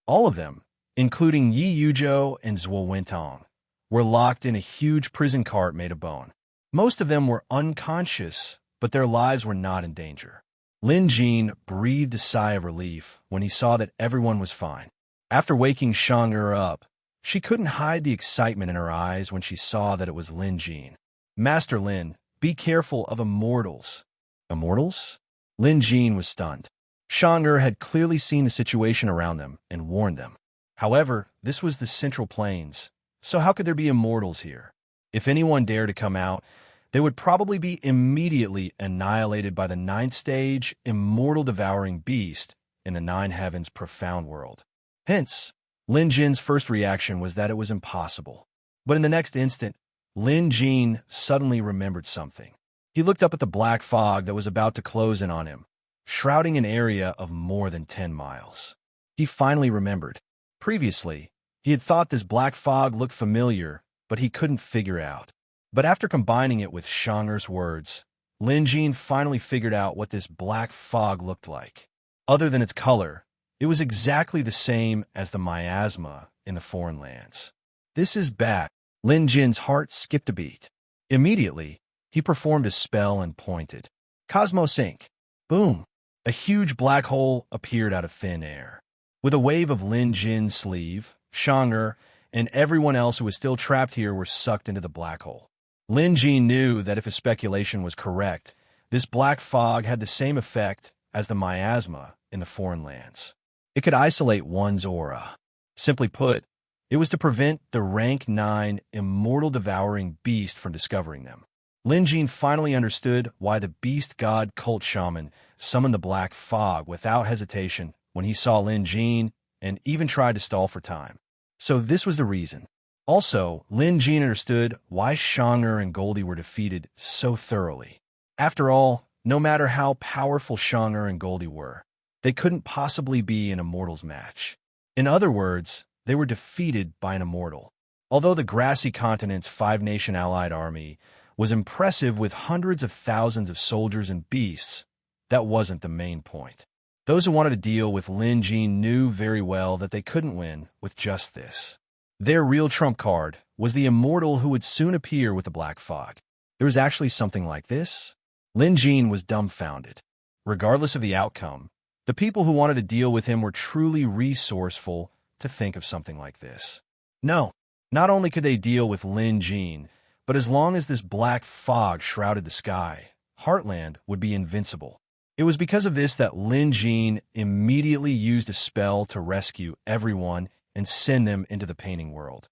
All of them, including Yi Yuzhou and Zhuo Wentong, were locked in a huge prison cart made of bone. Most of them were unconscious, but their lives were not in danger. Lin Jin breathed a sigh of relief when he saw that everyone was fine. After waking Shang'er up, she couldn't hide the excitement in her eyes when she saw that it was Lin Jin. Master Lin, be careful of immortals. Immortals? Lin Jin was stunned. Shang'er had clearly seen the situation around them and warned them. However, this was the Central Plains, so how could there be immortals here? If anyone dared to come out, they would probably be immediately annihilated by the 9th stage immortal devouring beast in the 9 heavens profound world. Hence, Lin Jin's first reaction was that it was impossible. But in the next instant, Lin Jin suddenly remembered something. He looked up at the black fog that was about to close in on him, shrouding an area of more than 10 miles. He finally remembered. Previously, he had thought this black fog looked familiar, but he couldn't figure out. But after combining it with Shang'er's words, Lin Jin finally figured out what this black fog looked like. Other than its color, it was exactly the same as the miasma in the foreign lands. This is bad. Lin Jin's heart skipped a beat. Immediately, he performed a spell and pointed. Cosmos Inc. Boom! A huge black hole appeared out of thin air. With a wave of Lin Jin's sleeve, Shang'er, and everyone else who was still trapped here were sucked into the black hole. Lin Jin knew that if his speculation was correct, this black fog had the same effect as the miasma in the foreign lands. It could isolate one's aura. Simply put, it was to prevent the rank 9 immortal devouring beast from discovering them. Lin Jin finally understood why the beast god cult shaman summoned the black fog without hesitation when he saw Lin Jin and even tried to stall for time. So this was the reason. Also, Lin Jin understood why Shang'er and Goldie were defeated so thoroughly. After all, no matter how powerful Shang'er and Goldie were, they couldn't possibly be an immortal's match. In other words, they were defeated by an immortal. Although the grassy continent's 5-nation allied army was impressive with hundreds of thousands of soldiers and beasts, that wasn't the main point. Those who wanted to deal with Lin Jin knew very well that they couldn't win with just this. Their real trump card was the immortal who would soon appear with the black fog. There was actually something like this? Lin Jin was dumbfounded. Regardless of the outcome, the people who wanted to deal with him were truly resourceful to think of something like this. No, not only could they deal with Lin Jin, but as long as this black fog shrouded the sky, Heartland would be invincible. It was because of this that Lin Jin immediately used a spell to rescue everyone and send them into the painting world.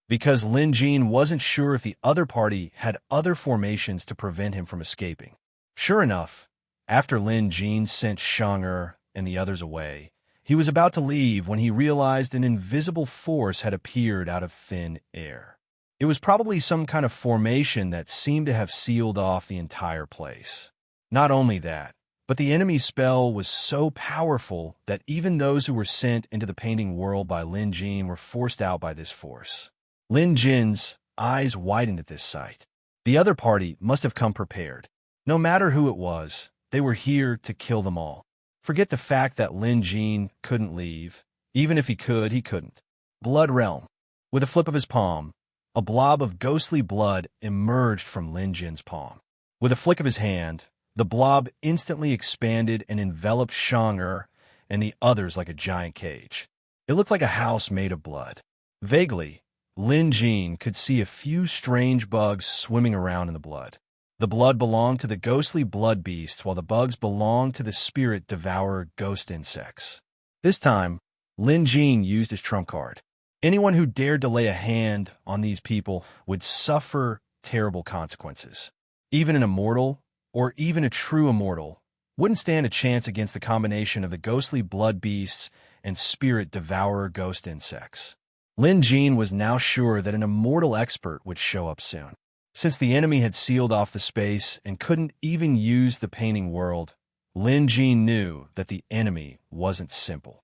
Because Lin Jin wasn't sure if the other party had other formations to prevent him from escaping. Sure enough, after Lin Jin sent Shang'er and the others away, he was about to leave when he realized an invisible force had appeared out of thin air. It was probably some kind of formation that seemed to have sealed off the entire place. Not only that, but the enemy's spell was so powerful that even those who were sent into the painting world by Lin Jin were forced out by this force. Lin Jin's eyes widened at this sight. The other party must have come prepared. No matter who it was, they were here to kill them all. Forget the fact that Lin Jin couldn't leave. Even if he could, he couldn't. Blood Realm. With a flip of his palm, a blob of ghostly blood emerged from Lin Jin's palm. With a flick of his hand, the blob instantly expanded and enveloped Shang'er and the others like a giant cage. It looked like a house made of blood. Vaguely, Lin Jin could see a few strange bugs swimming around in the blood. The blood belonged to the ghostly blood beast, while the bugs belonged to the spirit devourer ghost insects. This time, Lin Jin used his trump card. Anyone who dared to lay a hand on these people would suffer terrible consequences. Even an immortal, or even a true immortal, wouldn't stand a chance against the combination of the ghostly blood beasts and spirit devourer ghost insects. Lin Jin was now sure that an immortal expert would show up soon. Since the enemy had sealed off the space and couldn't even use the painting world, Lin Jin knew that the enemy wasn't simple.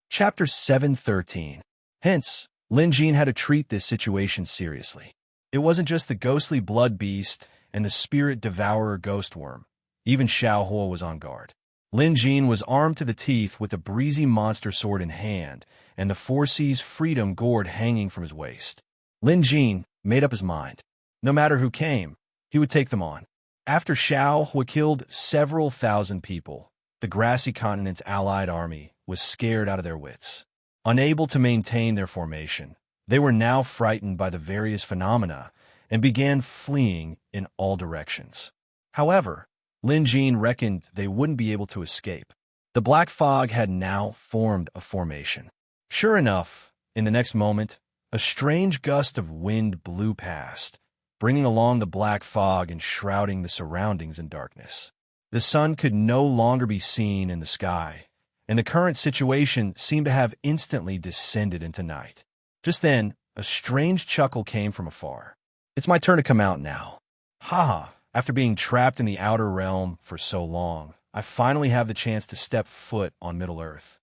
Chapter 713. Hence, Lin Jin had to treat this situation seriously. It wasn't just the ghostly blood beast and the spirit devourer ghost worm. Even Xiao Huo was on guard. Lin Jin was armed to the teeth with a breezy monster sword in hand and the Four Seas Freedom gourd hanging from his waist. Lin Jin made up his mind. No matter who came, he would take them on. After Xiao Huo killed several thousand people, the grassy continent's allied army was scared out of their wits. Unable to maintain their formation, they were now frightened by the various phenomena and began fleeing in all directions. However, Lin Jin reckoned they wouldn't be able to escape. The black fog had now formed a formation. Sure enough, in the next moment, a strange gust of wind blew past, bringing along the black fog and shrouding the surroundings in darkness. The sun could no longer be seen in the sky, and the current situation seemed to have instantly descended into night. Just then, a strange chuckle came from afar. "It's my turn to come out now. Ha! After being trapped in the outer realm for so long, I finally have the chance to step foot on Middle-earth."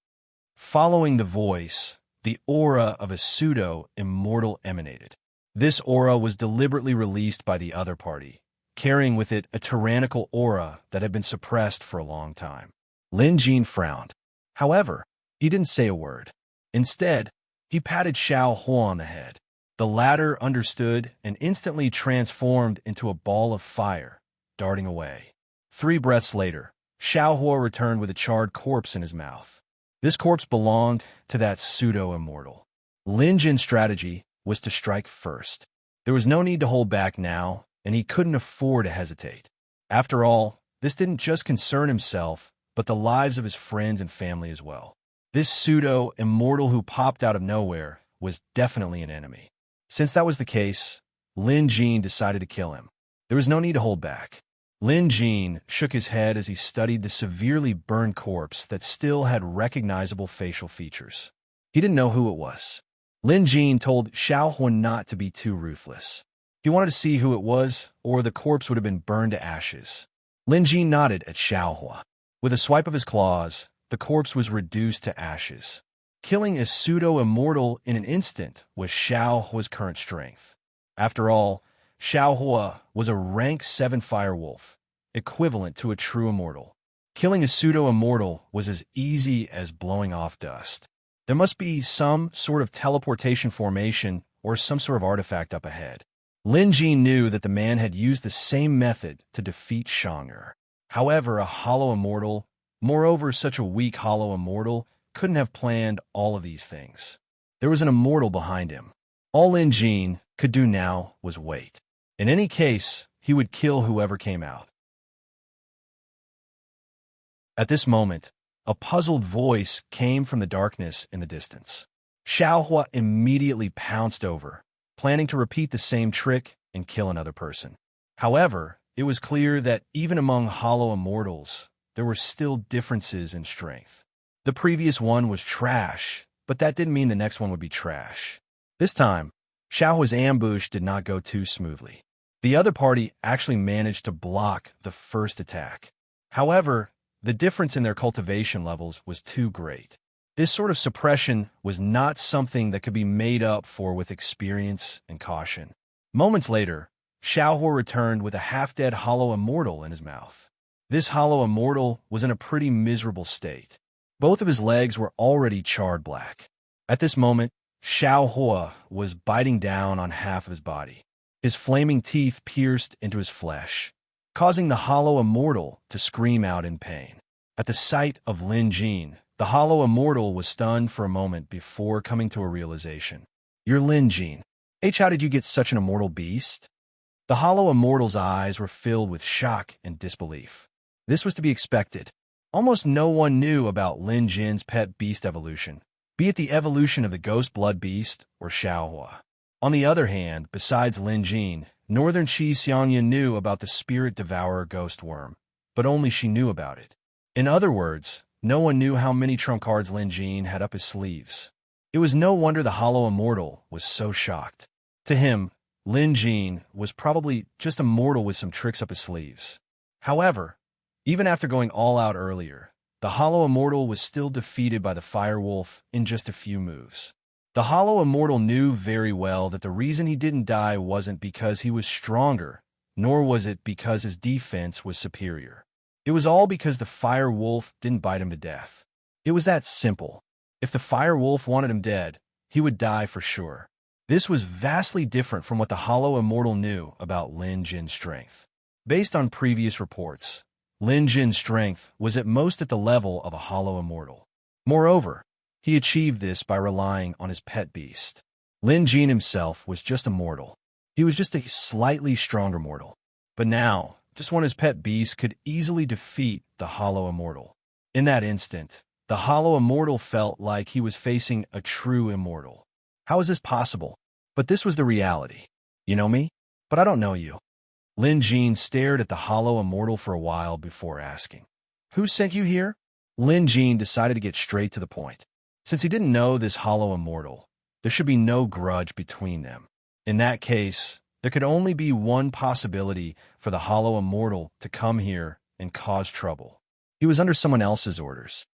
Following the voice, the aura of a pseudo-immortal emanated. This aura was deliberately released by the other party, carrying with it a tyrannical aura that had been suppressed for a long time. Lin Jin frowned. However, he didn't say a word. Instead, he patted Xiao Huo on the head. The latter understood and instantly transformed into a ball of fire, darting away. 3 breaths later, Xiao Huo returned with a charred corpse in his mouth. This corpse belonged to that pseudo-immortal. Lin Jin's strategy was to strike first. There was no need to hold back now, and he couldn't afford to hesitate. After all, this didn't just concern himself, but the lives of his friends and family as well. This pseudo-immortal who popped out of nowhere was definitely an enemy. Since that was the case, Lin Jin decided to kill him. There was no need to hold back. Lin Jin shook his head as he studied the severely burned corpse that still had recognizable facial features. He didn't know who it was. Lin Jin told Xiaohua not to be too ruthless. He wanted to see who it was, or the corpse would have been burned to ashes. Lin Jin nodded at Xiaohua. With a swipe of his claws, the corpse was reduced to ashes. Killing a pseudo-immortal in an instant was Xiaohua's current strength. After all, Xiaohua was a rank 7 firewolf, equivalent to a true immortal. Killing a pseudo-immortal was as easy as blowing off dust. There must be some sort of teleportation formation or some sort of artifact up ahead. Lin Jin knew that the man had used the same method to defeat Shang'er. However, a hollow immortal, moreover such a weak hollow immortal, couldn't have planned all of these things. There was an immortal behind him. All Lin Jin could do now was wait. In any case, he would kill whoever came out. At this moment, a puzzled voice came from the darkness in the distance. Xiaohua immediately pounced over, planning to repeat the same trick and kill another person. However, it was clear that even among hollow immortals, there were still differences in strength. The previous one was trash, but that didn't mean the next one would be trash. This time, Xiaohua's ambush did not go too smoothly. The other party actually managed to block the first attack. However, the difference in their cultivation levels was too great. This sort of suppression was not something that could be made up for with experience and caution. Moments later, Xiaohua returned with a half-dead hollow immortal in his mouth. This hollow immortal was in a pretty miserable state. Both of his legs were already charred black. At this moment, Xiaohua was biting down on half of his body. His flaming teeth pierced into his flesh, causing the hollow immortal to scream out in pain. At the sight of Lin Jin, the hollow immortal was stunned for a moment before coming to a realization. "You're Lin Jin. How did you get such an immortal beast?" The hollow immortal's eyes were filled with shock and disbelief. This was to be expected. Almost no one knew about Lin Jin's pet beast evolution, be it the evolution of the ghost blood beast or Xiaohua. On the other hand, besides Lin Jin, Northern Qi Xiangyan knew about the spirit devourer ghost worm, but only she knew about it. In other words, no one knew how many trump cards Lin Jin had up his sleeves. It was no wonder the hollow immortal was so shocked. To him, Lin Jin was probably just a mortal with some tricks up his sleeves. However, even after going all out earlier, the hollow immortal was still defeated by the firewolf in just a few moves. The hollow immortal knew very well that the reason he didn't die wasn't because he was stronger, nor was it because his defense was superior. It was all because the firewolf didn't bite him to death. It was that simple. If the firewolf wanted him dead, he would die for sure. This was vastly different from what the hollow immortal knew about Lin Jin's strength. Based on previous reports, Lin Jin's strength was at most at the level of a hollow immortal. Moreover, he achieved this by relying on his pet beast. Lin Jin himself was just a mortal. He was just a slightly stronger mortal. But now, just one of his pet beasts could easily defeat the hollow immortal. In that instant, the hollow immortal felt like he was facing a true immortal. How is this possible? But this was the reality. "You know me? But I don't know you." Lin Jin stared at the hollow immortal for a while before asking, "Who sent you here?" Lin Jin decided to get straight to the point. Since he didn't know this hollow immortal, there should be no grudge between them. In that case, there could only be one possibility for the hollow immortal to come here and cause trouble. He was under someone else's orders.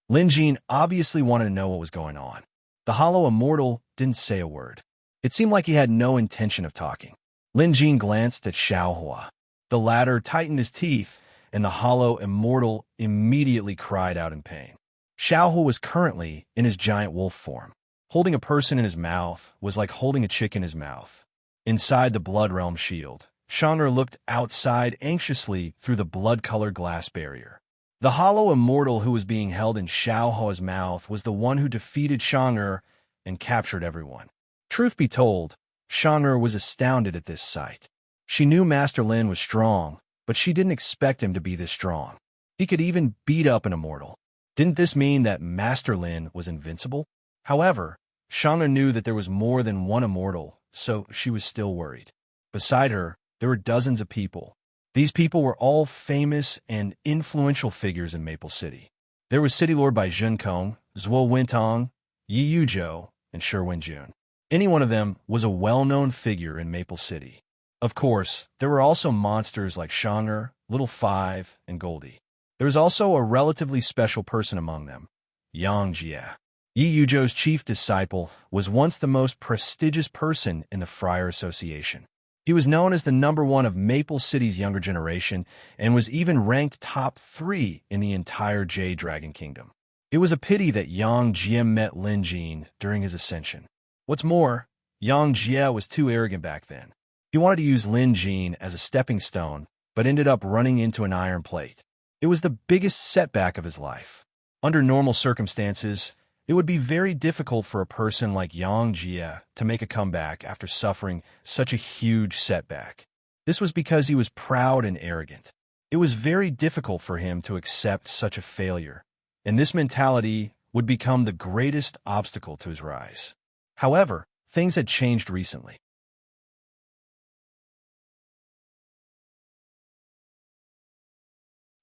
Lin Jin obviously wanted to know what was going on. The hollow immortal didn't say a word. It seemed like he had no intention of talking. Lin Jin glanced at Xiaohua. The latter tightened his teeth, and the hollow immortal immediately cried out in pain. Xiaohua was currently in his giant wolf form. Holding a person in his mouth was like holding a chick in his mouth. Inside the Blood Realm shield, Shang'er looked outside anxiously through the blood-colored glass barrier. The hollow immortal who was being held in Xiaohua's mouth was the one who defeated Shang'er and captured everyone. Truth be told, Shang'er was astounded at this sight. She knew Master Lin was strong, but she didn't expect him to be this strong. He could even beat up an immortal. Didn't this mean that Master Lin was invincible? However, Shang'er knew that there was more than one immortal, so she was still worried. Beside her, there were dozens of people. These people were all famous and influential figures in Maple City. There was City Lord Bai Junkong, Zhuo Wintong, Yi Yuzhou, and Shi Wenjun. Any one of them was a well-known figure in Maple City. Of course, there were also monsters like Shang'er, Little Five, and Goldie. There was also a relatively special person among them, Yang Jie. Yi Yuzhou's chief disciple was once the most prestigious person in the Friar Association. He was known as the #1 of Maple City's younger generation and was even ranked top 3 in the entire Jade Dragon Kingdom. It was a pity that Yang Jie met Lin Jin during his ascension. What's more, Yang Jie was too arrogant back then. He wanted to use Lin Jin as a stepping stone, but ended up running into an iron plate. It was the biggest setback of his life. Under normal circumstances, it would be very difficult for a person like Yang Jie to make a comeback after suffering such a huge setback. This was because he was proud and arrogant. It was very difficult for him to accept such a failure, and this mentality would become the greatest obstacle to his rise. However, things had changed recently.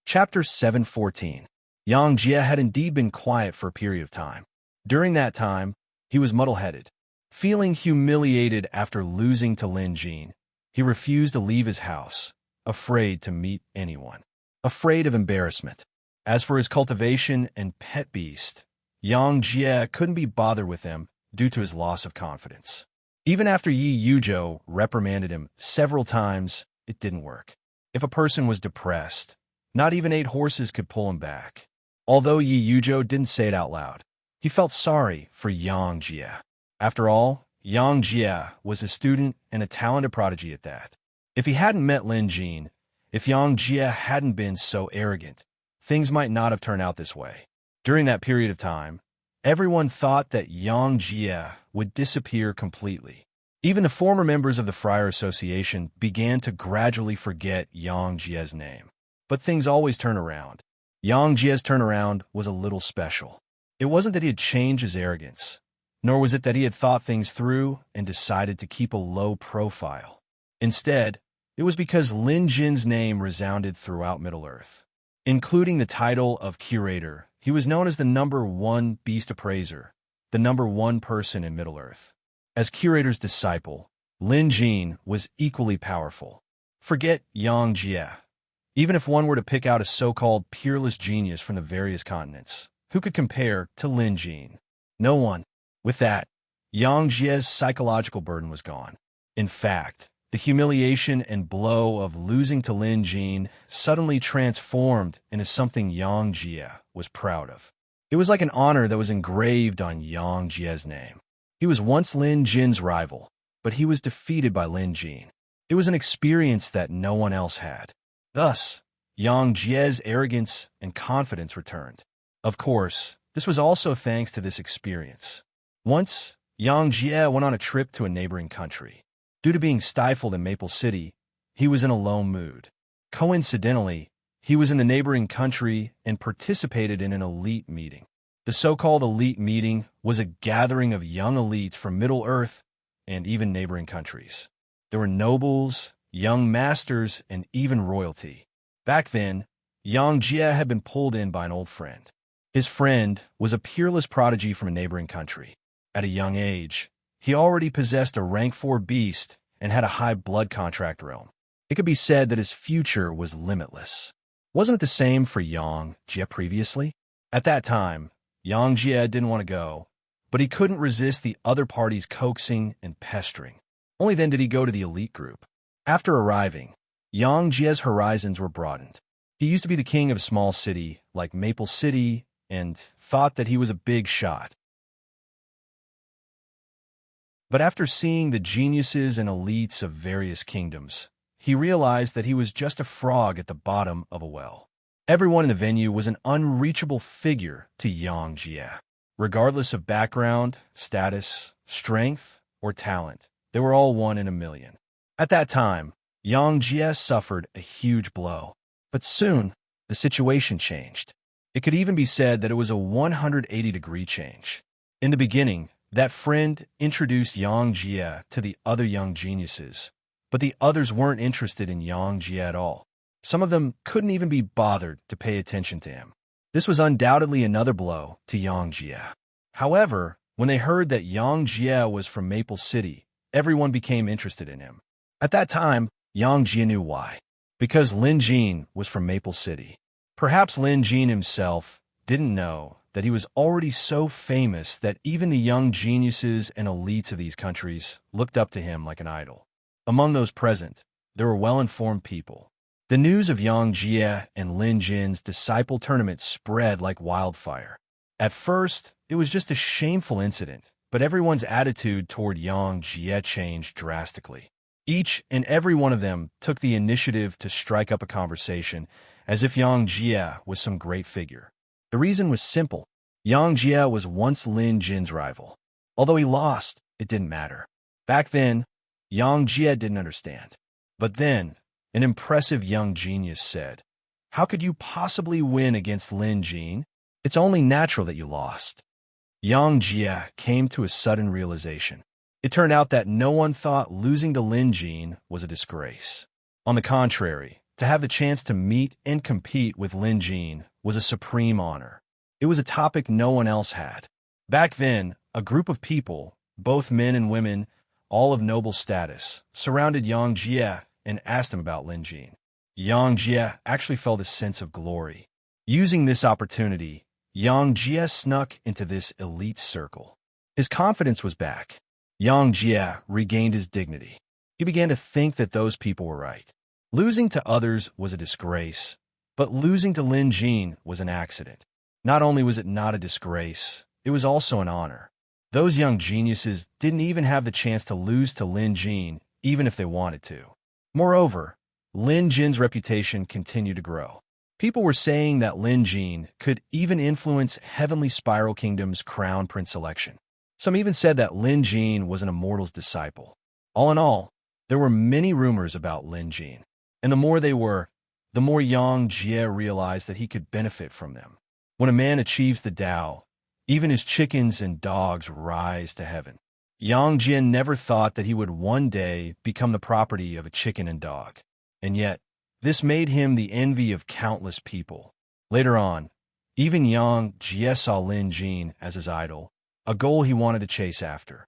Chapter 714. Yang Jie had indeed been quiet for a period of time. During that time, he was muddle-headed. Feeling humiliated after losing to Lin Jin, he refused to leave his house, afraid to meet anyone, afraid of embarrassment. As for his cultivation and pet beast, Yang Jie couldn't be bothered with them due to his loss of confidence. Even after Yi Yuzhou reprimanded him several times, it didn't work. If a person was depressed, not even 8 horses could pull him back. Although Yi Yuzhou didn't say it out loud, he felt sorry for Yang Jie. After all, Yang Jie was a student and a talented prodigy at that. If he hadn't met Lin Jin, if Yang Jie hadn't been so arrogant, things might not have turned out this way. During that period of time, everyone thought that Yang Jie would disappear completely. Even the former members of the Friar Association began to gradually forget Yang Jie's name. But things always turn around. Yang Jie's turnaround was a little special. It wasn't that he had changed his arrogance, nor was it that he had thought things through and decided to keep a low profile. Instead, it was because Lin Jin's name resounded throughout Middle-earth. Including the title of curator, he was known as the #1 beast appraiser, the #1 person in Middle-earth. As curator's disciple, Lin Jin was equally powerful. Forget Yang Jie. Even if one were to pick out a so-called peerless genius from the various continents, who could compare to Lin Jin? No one. With that, Yang Jie's psychological burden was gone. In fact, the humiliation and blow of losing to Lin Jin suddenly transformed into something Yang Jie was proud of. It was like an honor that was engraved on Yang Jie's name. He was once Lin Jin's rival, but he was defeated by Lin Jin. It was an experience that no one else had. Thus, Yang Jie's arrogance and confidence returned. Of course, this was also thanks to this experience. Once, Yang Jie went on a trip to a neighboring country. Due to being stifled in Maple City, he was in a low mood. Coincidentally, he was in the neighboring country and participated in an elite meeting. The so-called elite meeting was a gathering of young elites from Middle-earth and even neighboring countries. There were nobles, young masters, and even royalty. Back then, Yang Jie had been pulled in by an old friend. His friend was a peerless prodigy from a neighboring country. At a young age, he already possessed a rank 4 beast and had a high blood contract realm. It could be said that his future was limitless. Wasn't it the same for Yang Jie previously? At that time, Yang Jie didn't want to go, but he couldn't resist the other party's coaxing and pestering. Only then did he go to the elite group. After arriving, Yang Jie's horizons were broadened. He used to be the king of a small city like Maple City and thought that he was a big shot. But after seeing the geniuses and elites of various kingdoms, he realized that he was just a frog at the bottom of a well. Everyone in the venue was an unreachable figure to Yang Jie. Regardless of background, status, strength, or talent, they were all one in a million. At that time, Yang Jie suffered a huge blow. But soon, the situation changed. It could even be said that it was a 180-degree change. In the beginning, that friend introduced Yang Jie to the other young geniuses, but the others weren't interested in Yang Jie at all. Some of them couldn't even be bothered to pay attention to him. This was undoubtedly another blow to Yang Jie. However, when they heard that Yang Jie was from Maple City, everyone became interested in him. At that time, Yang Jie knew why. Because Lin Jin was from Maple City. Perhaps Lin Jin himself didn't know that he was already so famous that even the young geniuses and elites of these countries looked up to him like an idol. Among those present, there were well-informed people. The news of Yang Jie and Lin Jin's disciple tournament spread like wildfire. At first, it was just a shameful incident, but everyone's attitude toward Yang Jie changed drastically. Each and every one of them took the initiative to strike up a conversation, as if Yang Jie was some great figure. The reason was simple. Yang Jie was once Lin Jin's rival. Although he lost, it didn't matter. Back then, Yang Jie didn't understand. But then, an impressive young genius said, "How could you possibly win against Lin Jin? It's only natural that you lost." Yang Jie came to a sudden realization. It turned out that no one thought losing to Lin Jin was a disgrace. On the contrary, to have the chance to meet and compete with Lin Jin was a supreme honor. It was a topic no one else had. Back then, a group of people, both men and women, all of noble status, surrounded Yang Jie and asked him about Lin Jin. Yang Jie actually felt a sense of glory. Using this opportunity, Yang Jie snuck into this elite circle. His confidence was back. Yang Jie regained his dignity. He began to think that those people were right. Losing to others was a disgrace, but losing to Lin Jin was an accident. Not only was it not a disgrace, it was also an honor. Those young geniuses didn't even have the chance to lose to Lin Jin, even if they wanted to. Moreover, Lin Jin's reputation continued to grow. People were saying that Lin Jin could even influence Heavenly Spiral Kingdom's Crown Prince selection. Some even said that Lin Jin was an immortal's disciple. All in all, there were many rumors about Lin Jin, and the more they were, the more Yang Jie realized that he could benefit from them. When a man achieves the Tao, even his chickens and dogs rise to heaven. Yang Jie never thought that he would one day become the property of a chicken and dog, and yet, this made him the envy of countless people. Later on, even Yang Jie saw Lin Jin as his idol, a goal he wanted to chase after.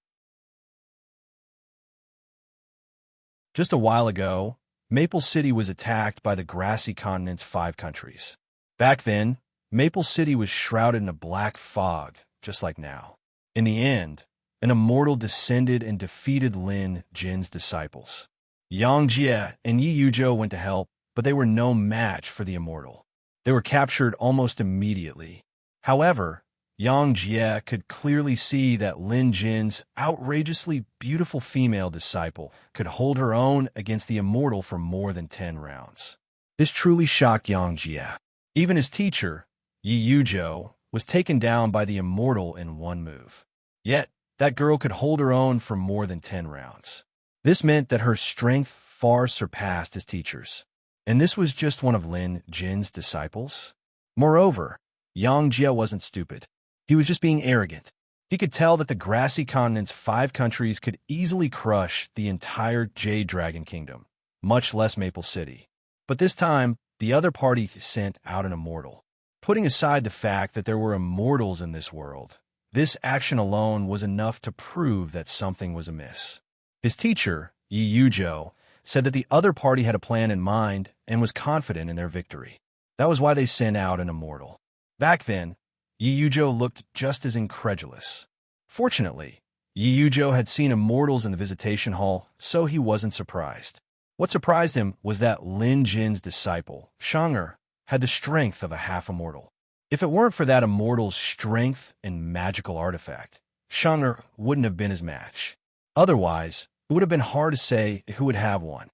Just a while ago, Maple City was attacked by the grassy continent's 5 countries. Back then, Maple City was shrouded in a black fog, just like now. In the end, an immortal descended and defeated Lin Jin's disciples. Yang Jie and Yi Yuzhou went to help, but they were no match for the immortal. They were captured almost immediately. However, Yang Jie could clearly see that Lin Jin's outrageously beautiful female disciple could hold her own against the immortal for more than 10 rounds. This truly shocked Yang Jie. Even his teacher, Yi Yuzhou, was taken down by the immortal in one move. Yet, that girl could hold her own for more than 10 rounds. This meant that her strength far surpassed his teacher's. And this was just one of Lin Jin's disciples. Moreover, Yang Jie wasn't stupid. He was just being arrogant. He could tell that the grassy continent's 5 countries could easily crush the entire Jade Dragon Kingdom, much less Maple City. But this time, the other party sent out an immortal. Putting aside the fact that there were immortals in this world, this action alone was enough to prove that something was amiss. His teacher, Yi Yuzhou, said that the other party had a plan in mind and was confident in their victory. That was why they sent out an immortal. Back then, Yi Yuzhou looked just as incredulous. Fortunately, Yi Yuzhou had seen immortals in the visitation hall, so he wasn't surprised. What surprised him was that Lin Jin's disciple, Shang'er, had the strength of a half-immortal. If it weren't for that immortal's strength and magical artifact, Shang'er wouldn't have been his match. Otherwise, it would have been hard to say who would have won.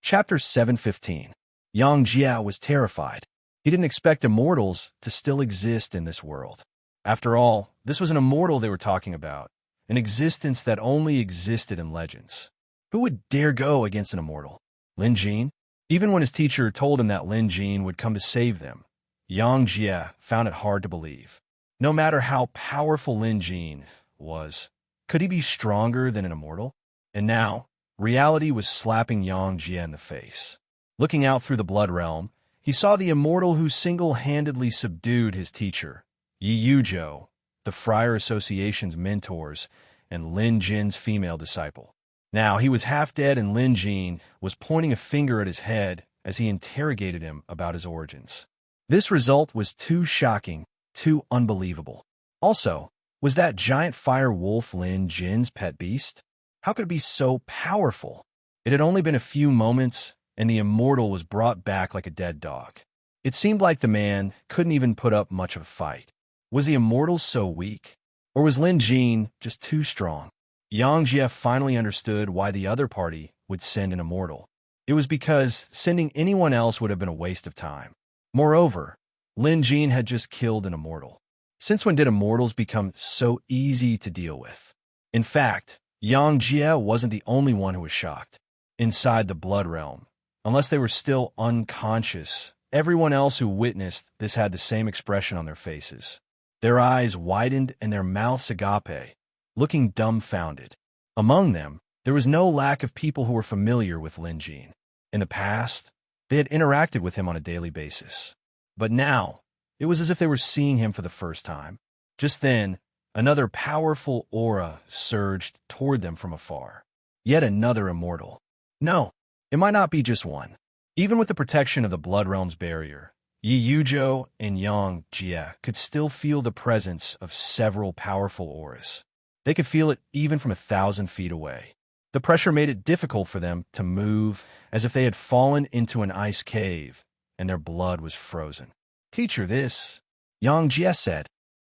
Chapter 715. Yang Jia was terrified. He didn't expect immortals to still exist in this world. After all, this was an immortal they were talking about, an existence that only existed in legends. Who would dare go against an immortal? Lin Jin? Even when his teacher told him that Lin Jin would come to save them, Yang Jie found it hard to believe. No matter how powerful Lin Jin was, could he be stronger than an immortal? And now, reality was slapping Yang Jie in the face. Looking out through the blood realm, he saw the immortal who single-handedly subdued his teacher, Yi Yuzhou, the Friar Association's mentors, and Lin Jin's female disciple. Now, he was half dead and Lin Jin was pointing a finger at his head as he interrogated him about his origins. This result was too shocking, too unbelievable. Also, was that giant fire wolf Lin Jin's pet beast? How could it be so powerful? It had only been a few moments, and the immortal was brought back like a dead dog. It seemed like the man couldn't even put up much of a fight. Was the immortal so weak? Or was Lin Jin just too strong? Yang Jie finally understood why the other party would send an immortal. It was because sending anyone else would have been a waste of time. Moreover, Lin Jin had just killed an immortal. Since when did immortals become so easy to deal with? In fact, Yang Jie wasn't the only one who was shocked. Inside the blood realm, unless they were still unconscious, everyone else who witnessed this had the same expression on their faces. Their eyes widened and their mouths agape, looking dumbfounded. Among them, there was no lack of people who were familiar with Lin Jin. In the past, they had interacted with him on a daily basis. But now, it was as if they were seeing him for the first time. Just then, another powerful aura surged toward them from afar. Yet another immortal. No, it might not be just one. Even with the protection of the Blood Realm's barrier, Yi Yuzhou and Yang Jie could still feel the presence of several powerful auras. They could feel it even from 1,000 feet away. The pressure made it difficult for them to move, as if they had fallen into an ice cave, and their blood was frozen. "Teacher, this," Yang Jie said.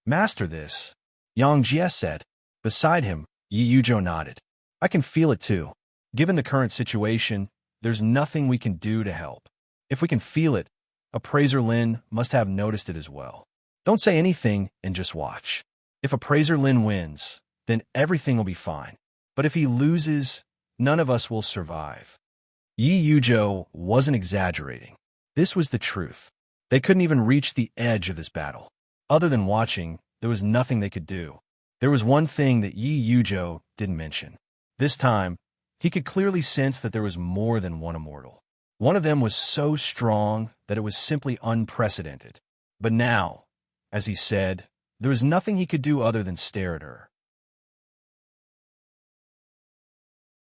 "Master, this," Yang Jie said. Beside him, Yi Yuzhou nodded. "I can feel it too. Given the current situation, there's nothing we can do to help. If we can feel it, Appraiser Lin must have noticed it as well. Don't say anything and just watch. If Appraiser Lin wins, then everything will be fine. But if he loses, none of us will survive." Yi Yuzhou wasn't exaggerating. This was the truth. They couldn't even reach the edge of this battle. Other than watching, there was nothing they could do. There was one thing that Yi Yuzhou didn't mention. This time, he could clearly sense that there was more than one immortal. One of them was so strong that it was simply unprecedented. But now, as he said, there was nothing he could do other than stare at her.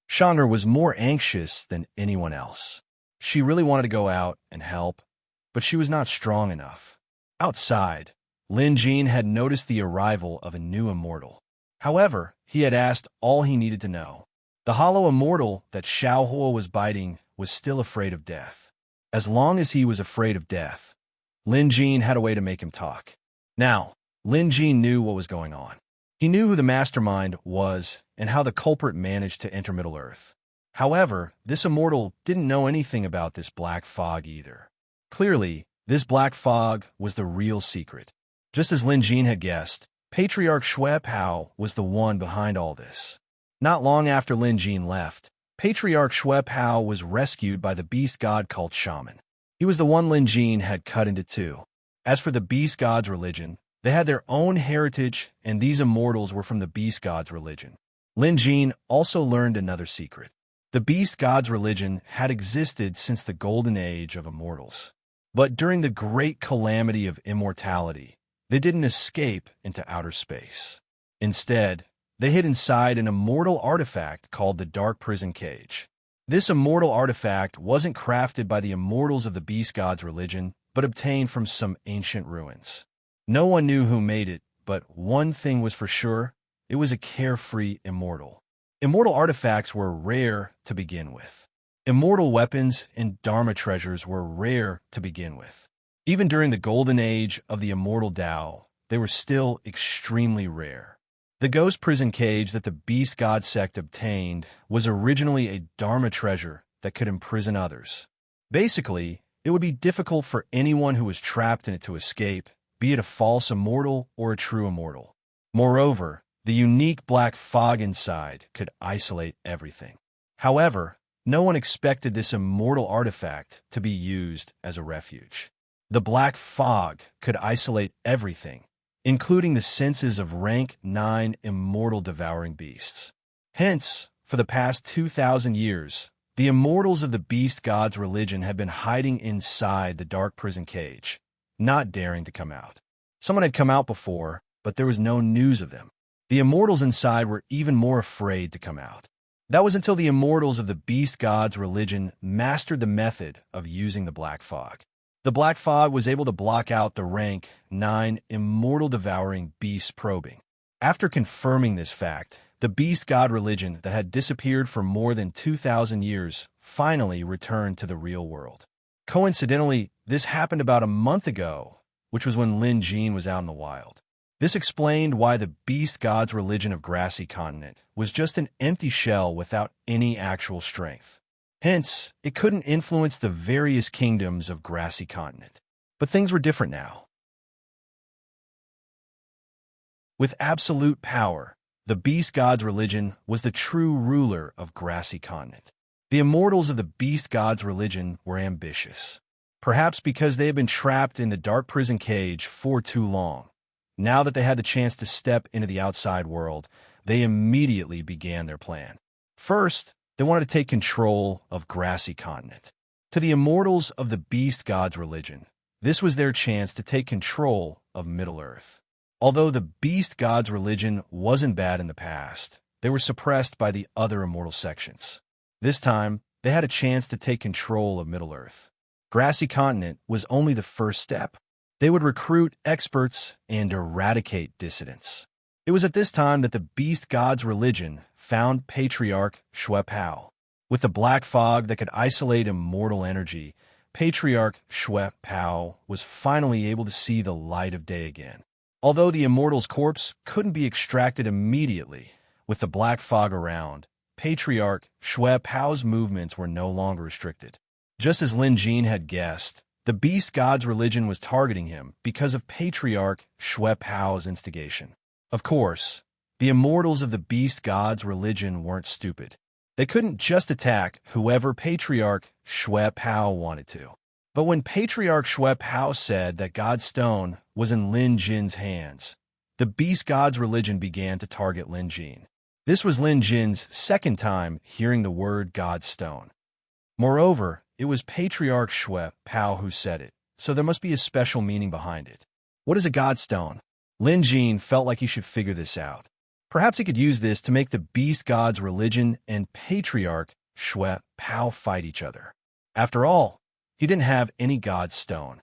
Chandra was more anxious than anyone else. She really wanted to go out and help, but she was not strong enough. Outside, Lin Jin had noticed the arrival of a new immortal. However, he had asked all he needed to know. The hollow immortal that Xiaohua was biting was still afraid of death. As long as he was afraid of death, Lin Jin had a way to make him talk. Now, Lin Jin knew what was going on. He knew who the mastermind was and how the culprit managed to enter Middle-earth. However, this immortal didn't know anything about this black fog either. Clearly, this black fog was the real secret. Just as Lin Jin had guessed, Patriarch Xue Pao was the one behind all this. Not long after Lin Jin left, Patriarch Xue Pao was rescued by the beast god called Shaman. He was the one Lin Jin had cut into two. As for the beast god's religion, they had their own heritage, and these immortals were from the beast god's religion. Lin Jin also learned another secret. The beast god's religion had existed since the golden age of immortals. But during the great calamity of immortality, they didn't escape into outer space. Instead, they hid inside an immortal artifact called the Dark Prison Cage. This immortal artifact wasn't crafted by the immortals of the beast god's religion, but obtained from some ancient ruins. No one knew who made it, but one thing was for sure, it was a carefree immortal. Immortal artifacts were rare to begin with. Immortal weapons and Dharma treasures were rare to begin with. Even during the golden age of the immortal Tao, they were still extremely rare. The ghost prison cage that the beast god sect obtained was originally a Dharma treasure that could imprison others. Basically, it would be difficult for anyone who was trapped in it to escape, be it a false immortal or a true immortal. Moreover, the unique black fog inside could isolate everything. However, no one expected this immortal artifact to be used as a refuge. The black fog could isolate everything, including the senses of rank 9 immortal devouring beasts. Hence, for the past 2,000 years, the immortals of the beast god's religion had been hiding inside the dark prison cage, not daring to come out. Someone had come out before, but there was no news of them. The immortals inside were even more afraid to come out. That was until the immortals of the beast god's religion mastered the method of using the black fog. The black fog was able to block out the rank 9 immortal devouring beasts probing. After confirming this fact, the beast god religion that had disappeared for more than 2,000 years finally returned to the real world. Coincidentally, this happened about a month ago, which was when Lin Jin was out in the wild. This explained why the beast god's religion of Grassy Continent was just an empty shell without any actual strength. Hence, it couldn't influence the various kingdoms of Grassy Continent. But things were different now. With absolute power, the beast god's religion was the true ruler of Grassy Continent. The immortals of the beast god's religion were ambitious. Perhaps because they had been trapped in the dark prison cage for too long. Now that they had the chance to step into the outside world, they immediately began their plan. First, they wanted to take control of Grassy Continent. To the immortals of the beast god's religion, this was their chance to take control of Middle-earth. Although the beast god's religion wasn't bad in the past, they were suppressed by the other immortal sections. This time, they had a chance to take control of Middle-earth. Grassy Continent was only the first step. They would recruit experts and eradicate dissidents. It was at this time that the beast god's religion found Patriarch Xue Pao. With the black fog that could isolate immortal energy, Patriarch Xue Pao was finally able to see the light of day again. Although the immortal's corpse couldn't be extracted immediately, with the black fog around, Patriarch Xue Pao's movements were no longer restricted. Just as Lin Jin had guessed, the beast god's religion was targeting him because of Patriarch Xue Pao's instigation. Of course, the immortals of the beast god's religion weren't stupid. They couldn't just attack whoever Patriarch Xue Pao wanted to. But when Patriarch Xue Pao said that God's stone was in Lin Jin's hands, the beast god's religion began to target Lin Jin. This was Lin Jin's second time hearing the word God's stone. Moreover, it was Patriarch Xue Pao who said it, so there must be a special meaning behind it. What is a God's stone? Lin Jin felt like he should figure this out. Perhaps he could use this to make the beast god's religion and Patriarch Xue Pao fight each other. After all, he didn't have any God's stone.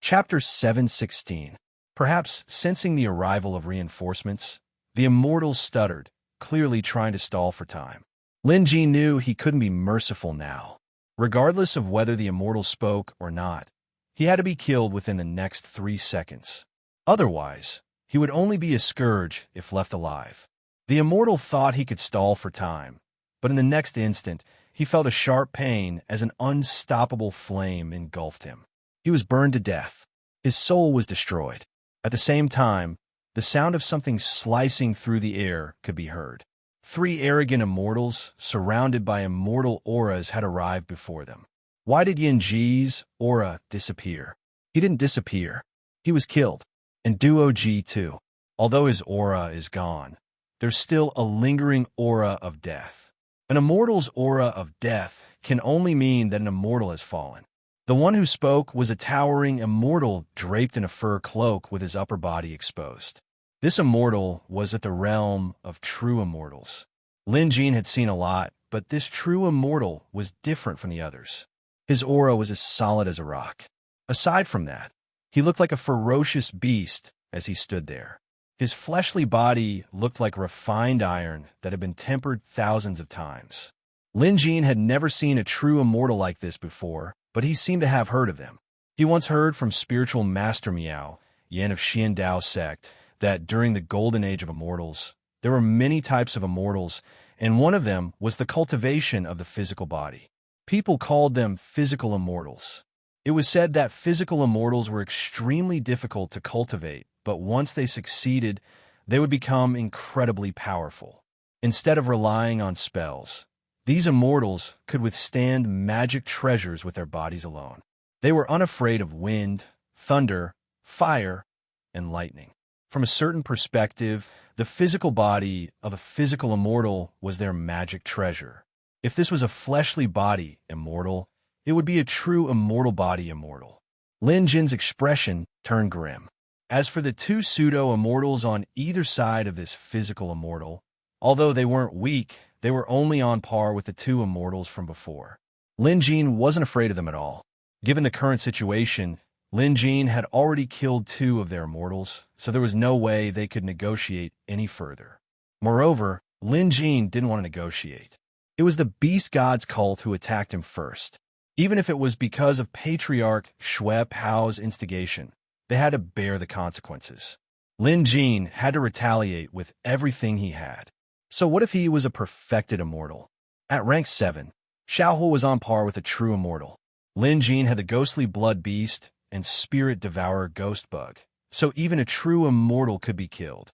Chapter 7:16. Perhaps sensing the arrival of reinforcements, the immortals stuttered, clearly trying to stall for time. Lin Jin knew he couldn't be merciful now. Regardless of whether the immortal spoke or not, he had to be killed within the next 3 seconds. Otherwise, he would only be a scourge if left alive. The immortal thought he could stall for time, but in the next instant, he felt a sharp pain as an unstoppable flame engulfed him. He was burned to death. His soul was destroyed. At the same time, the sound of something slicing through the air could be heard. 3 arrogant immortals, surrounded by immortal auras, had arrived before them. Why did Yin Ji's aura disappear? He didn't disappear. He was killed. And Duo Ji too. Although his aura is gone, there's still a lingering aura of death. An immortal's aura of death can only mean that an immortal has fallen. The one who spoke was a towering immortal draped in a fur cloak with his upper body exposed. This immortal was at the realm of true immortals. Lin Jin had seen a lot, but this true immortal was different from the others. His aura was as solid as a rock. Aside from that, he looked like a ferocious beast as he stood there. His fleshly body looked like refined iron that had been tempered thousands of times. Lin Jin had never seen a true immortal like this before, but he seemed to have heard of them. He once heard from spiritual master Miao, Yan of Xiandao sect, that during the golden age of immortals, there were many types of immortals, and one of them was the cultivation of the physical body. People called them physical immortals. It was said that physical immortals were extremely difficult to cultivate, but once they succeeded, they would become incredibly powerful. Instead of relying on spells, these immortals could withstand magic treasures with their bodies alone. They were unafraid of wind, thunder, fire, and lightning. From a certain perspective, the physical body of a physical immortal was their magic treasure. If this was a fleshly body immortal, it would be a true immortal body immortal. Lin Jin's expression turned grim. As for the two pseudo-immortals on either side of this physical immortal, although they weren't weak, they were only on par with the two immortals from before. Lin Jin wasn't afraid of them at all. Given the current situation, Lin Jin had already killed two of their immortals, so there was no way they could negotiate any further. Moreover, Lin Jin didn't want to negotiate. It was the Beast God's cult who attacked him first. Even if it was because of Patriarch Xue Pao's instigation, they had to bear the consequences. Lin Jin had to retaliate with everything he had. So what if he was a perfected immortal? At rank 7, Xiaohu was on par with a true immortal. Lin Jin had the ghostly blood beast and spirit devourer ghost bug, so even a true immortal could be killed.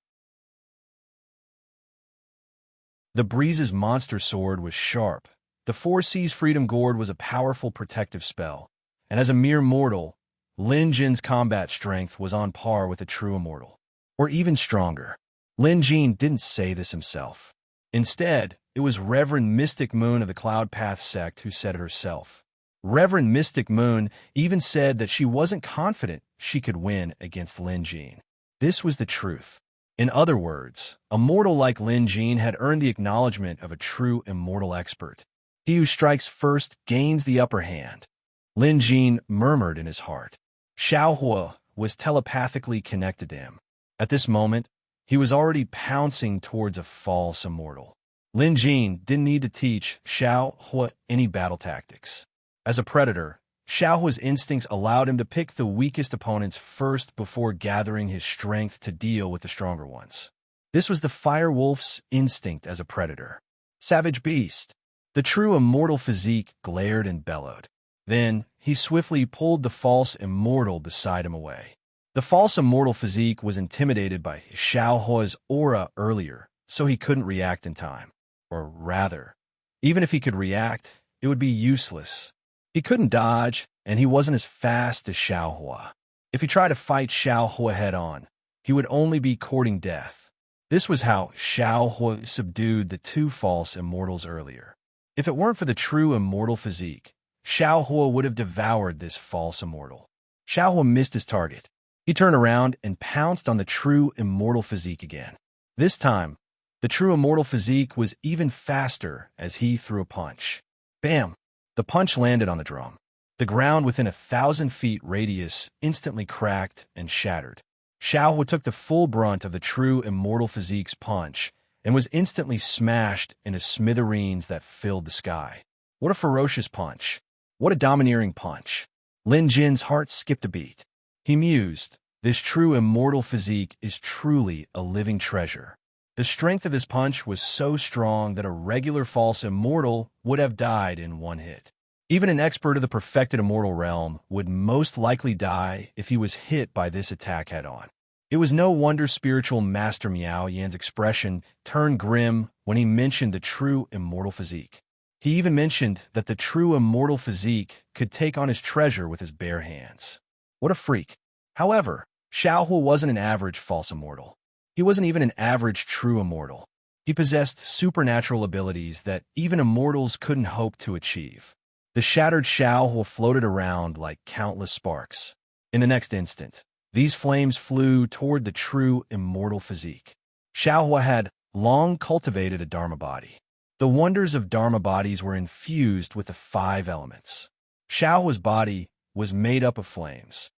The Breeze's monster sword was sharp. The Four Seas Freedom Gourd was a powerful protective spell, and as a mere mortal, Lin Jin's combat strength was on par with a true immortal, or even stronger. Lin Jin didn't say this himself. Instead, it was Reverend Mystic Moon of the Cloud Path sect who said it herself. Reverend Mystic Moon even said that she wasn't confident she could win against Lin Jin. This was the truth. In other words, a mortal like Lin Jin had earned the acknowledgement of a true immortal expert. He who strikes first gains the upper hand. Lin Jin murmured in his heart. Xiaohua was telepathically connected to him. At this moment, he was already pouncing towards a false immortal. Lin Jin didn't need to teach Xiaohua any battle tactics. As a predator, Xiaohua's instincts allowed him to pick the weakest opponents first before gathering his strength to deal with the stronger ones. This was the fire wolf's instinct as a predator. Savage beast. The true immortal physique glared and bellowed. Then, he swiftly pulled the false immortal beside him away. The false immortal physique was intimidated by Xiaohua's aura earlier, so he couldn't react in time. Or rather, even if he could react, it would be useless. He couldn't dodge, and he wasn't as fast as Xiaohua. If he tried to fight Xiaohua head-on, he would only be courting death. This was how Xiaohua subdued the two false immortals earlier. If it weren't for the true immortal physique, Xiaohua would have devoured this false immortal. Xiaohua missed his target. He turned around and pounced on the true immortal physique again. This time, the true immortal physique was even faster as he threw a punch. Bam! The punch landed on the drum. The ground within 1,000 feet radius instantly cracked and shattered. Xiaohua took the full brunt of the true immortal physique's punch and was instantly smashed into smithereens that filled the sky. What a ferocious punch. What a domineering punch. Lin Jin's heart skipped a beat. He mused, this true immortal physique is truly a living treasure. The strength of this punch was so strong that a regular false immortal would have died in one hit. Even an expert of the perfected immortal realm would most likely die if he was hit by this attack head-on. It was no wonder spiritual master Miao Yan's expression turned grim when he mentioned the true immortal physique. He even mentioned that the true immortal physique could take on his treasure with his bare hands. What a freak. However, Xiaohua wasn't an average false immortal. He wasn't even an average true immortal. He possessed supernatural abilities that even immortals couldn't hope to achieve. The shattered Xiaohua floated around like countless sparks. In the next instant, these flames flew toward the true immortal physique. Xiaohua had long cultivated a Dharma body. The wonders of Dharma bodies were infused with the 5 elements. Xiaohua's body was made up of flames.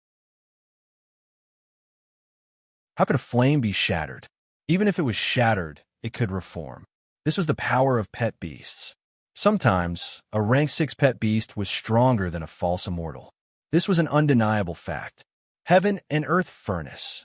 How could a flame be shattered? Even if it was shattered, it could reform. This was the power of pet beasts. Sometimes, a rank 6 pet beast was stronger than a false immortal. This was an undeniable fact. Heaven and Earth Furnace.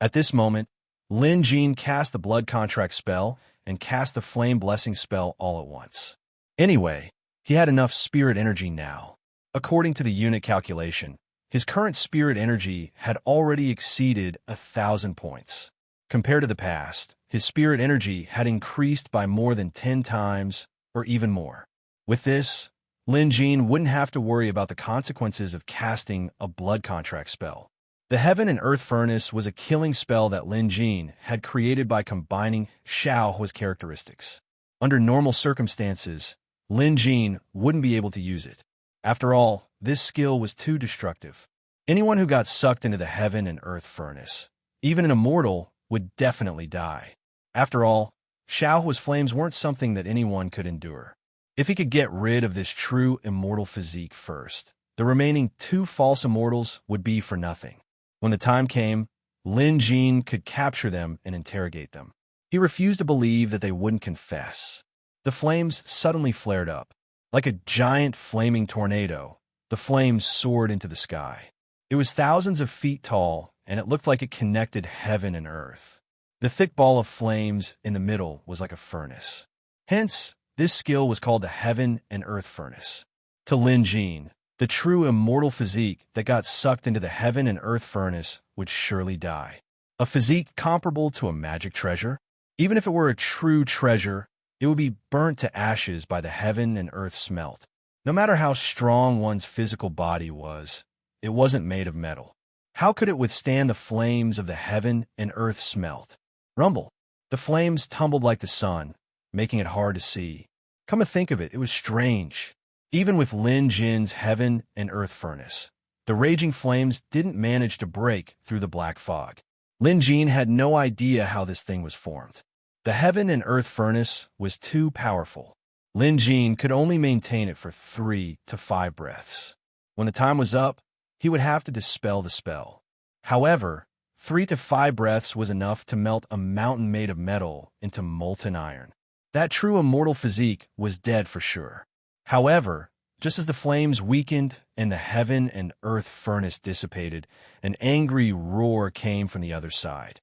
At this moment, Lin Jin cast the blood contract spell and cast the flame blessing spell all at once. Anyway, he had enough spirit energy now. According to the unit calculation, his current spirit energy had already exceeded 1,000 points. Compared to the past, his spirit energy had increased by more than 10 times or even more. With this, Lin Jin wouldn't have to worry about the consequences of casting a blood contract spell. The Heaven and Earth Furnace was a killing spell that Lin Jin had created by combining Xiaohua's characteristics. Under normal circumstances, Lin Jin wouldn't be able to use it. After all, this skill was too destructive. Anyone who got sucked into the Heaven and Earth Furnace, even an immortal, would definitely die. After all, Xiaohua's flames weren't something that anyone could endure. If he could get rid of this true immortal physique first, the remaining 2 false immortals would be for nothing. When the time came, Lin Jin could capture them and interrogate them. He refused to believe that they wouldn't confess. The flames suddenly flared up. Like a giant flaming tornado, the flames soared into the sky. It was thousands of feet tall, and it looked like it connected heaven and earth. The thick ball of flames in the middle was like a furnace. Hence, this skill was called the Heaven and Earth Furnace. To Lin Jin, the true immortal physique that got sucked into the Heaven and Earth Furnace would surely die. A physique comparable to a magic treasure? Even if it were a true treasure, it would be burnt to ashes by the heaven and earth smelt. No matter how strong one's physical body was, it wasn't made of metal. How could it withstand the flames of the heaven and earth smelt? Rumble. The flames tumbled like the sun, making it hard to see. Come to think of it, it was strange. Even with Lin Jin's Heaven and Earth Furnace, the raging flames didn't manage to break through the black fog. Lin Jin had no idea how this thing was formed. The Heaven and Earth Furnace was too powerful. Lin Jin could only maintain it for 3 to 5 breaths. When the time was up, he would have to dispel the spell. However, 3 to 5 breaths was enough to melt a mountain made of metal into molten iron. That true immortal physique was dead for sure. However, just as the flames weakened and the Heaven and Earth Furnace dissipated, an angry roar came from the other side.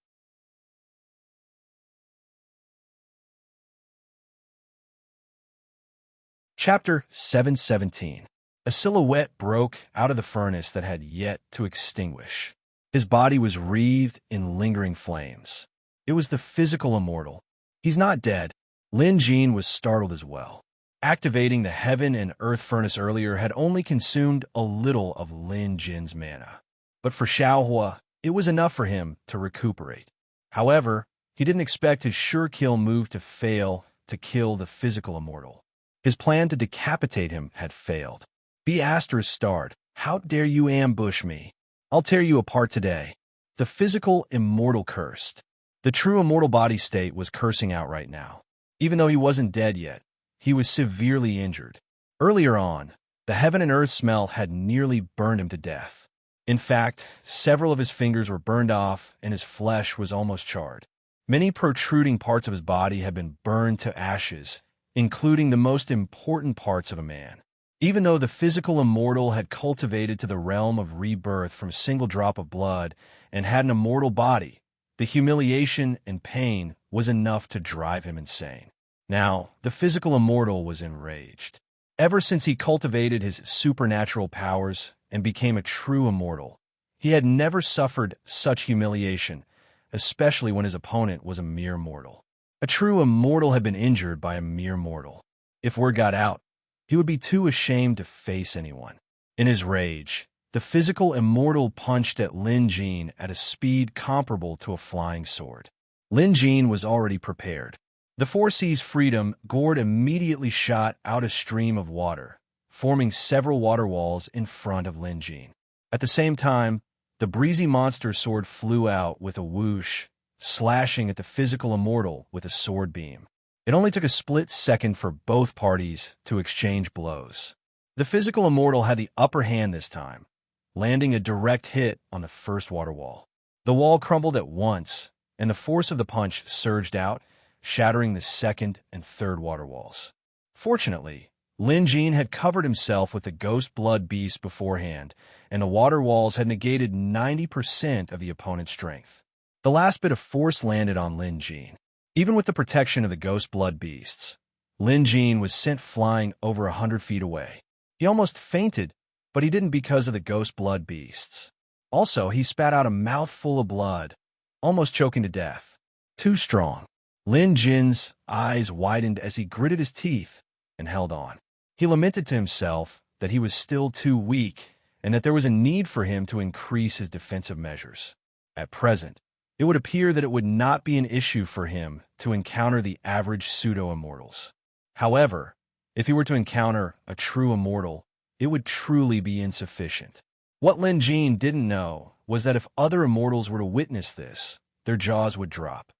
Chapter 717. A silhouette broke out of the furnace that had yet to extinguish. His body was wreathed in lingering flames. It was the physical immortal. He's not dead. Lin Jin was startled as well. Activating the Heaven and Earth Furnace earlier had only consumed a little of Lin Jin's mana. But for Xiaohua, it was enough for him to recuperate. However, he didn't expect his sure kill move to fail to kill the physical immortal. His plan to decapitate him had failed. B** starred. How dare you ambush me? I'll tear you apart today. The physical immortal cursed. The true immortal body state was cursing out right now. Even though he wasn't dead yet, he was severely injured. Earlier on, the Heaven and Earth smelt had nearly burned him to death. In fact, several of his fingers were burned off and his flesh was almost charred. Many protruding parts of his body had been burned to ashes, including the most important parts of a man. Even though the physical immortal had cultivated to the realm of rebirth from a single drop of blood and had an immortal body, the humiliation and pain was enough to drive him insane. Now, the physical immortal was enraged. Ever since he cultivated his supernatural powers and became a true immortal, he had never suffered such humiliation, especially when his opponent was a mere mortal. A true immortal had been injured by a mere mortal. If word got out, he would be too ashamed to face anyone. In his rage, the physical immortal punched at Lin Jin at a speed comparable to a flying sword. Lin Jin was already prepared. The Four Seas Freedom gourd immediately shot out a stream of water, forming several water walls in front of Lin Jin. At the same time, the breezy monster sword flew out with a whoosh, slashing at the physical immortal with a sword beam. It only took a split second for both parties to exchange blows. The physical immortal had the upper hand this time, landing a direct hit on the first water wall. The wall crumbled at once, and the force of the punch surged out, shattering the second and third water walls. Fortunately, Lin Jin had covered himself with the ghost blood beast beforehand, and the water walls had negated 90% of the opponent's strength. The last bit of force landed on Lin Jin. Even with the protection of the ghost blood beasts, Lin Jin was sent flying over 100 feet away. He almost fainted, but he didn't because of the ghost blood beasts. Also, he spat out a mouthful of blood, almost choking to death. Too strong. Lin Jin's eyes widened as he gritted his teeth and held on. He lamented to himself that he was still too weak and that there was a need for him to increase his defensive measures. At present, it would appear that it would not be an issue for him to encounter the average pseudo-immortals. However, if he were to encounter a true immortal, it would truly be insufficient. What Lin Jin didn't know was that if other immortals were to witness this, their jaws would drop.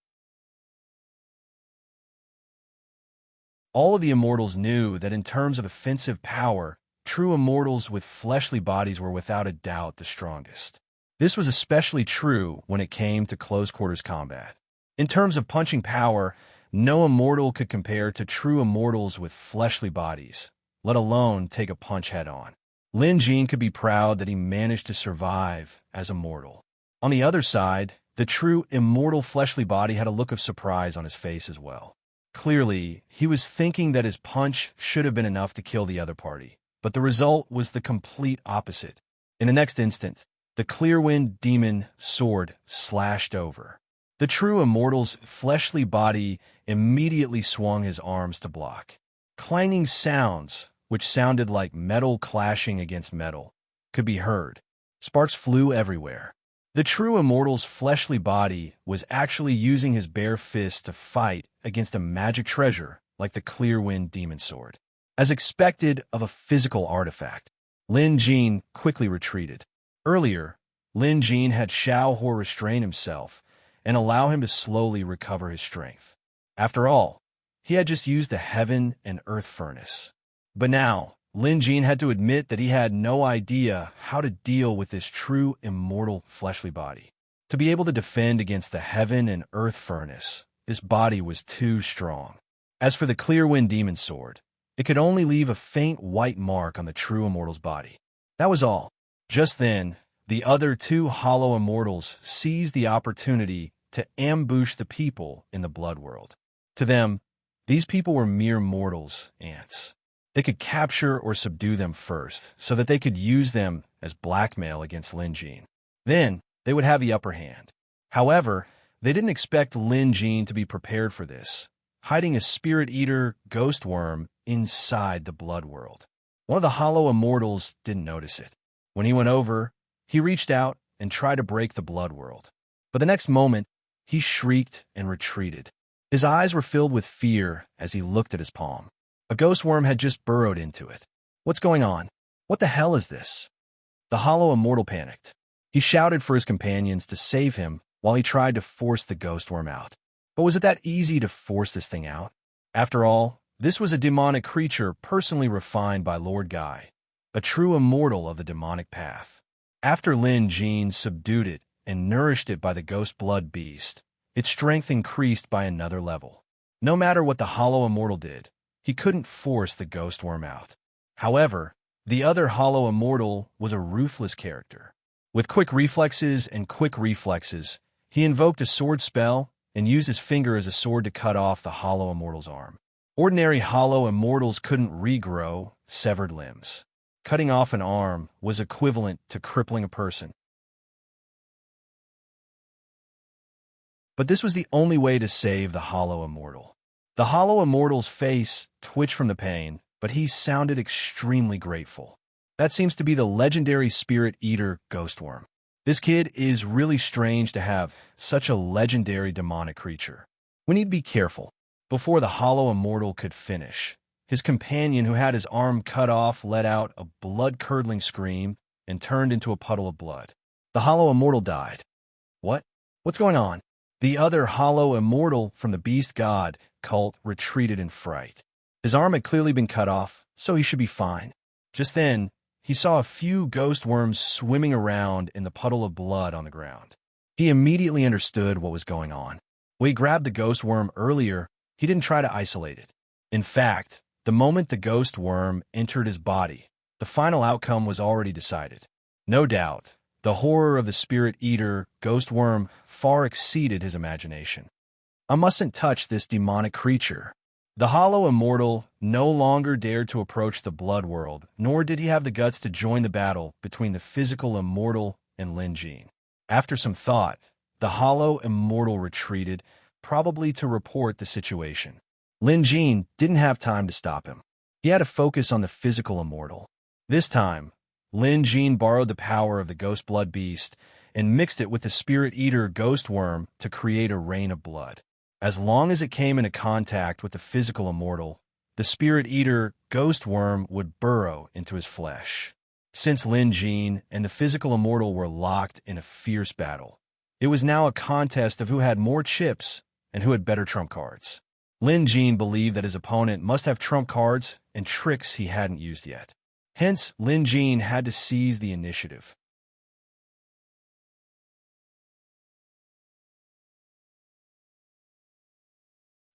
All of the immortals knew that in terms of offensive power, true immortals with fleshly bodies were without a doubt the strongest. This was especially true when it came to close-quarters combat. In terms of punching power, no immortal could compare to true immortals with fleshly bodies, let alone take a punch head-on. Lin Jin could be proud that he managed to survive as a mortal. On the other side, the true immortal fleshly body had a look of surprise on his face as well. Clearly, he was thinking that his punch should have been enough to kill the other party, but the result was the complete opposite. In the next instant, the Clearwind demon sword slashed over. The true immortal's fleshly body immediately swung his arms to block. Clanging sounds, which sounded like metal clashing against metal, could be heard. Sparks flew everywhere. The true immortal's fleshly body was actually using his bare fist to fight against a magic treasure like the Clearwind demon sword. As expected of a physical artifact, Lin Jin quickly retreated. Earlier, Lin Jin had Xiaohua restrain himself and allow him to slowly recover his strength. After all, he had just used the heaven and earth furnace. But now, Lin Jin had to admit that he had no idea how to deal with this true immortal fleshly body. To be able to defend against the heaven and earth furnace, this body was too strong. As for the Clearwind demon sword, it could only leave a faint white mark on the true immortal's body. That was all. Just then, the other two hollow immortals seized the opportunity to ambush the people in the blood world. To them, these people were mere mortals, ants. They could capture or subdue them first, so that they could use them as blackmail against Lin Jin. Then, they would have the upper hand. However, they didn't expect Lin Jin to be prepared for this, hiding a spirit-eater ghost worm inside the blood world. One of the hollow immortals didn't notice it. When he went over, he reached out and tried to break the blood world. But the next moment, he shrieked and retreated. His eyes were filled with fear as he looked at his palm. A ghost worm had just burrowed into it. What's going on? What the hell is this? The hollow immortal panicked. He shouted for his companions to save him while he tried to force the ghost worm out. But was it that easy to force this thing out? After all, this was a demonic creature personally refined by Lord Guy, a true immortal of the demonic path. After Lin Jin subdued it and nourished it by the ghost blood beast, its strength increased by another level. No matter what the hollow immortal did, he couldn't force the ghost worm out. However, the other hollow immortal was a ruthless character. With quick reflexes, he invoked a sword spell and used his finger as a sword to cut off the hollow immortal's arm. Ordinary hollow immortals couldn't regrow severed limbs. Cutting off an arm was equivalent to crippling a person. But this was the only way to save the hollow immortal. The hollow immortal's face twitched from the pain, but he sounded extremely grateful. That seems to be the legendary spirit-eater ghost worm. This kid is really strange to have such a legendary demonic creature. We need to be careful. Before the hollow immortal could finish, his companion who had his arm cut off let out a blood-curdling scream and turned into a puddle of blood. The hollow immortal died. What? What's going on? The other hollow immortal from the beast god cult retreated in fright. His arm had clearly been cut off, so he should be fine. Just then, he saw a few ghost worms swimming around in the puddle of blood on the ground. He immediately understood what was going on. When he grabbed the ghost worm earlier, he didn't try to isolate it. In fact, the moment the ghost worm entered his body, the final outcome was already decided. No doubt, the horror of the spirit-eater ghost worm far exceeded his imagination. I mustn't touch this demonic creature. The hollow immortal no longer dared to approach the blood world, nor did he have the guts to join the battle between the physical immortal and Lin Jin. After some thought, the hollow immortal retreated, probably to report the situation. Lin Jin didn't have time to stop him. He had to focus on the physical immortal. This time, Lin Jin borrowed the power of the ghost blood beast and mixed it with the spirit eater ghost worm to create a rain of blood. As long as it came into contact with the physical immortal, the spirit eater ghost worm would burrow into his flesh. Since Lin Jin and the physical immortal were locked in a fierce battle, it was now a contest of who had more chips and who had better trump cards. Lin Jin believed that his opponent must have trump cards and tricks he hadn't used yet. Hence, Lin Jin had to seize the initiative.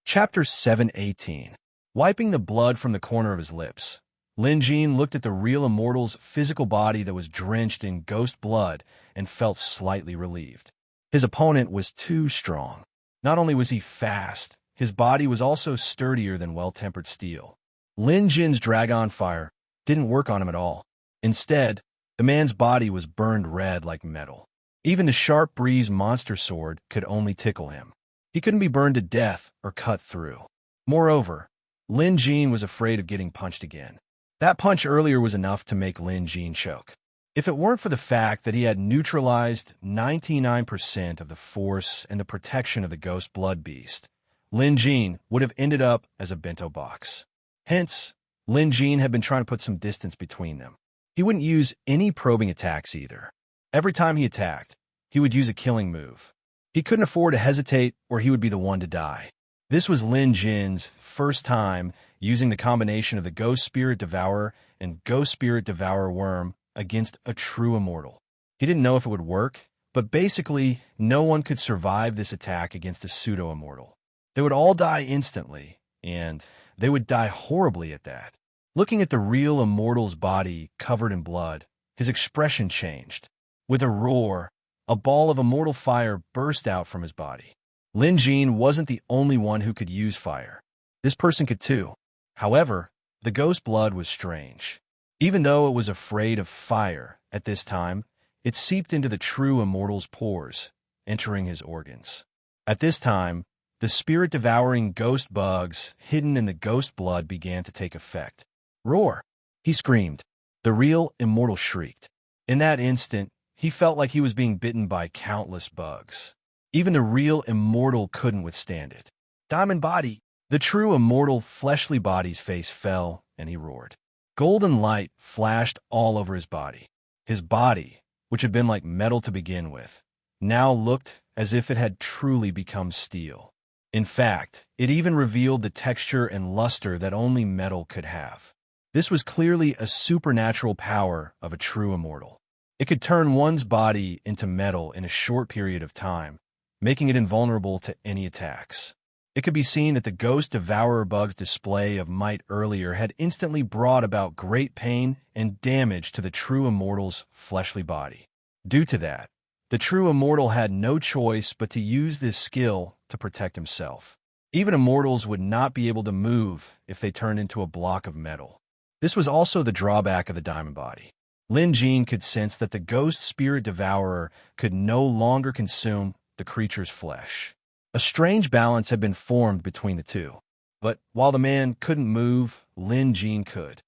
Chapter 718. Wiping the blood from the corner of his lips, Lin Jin looked at the real immortal's physical body that was drenched in ghost blood and felt slightly relieved. His opponent was too strong. Not only was he fast, his body was also sturdier than well-tempered steel. Lin Jin's dragon fire didn't work on him at all. Instead, the man's body was burned red like metal. Even the sharp breeze monster sword could only tickle him. He couldn't be burned to death or cut through. Moreover, Lin Jin was afraid of getting punched again. That punch earlier was enough to make Lin Jin choke. If it weren't for the fact that he had neutralized 99% of the force and the protection of the ghost blood beast, Lin Jin would have ended up as a bento box. Hence, Lin Jin had been trying to put some distance between them. He wouldn't use any probing attacks either. Every time he attacked, he would use a killing move. He couldn't afford to hesitate or he would be the one to die. This was Lin Jin's first time using the combination of the Ghost Spirit Devourer and Ghost Spirit Devourer Worm against a true immortal. He didn't know if it would work, but basically, no one could survive this attack against a pseudo-immortal. They would all die instantly, and they would die horribly at that. Looking at the real immortal's body covered in blood, his expression changed. With a roar, a ball of immortal fire burst out from his body. Lin Jin wasn't the only one who could use fire. This person could too. However, the ghost blood was strange. Even though it was afraid of fire at this time, it seeped into the true immortal's pores, entering his organs. At this time, the spirit-devouring ghost bugs hidden in the ghost blood began to take effect. Roar! He screamed. The real immortal shrieked. In that instant, he felt like he was being bitten by countless bugs. Even the real immortal couldn't withstand it. Diamond body! The true immortal fleshly body's face fell, and he roared. Golden light flashed all over his body. His body, which had been like metal to begin with, now looked as if it had truly become steel. In fact, it even revealed the texture and luster that only metal could have. This was clearly a supernatural power of a true immortal. It could turn one's body into metal in a short period of time, making it invulnerable to any attacks. It could be seen that the Ghost Devourer bug's display of might earlier had instantly brought about great pain and damage to the true immortal's fleshly body. Due to that, the true immortal had no choice but to use this skill to protect himself. Even immortals would not be able to move if they turned into a block of metal. This was also the drawback of the diamond body. Lin Jin could sense that the Ghost Spirit Devourer could no longer consume the creature's flesh. A strange balance had been formed between the two. But while the man couldn't move, Lin Jin could.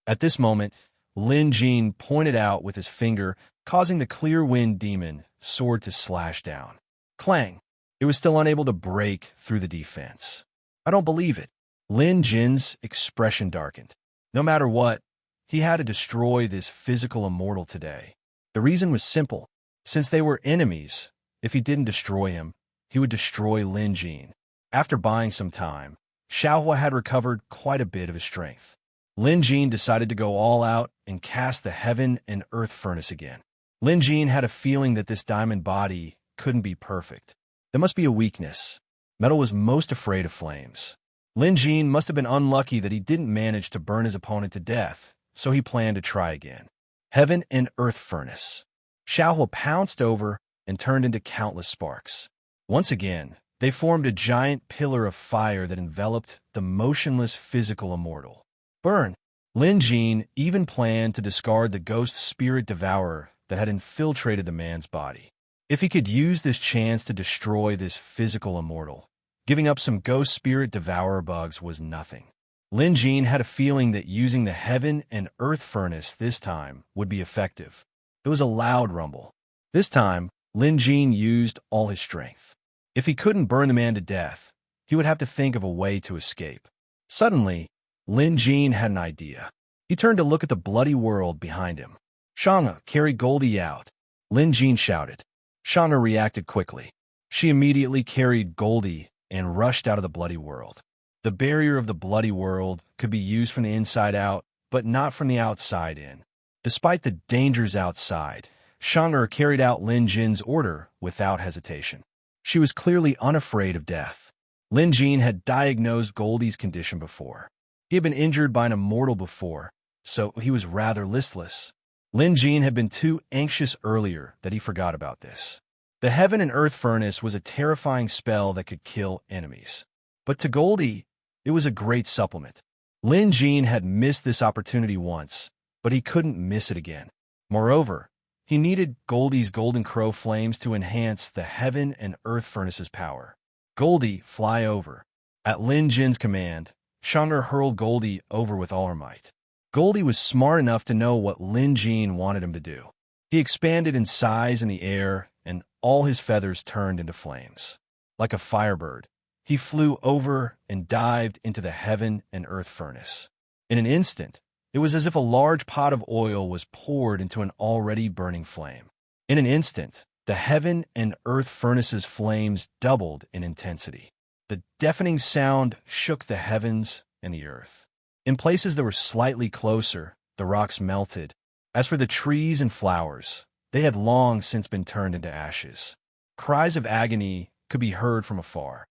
At this moment, Lin Jin pointed out with his finger, causing the clear wind demon sword to slash down. Clang! It was still unable to break through the defense. I don't believe it. Lin Jin's expression darkened. No matter what, he had to destroy this physical immortal today. The reason was simple. Since they were enemies, if he didn't destroy him, he would destroy Lin Jin. After buying some time, Xiaohua had recovered quite a bit of his strength. Lin Jin decided to go all out and cast the heaven and earth furnace again. Lin Jin had a feeling that this diamond body couldn't be perfect. There must be a weakness. Metal was most afraid of flames. Lin Jin must have been unlucky that he didn't manage to burn his opponent to death, so he planned to try again. Heaven and earth furnace. Xiaohua pounced over and turned into countless sparks. Once again, they formed a giant pillar of fire that enveloped the motionless physical immortal. Burn! Lin Jin even planned to discard the ghost spirit devourer that had infiltrated the man's body. If he could use this chance to destroy this physical immortal, giving up some ghost spirit devourer bugs was nothing. Lin Jin had a feeling that using the heaven and earth furnace this time would be effective. It was a loud rumble. This time, Lin Jin used all his strength. If he couldn't burn the man to death, he would have to think of a way to escape. Suddenly, Lin Jin had an idea. He turned to look at the bloody world behind him. "Shanga, carry Goldie out," Lin Jin shouted. Shanga reacted quickly. She immediately carried Goldie and rushed out of the bloody world. The barrier of the bloody world could be used from the inside out, but not from the outside in. Despite the dangers outside, Shanga carried out Lin Jin's order without hesitation. She was clearly unafraid of death. Lin Jin had diagnosed Goldie's condition before. He had been injured by an immortal before, so he was rather listless. Lin Jin had been too anxious earlier that he forgot about this. The Heaven and Earth Furnace was a terrifying spell that could kill enemies. But to Goldie, it was a great supplement. Lin Jin had missed this opportunity once, but he couldn't miss it again. Moreover, he needed Goldie's golden crow flames to enhance the Heaven and Earth Furnace's power. "Goldie, fly over." At Lin Jin's command, Shanga hurled Goldie over with all her might. Goldie was smart enough to know what Lin Jin wanted him to do. He expanded in size in the air, and all his feathers turned into flames. Like a firebird, he flew over and dived into the Heaven and Earth Furnace. In an instant, it was as if a large pot of oil was poured into an already burning flame. In an instant, the Heaven and Earth Furnace's flames doubled in intensity. The deafening sound shook the heavens and the earth. In places that were slightly closer, the rocks melted. As for the trees and flowers, they had long since been turned into ashes. Cries of agony could be heard from afar.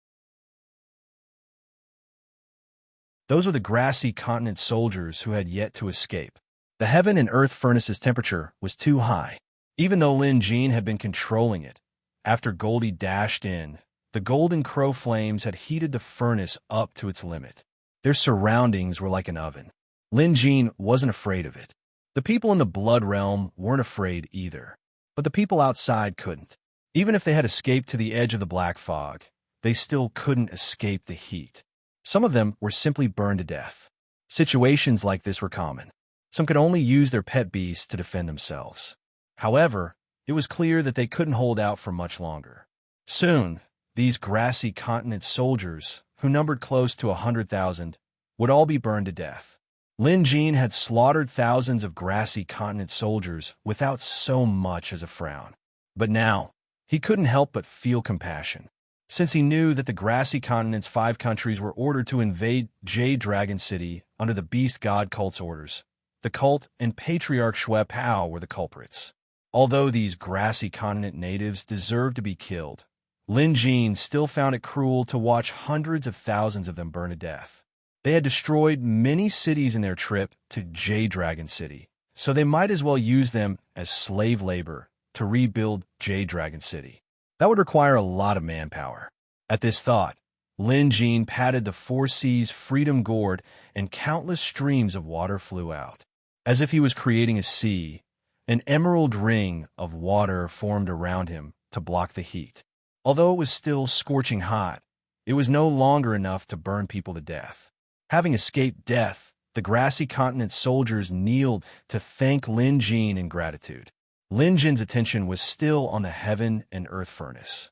Those were the grassy continent soldiers who had yet to escape. The Heaven and Earth Furnace's temperature was too high. Even though Lin Jin had been controlling it, after Goldie dashed in, the golden crow flames had heated the furnace up to its limit. Their surroundings were like an oven. Lin Jin wasn't afraid of it. The people in the Blood Realm weren't afraid either. But the people outside couldn't. Even if they had escaped to the edge of the black fog, they still couldn't escape the heat. Some of them were simply burned to death. Situations like this were common. Some could only use their pet beasts to defend themselves. However, it was clear that they couldn't hold out for much longer. Soon, these grassy continent soldiers, who numbered close to 100,000, would all be burned to death. Lin Jin had slaughtered thousands of grassy continent soldiers without so much as a frown. But now, he couldn't help but feel compassion. Since he knew that the grassy continent's 5 countries were ordered to invade Jade Dragon City under the Beast God cult's orders, the cult and Patriarch Xue Pao were the culprits. Although these grassy continent natives deserved to be killed, Lin Jin still found it cruel to watch hundreds of thousands of them burn to death. They had destroyed many cities in their trip to Jade Dragon City, so they might as well use them as slave labor to rebuild Jade Dragon City. That would require a lot of manpower. At this thought, Lin Jin patted the 4 seas freedom gourd and countless streams of water flew out. As if he was creating a sea, an emerald ring of water formed around him to block the heat. Although it was still scorching hot, it was no longer enough to burn people to death. Having escaped death, the grassy continent soldiers kneeled to thank Lin Jin in gratitude. Lin Jin's attention was still on the Heaven and Earth Furnace.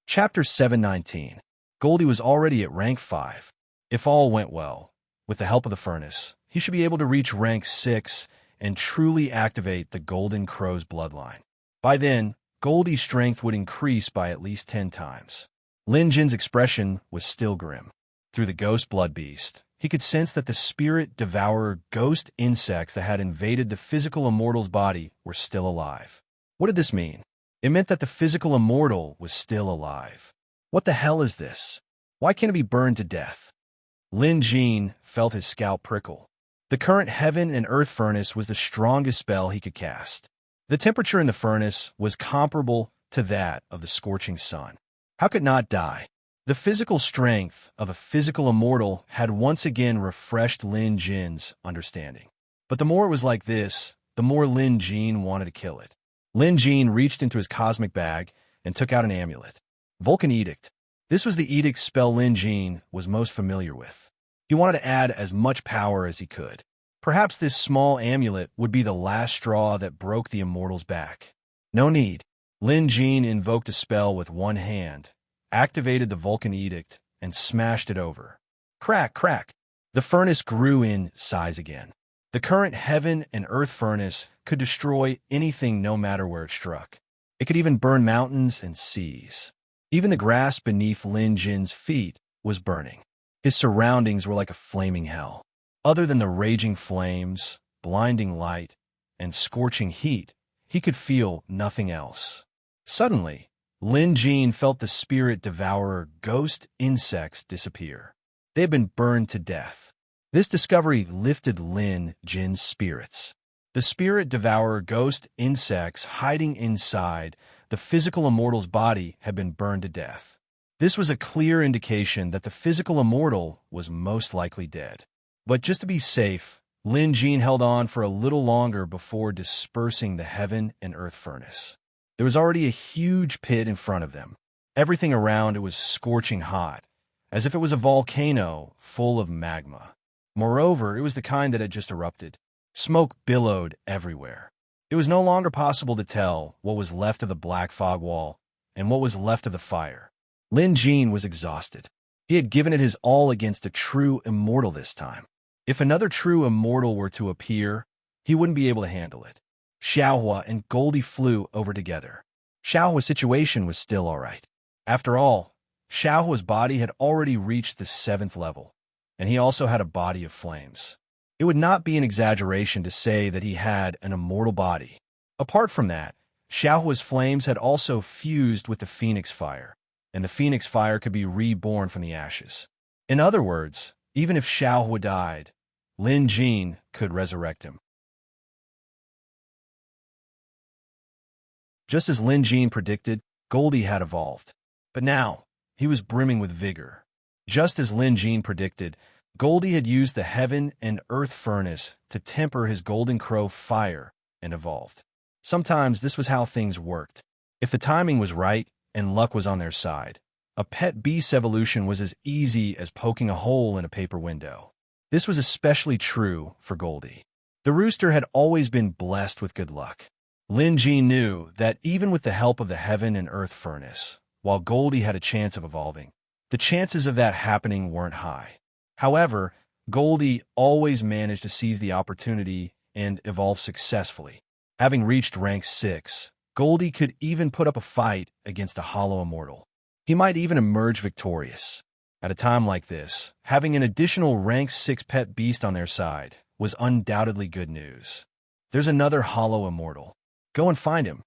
Chapter 719. Goldie was already at rank 5. If all went well, with the help of the furnace, he should be able to reach rank 6 and truly activate the Golden Crow's bloodline. By then, Goldie's strength would increase by at least 10 times. Lin Jin's expression was still grim. Through the ghost blood beast, he could sense that the spirit devourer ghost insects that had invaded the physical immortal's body were still alive. What did this mean? It meant that the physical immortal was still alive. What the hell is this? Why can't it be burned to death? Lin Jin felt his scalp prickle. The current heaven and earth furnace was the strongest spell he could cast. The temperature in the furnace was comparable to that of the scorching sun. How could it not die? The physical strength of a physical immortal had once again refreshed Lin Jin's understanding. But the more it was like this, the more Lin Jin wanted to kill it. Lin Jin reached into his cosmic bag and took out an amulet. Vulcan Edict. This was the edict spell Lin Jin was most familiar with. He wanted to add as much power as he could. Perhaps this small amulet would be the last straw that broke the immortal's back. No need. Lin Jin invoked a spell with one hand, activated the Vulcan Edict, and smashed it over. Crack, crack. The furnace grew in size again. The current heaven and earth furnace could destroy anything no matter where it struck. It could even burn mountains and seas. Even the grass beneath Lin Jin's feet was burning. His surroundings were like a flaming hell. Other than the raging flames, blinding light, and scorching heat, he could feel nothing else. Suddenly, Lin Jin felt the spirit devourer ghost insects disappear. They had been burned to death. This discovery lifted Lin Jin's spirits. The spirit devourer ghost insects hiding inside the physical immortal's body had been burned to death. This was a clear indication that the physical immortal was most likely dead. But just to be safe, Lin Jin held on for a little longer before dispersing the heaven and earth furnace. There was already a huge pit in front of them. Everything around it was scorching hot, as if it was a volcano full of magma. Moreover, it was the kind that had just erupted. Smoke billowed everywhere. It was no longer possible to tell what was left of the black fog wall and what was left of the fire. Lin Jin was exhausted. He had given it his all against a true immortal this time. If another true immortal were to appear, he wouldn't be able to handle it. Xiaohua and Goldie flew over together. Xiaohua's situation was still all right. After all, Xiaohua's body had already reached the 7th level, and he also had a body of flames. It would not be an exaggeration to say that he had an immortal body. Apart from that, Xiaohua's flames had also fused with the phoenix fire, and the phoenix fire could be reborn from the ashes. In other words, even if Xiaohua died, Lin Jin could resurrect him. Just as Lin Jin predicted, Goldie had evolved. But now, he was brimming with vigor. Just as Lin Jin predicted, Goldie had used the heaven and earth furnace to temper his golden crow fire and evolved. Sometimes this was how things worked. If the timing was right and luck was on their side, a pet beast evolution was as easy as poking a hole in a paper window. This was especially true for Goldie. The rooster had always been blessed with good luck. Lin Jin knew that even with the help of the heaven and earth furnace, while Goldie had a chance of evolving, the chances of that happening weren't high. However, Goldie always managed to seize the opportunity and evolve successfully. Having reached rank 6, Goldie could even put up a fight against a hollow immortal. He might even emerge victorious. At a time like this, having an additional rank 6 pet beast on their side was undoubtedly good news. There's another hollow immortal. Go and find him,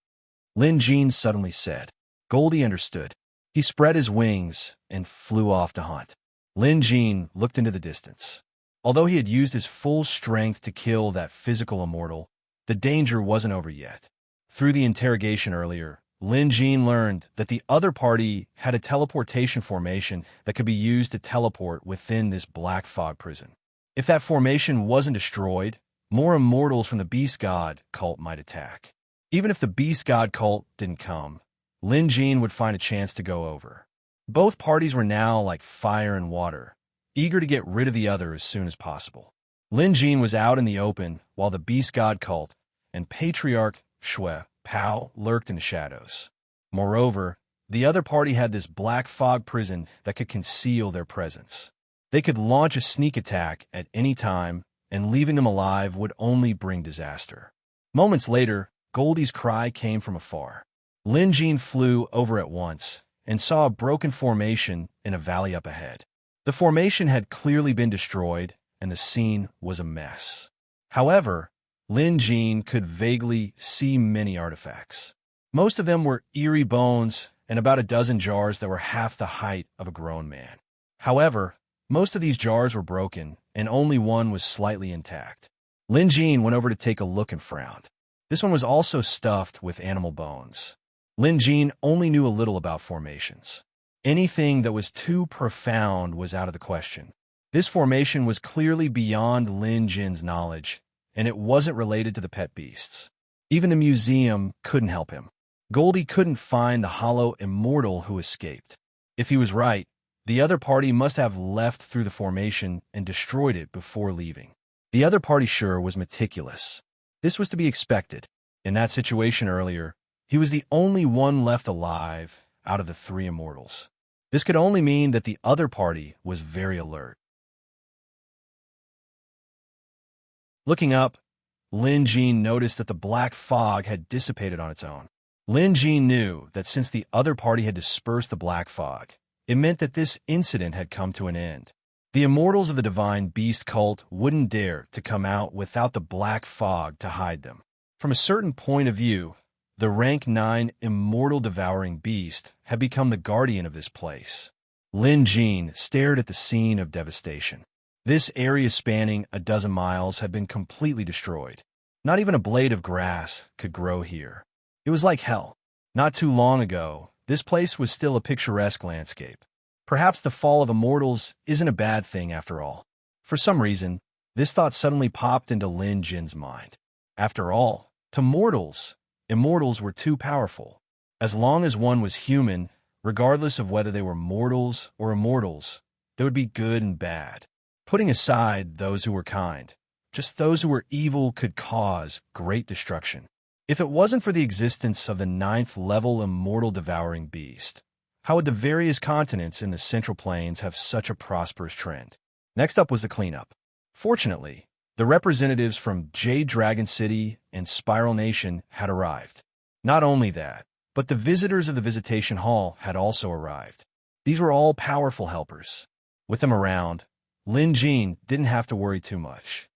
Lin Jin suddenly said. Goldie understood. He spread his wings and flew off to hunt. Lin Jin looked into the distance. Although he had used his full strength to kill that physical immortal, the danger wasn't over yet. Through the interrogation earlier, Lin Jin learned that the other party had a teleportation formation that could be used to teleport within this black fog prison. If that formation wasn't destroyed, more immortals from the Beast God cult might attack. Even if the Beast God cult didn't come, Lin Jin would find a chance to go over. Both parties were now like fire and water, eager to get rid of the other as soon as possible. Lin Jin was out in the open while the Beast God cult and Patriarch Shui Pao lurked in the shadows. Moreover, the other party had this black fog prison that could conceal their presence. They could launch a sneak attack at any time, and leaving them alive would only bring disaster. Moments later, Goldie's cry came from afar. Lin Jin flew over at once and saw a broken formation in a valley up ahead. The formation had clearly been destroyed, and the scene was a mess. However, Lin Jin could vaguely see many artifacts. Most of them were eerie bones and about a dozen jars that were half the height of a grown man. However, most of these jars were broken and only one was slightly intact. Lin Jin went over to take a look and frowned. This one was also stuffed with animal bones. Lin Jin only knew a little about formations. Anything that was too profound was out of the question. This formation was clearly beyond Lin Jin's knowledge, and it wasn't related to the pet beasts. Even the museum couldn't help him. Goldie couldn't find the hollow immortal who escaped. If he was right, the other party must have left through the formation and destroyed it before leaving. The other party sure was meticulous. This was to be expected. In that situation earlier, he was the only one left alive out of the three immortals. This could only mean that the other party was very alert. Looking up, Lin Jin noticed that the black fog had dissipated on its own. Lin Jin knew that since the other party had dispersed the black fog, it meant that this incident had come to an end. The immortals of the divine beast cult wouldn't dare to come out without the black fog to hide them. From a certain point of view, the rank 9 immortal devouring beast had become the guardian of this place. Lin Jin stared at the scene of devastation. This area spanning a dozen miles had been completely destroyed. Not even a blade of grass could grow here. It was like hell. Not too long ago, this place was still a picturesque landscape. Perhaps the fall of immortals isn't a bad thing after all. For some reason, this thought suddenly popped into Lin Jin's mind. After all, to mortals, immortals were too powerful. As long as one was human, regardless of whether they were mortals or immortals, there would be good and bad. Putting aside those who were kind, just those who were evil could cause great destruction. If it wasn't for the existence of the 9th level immortal devouring beast, how would the various continents in the Central Plains have such a prosperous trend? Next up was the cleanup. Fortunately, the representatives from Jade Dragon City and Spiral Nation had arrived. Not only that, but the visitors of the visitation hall had also arrived. These were all powerful helpers. With them around, Lin Jin didn't have to worry too much.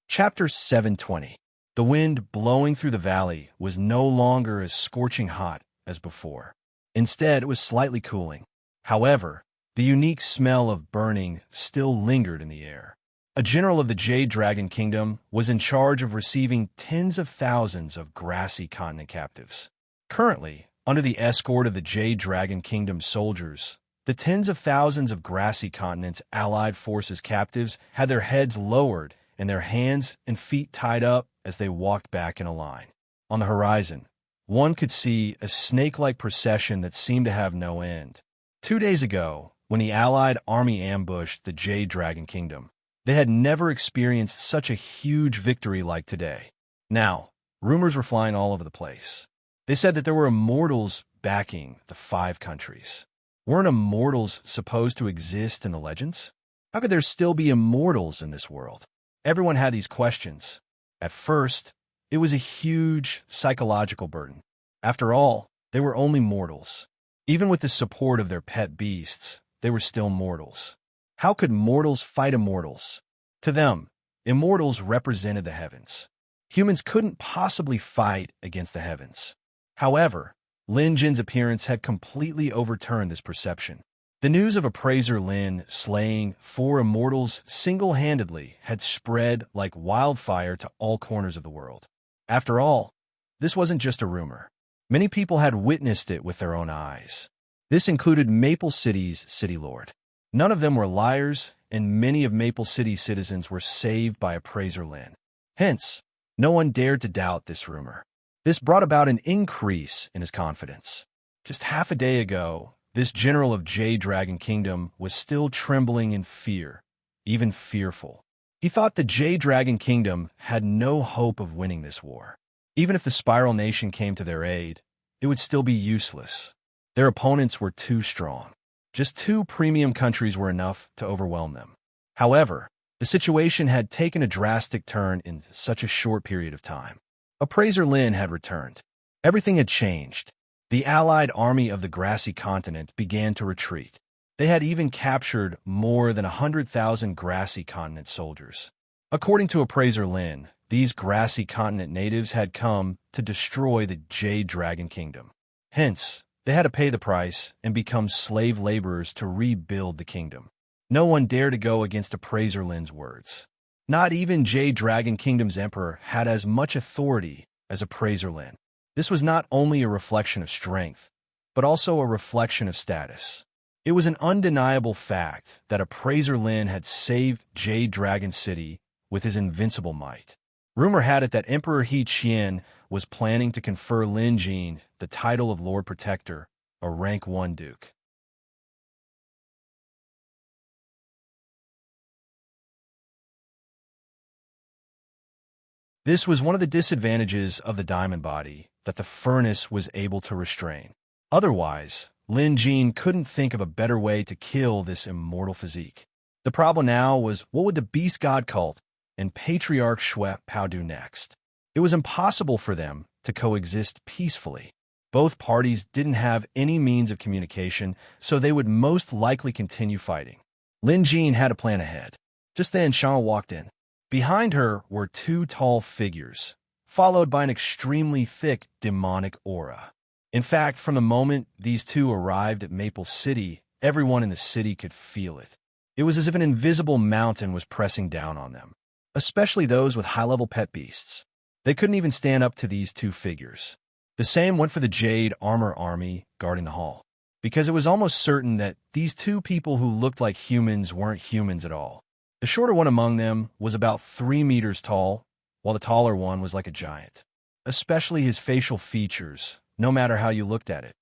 Chapter 720. The wind blowing through the valley was no longer as scorching hot as before. Instead, it was slightly cooling. However, the unique smell of burning still lingered in the air. A general of the Jade Dragon Kingdom was in charge of receiving tens of thousands of grassy continent captives. Currently, under the escort of the Jade Dragon Kingdom soldiers, the tens of thousands of grassy continents allied forces captives had their heads lowered and their hands and feet tied up as they walked back in a line. On the horizon, one could see a snake-like procession that seemed to have no end. 2 days ago, when the Allied army ambushed the Jade Dragon Kingdom, they had never experienced such a huge victory like today. Now, rumors were flying all over the place. They said that there were immortals backing the 5 countries. Weren't immortals supposed to exist in the legends? How could there still be immortals in this world? Everyone had these questions. At first, it was a huge psychological burden. After all, they were only mortals. Even with the support of their pet beasts, they were still mortals. How could mortals fight immortals? To them, immortals represented the heavens. Humans couldn't possibly fight against the heavens. However, Lin Jin's appearance had completely overturned this perception. The news of appraiser Lin slaying 4 immortals single-handedly had spread like wildfire to all corners of the world. After all, this wasn't just a rumor. Many people had witnessed it with their own eyes. This included Maple City's city lord. None of them were liars, and many of Maple City's citizens were saved by appraiser Lin. Hence, no one dared to doubt this rumor. This brought about an increase in his confidence. Just half a day ago, this general of Jade Dragon Kingdom was still trembling in fear, even fearful. He thought the Jade Dragon Kingdom had no hope of winning this war. Even if the Spiral Nation came to their aid, it would still be useless. Their opponents were too strong. Just 2 premium countries were enough to overwhelm them. However, the situation had taken a drastic turn in such a short period of time. Appraiser Lin had returned. Everything had changed. The Allied army of the grassy continent began to retreat. They had even captured more than 100,000 grassy continent soldiers. According to appraiser Lin, these grassy continent natives had come to destroy the Jade Dragon Kingdom. Hence, they had to pay the price and become slave laborers to rebuild the kingdom. No one dared to go against Appraiser Lin's words. Not even Jade Dragon Kingdom's emperor had as much authority as Appraiser Lin. This was not only a reflection of strength, but also a reflection of status. It was an undeniable fact that Appraiser Lin had saved Jade Dragon City with his invincible might. Rumor had it that Emperor He Qian was planning to confer Lin Jin the title of Lord Protector, a rank 1 duke. This was one of the disadvantages of the diamond body that the furnace was able to restrain. Otherwise, Lin Jin couldn't think of a better way to kill this immortal physique. The problem now was, what would the Beast God cult and Patriarch Shui Pao do next? It was impossible for them to coexist peacefully. Both parties didn't have any means of communication, so they would most likely continue fighting. Lin Jin had a plan ahead. Just then, Shang walked in. Behind her were 2 tall figures, followed by an extremely thick demonic aura. In fact, from the moment these 2 arrived at Maple City, everyone in the city could feel it. It was as if an invisible mountain was pressing down on them, especially those with high-level pet beasts. They couldn't even stand up to these 2 figures. The same went for the Jade Armor Army guarding the hall, because it was almost certain that these 2 people who looked like humans weren't humans at all. The shorter one among them was about 3 meters tall, while the taller one was like a giant. Especially his facial features, no matter how you looked at it.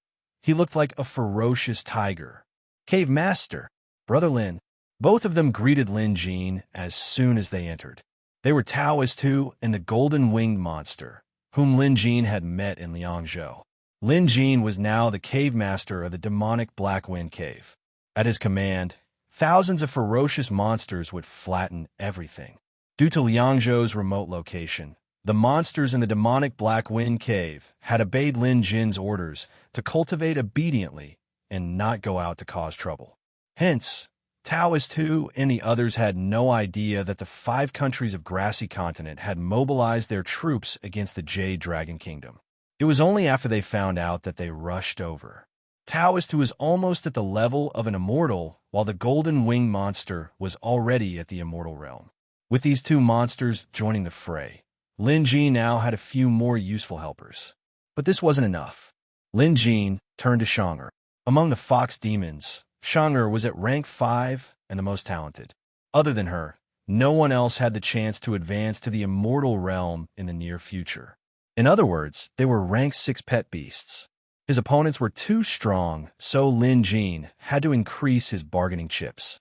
He looked like a ferocious tiger. Cave Master, Brother Lin. Both of them greeted Lin Jin as soon as they entered. They were Taoist too, and the golden-winged monster, whom Lin Jin had met in Liangzhou. Lin Jin was now the cave master of the demonic Black Wind Cave. At his command, thousands of ferocious monsters would flatten everything. Due to Liangzhou's remote location, the monsters in the demonic Black Wind Cave had obeyed Lin Jin's orders to cultivate obediently and not go out to cause trouble. Hence, Taoist Hu and the others had no idea that the 5 countries of Grassy Continent had mobilized their troops against the Jade Dragon Kingdom. It was only after they found out that they rushed over. Taoist, who was almost at the level of an immortal, while the golden winged monster was already at the immortal realm. With these 2 monsters joining the fray, Lin Jin now had a few more useful helpers. But this wasn't enough. Lin Jin turned to Shang'er. Among the fox demons, Shang'er was at rank 5 and the most talented. Other than her, no one else had the chance to advance to the immortal realm in the near future. In other words, they were rank 6 pet beasts. His opponents were too strong, so Lin Jin had to increase his bargaining chips.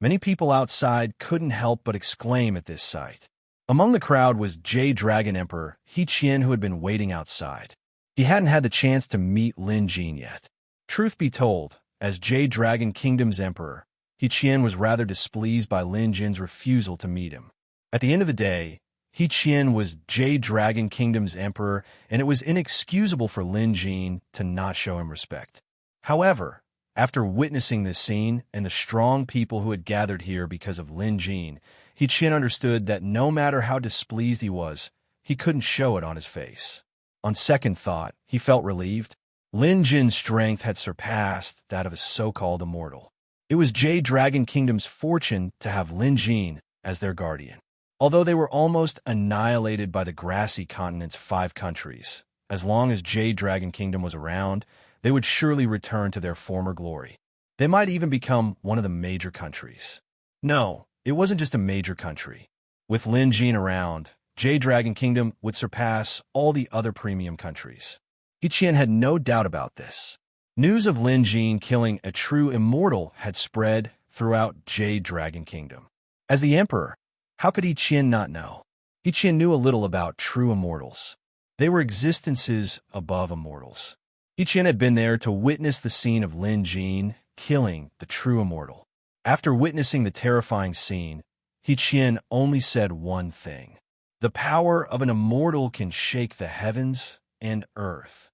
Many people outside couldn't help but exclaim at this sight. Among the crowd was Jade Dragon Emperor He Qian, who had been waiting outside. He hadn't had the chance to meet Lin Jin yet. Truth be told, as Jade Dragon Kingdom's emperor, He Qian was rather displeased by Lin Jin's refusal to meet him. At the end of the day, He Qian was Jade Dragon Kingdom's emperor, and it was inexcusable for Lin Jin to not show him respect. However, after witnessing this scene and the strong people who had gathered here because of Lin Jin, He Qian understood that no matter how displeased he was, he couldn't show it on his face. On second thought, he felt relieved. Lin Jin's strength had surpassed that of a so-called immortal. It was Jade Dragon Kingdom's fortune to have Lin Jin as their guardian. Although they were almost annihilated by the Grassy Continent's 5 countries, as long as Jade Dragon Kingdom was around, they would surely return to their former glory. They might even become one of the major countries. No, it wasn't just a major country. With Lin Jin around, Jade Dragon Kingdom would surpass all the other premium countries. He Qian had no doubt about this. News of Lin Jin killing a true immortal had spread throughout Jade Dragon Kingdom. As the emperor, how could He Qian not know? He Qian knew a little about true immortals. They were existences above immortals. He Qian had been there to witness the scene of Lin Jin killing the true immortal. After witnessing the terrifying scene, He Qian only said one thing. The power of an immortal can shake the heavens and earth.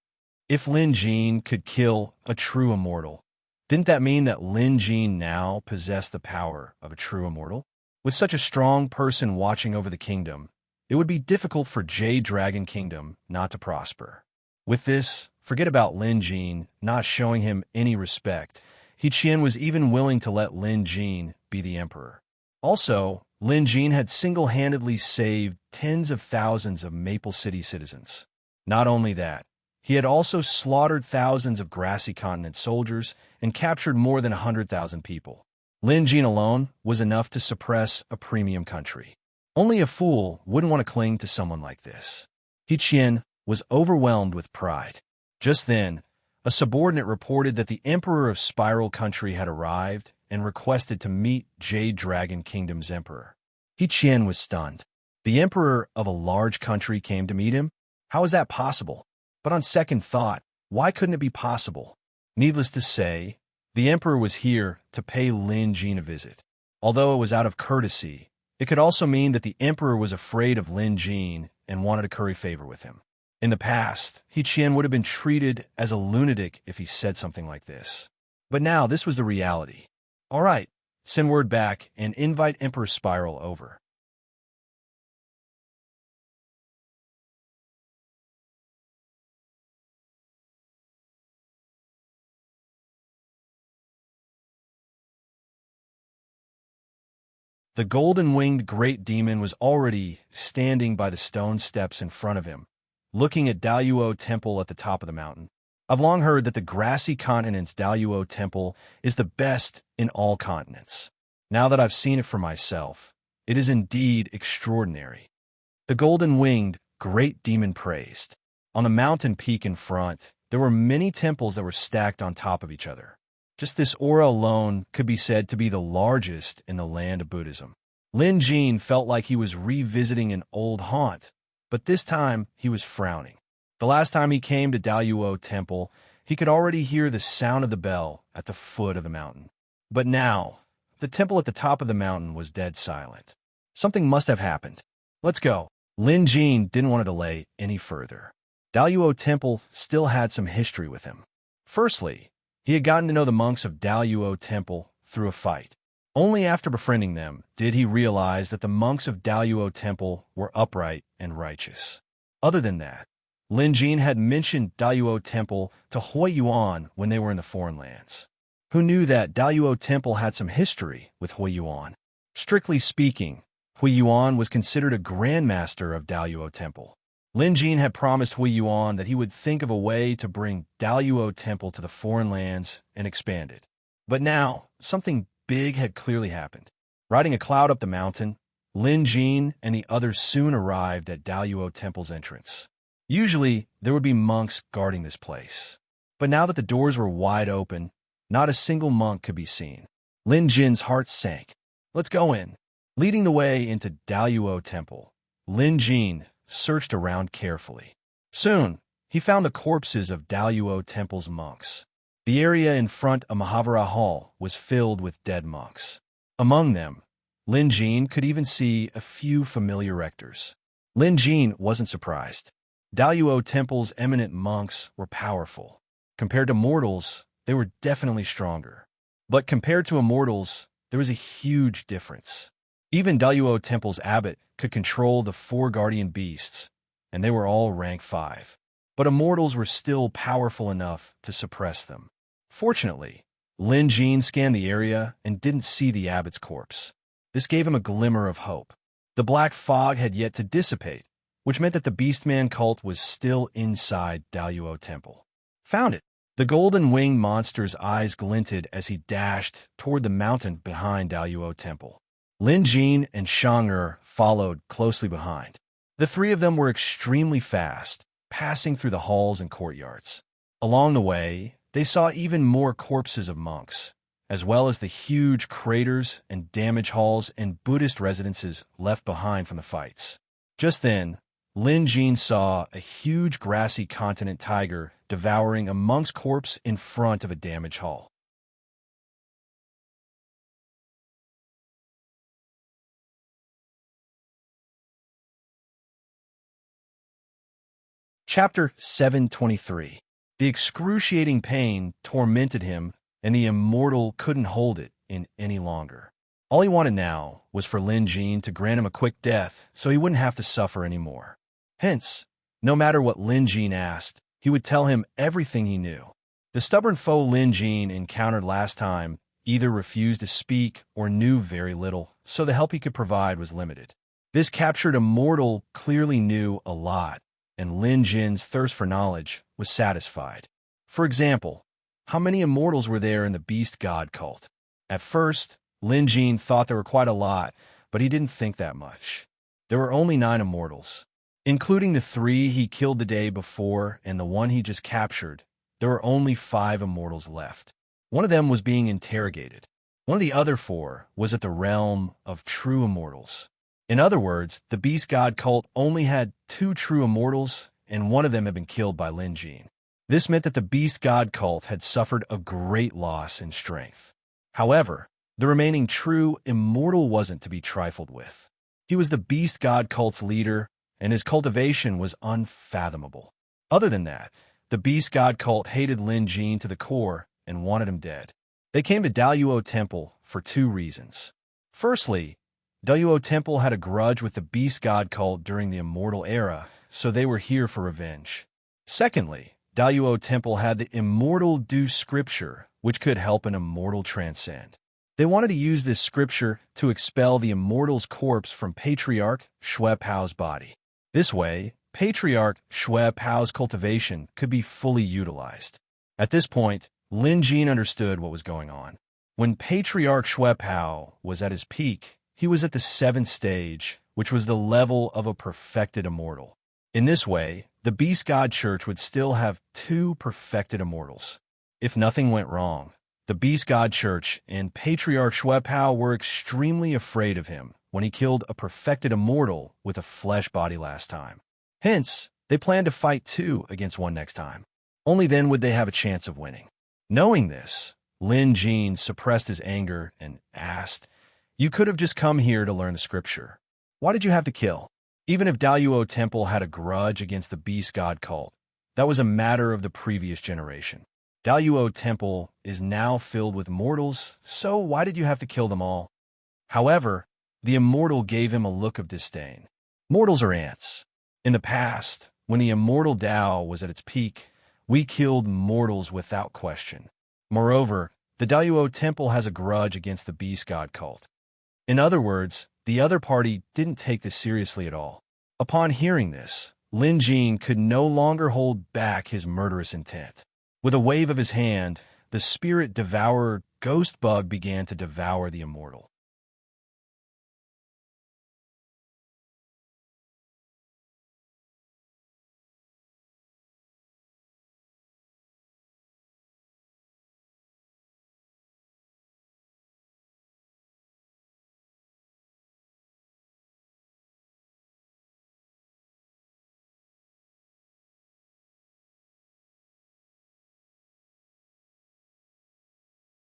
If Lin Jin could kill a true immortal, didn't that mean that Lin Jin now possessed the power of a true immortal? With such a strong person watching over the kingdom, it would be difficult for Jade Dragon Kingdom not to prosper. With this, forget about Lin Jin not showing him any respect. He Qian was even willing to let Lin Jin be the emperor. Also, Lin Jin had single-handedly saved tens of thousands of Maple City citizens. Not only that, he had also slaughtered thousands of Grassy Continent soldiers and captured more than 100,000 people. Lin Jin alone was enough to suppress a premium country. Only a fool wouldn't want to cling to someone like this. He Qian was overwhelmed with pride. Just then, a subordinate reported that the Emperor of Spiral Country had arrived and requested to meet Jade Dragon Kingdom's emperor. He Qian was stunned. The emperor of a large country came to meet him? How is that possible? But on second thought, why couldn't it be possible? Needless to say, the emperor was here to pay Lin Jin a visit. Although it was out of courtesy, it could also mean that the emperor was afraid of Lin Jin and wanted to curry favor with him. In the past, He Qian would have been treated as a lunatic if he said something like this. But now this was the reality. All right, send word back and invite Emperor Spiral over. The golden-winged great demon was already standing by the stone steps in front of him, looking at Daluo Temple at the top of the mountain. I've long heard that the Grassy Continent's Daluo Temple is the best in all continents. Now that I've seen it for myself, it is indeed extraordinary. The golden-winged great demon praised. On the mountain peak in front, there were many temples that were stacked on top of each other. Just this aura alone could be said to be the largest in the land of Buddhism. Lin Jin felt like he was revisiting an old haunt, but this time he was frowning. The last time he came to Daluo Temple, he could already hear the sound of the bell at the foot of the mountain. But now, the temple at the top of the mountain was dead silent. Something must have happened. Let's go. Lin Jin didn't want to delay any further. Daluo Temple still had some history with him. Firstly, he had gotten to know the monks of Daluo Temple through a fight. Only after befriending them did he realize that the monks of Daluo Temple were upright and righteous. Other than that, Lin Jin had mentioned Daluo Temple to Hui Yuan when they were in the foreign lands. Who knew that Daluo Temple had some history with Hui Yuan? Strictly speaking, Hui Yuan was considered a grandmaster of Daluo Temple. Lin Jin had promised Hui Yuan that he would think of a way to bring Daluo Temple to the foreign lands and expand it. But now, something big had clearly happened. Riding a cloud up the mountain, Lin Jin and the others soon arrived at Daluo Temple's entrance. Usually, there would be monks guarding this place. But now that the doors were wide open, not a single monk could be seen. Lin Jin's heart sank. Let's go in. Leading the way into Daluo Temple, Lin Jin searched around carefully. Soon, he found the corpses of Daluo Temple's monks. The area in front of Mahavira Hall was filled with dead monks. Among them, Lin Jin could even see a few familiar rectors. Lin Jin wasn't surprised. Daluo Temple's eminent monks were powerful. Compared to mortals, they were definitely stronger. But compared to immortals, there was a huge difference. Even Daluo Temple's abbot could control the 4 guardian beasts, and they were all rank 5. But immortals were still powerful enough to suppress them. Fortunately, Lin Jin scanned the area and didn't see the abbot's corpse. This gave him a glimmer of hope. The black fog had yet to dissipate, which meant that the Beastman cult was still inside Daluo Temple. Found it! The golden-winged monster's eyes glinted as he dashed toward the mountain behind Daluo Temple. Lin Jin and Shang followed closely behind. The 3 of them were extremely fast, passing through the halls and courtyards. Along the way, they saw even more corpses of monks, as well as the huge craters and damage halls and Buddhist residences left behind from the fights. Just then, Lin Jin saw a huge grassy continent tiger devouring a monk's corpse in front of a damage hall. Chapter 723. The excruciating pain tormented him, and the immortal couldn't hold it in any longer. All he wanted now was for Lin Jin to grant him a quick death so he wouldn't have to suffer anymore. Hence, no matter what Lin Jin asked, he would tell him everything he knew. The stubborn foe Lin Jin encountered last time either refused to speak or knew very little, so the help he could provide was limited. This captured immortal clearly knew a lot, and Lin Jin's thirst for knowledge was satisfied. For example, how many immortals were there in the beast god cult? At first, Lin Jin thought there were quite a lot, but he didn't think that much. There were only 9 immortals. Including the 3 he killed the day before and the one he just captured, there were only 5 immortals left. One of them was being interrogated. One of the other 4 was at the realm of true immortals. In other words, the beast god cult only had 2 true immortals, and one of them had been killed by Lin Jin. This meant that the beast god cult had suffered a great loss in strength. However, the remaining true immortal wasn't to be trifled with. He was the beast god cult's leader, and his cultivation was unfathomable. Other than that, the beast god cult hated Lin Jin to the core and wanted him dead. They came to Daluo Temple for 2 reasons. Firstly, Daluo Temple had a grudge with the beast god cult during the immortal era, so they were here for revenge. Secondly, Daluo Temple had the immortal do scripture, which could help an immortal transcend. They wanted to use this scripture to expel the immortal's corpse from Patriarch Shui Pao's body. This way, Patriarch Shui Pao's cultivation could be fully utilized. At this point, Lin Jin understood what was going on. When Patriarch Shui Pao was at his peak, he was at the 7th stage, which was the level of a perfected immortal. In this way, the Beast God Church would still have 2 perfected immortals. If nothing went wrong, the Beast God Church and Patriarch Shui Pao were extremely afraid of him when he killed a perfected immortal with a flesh body last time. Hence, they planned to fight 2 against 1 next time. Only then would they have a chance of winning. Knowing this, Lin Jin suppressed his anger and asked, "You could have just come here to learn the scripture. Why did you have to kill?" Even if Daluo Temple had a grudge against the Beast God cult, that was a matter of the previous generation. Daluo Temple is now filled with mortals, so why did you have to kill them all? However, the immortal gave him a look of disdain. Mortals are ants. In the past, when the immortal Dao was at its peak, we killed mortals without question. Moreover, the Daluo Temple has a grudge against the Beast God cult. In other words, the other party didn't take this seriously at all. Upon hearing this, Lin Jin could no longer hold back his murderous intent. With a wave of his hand, the spirit devourer ghost bug began to devour the immortal.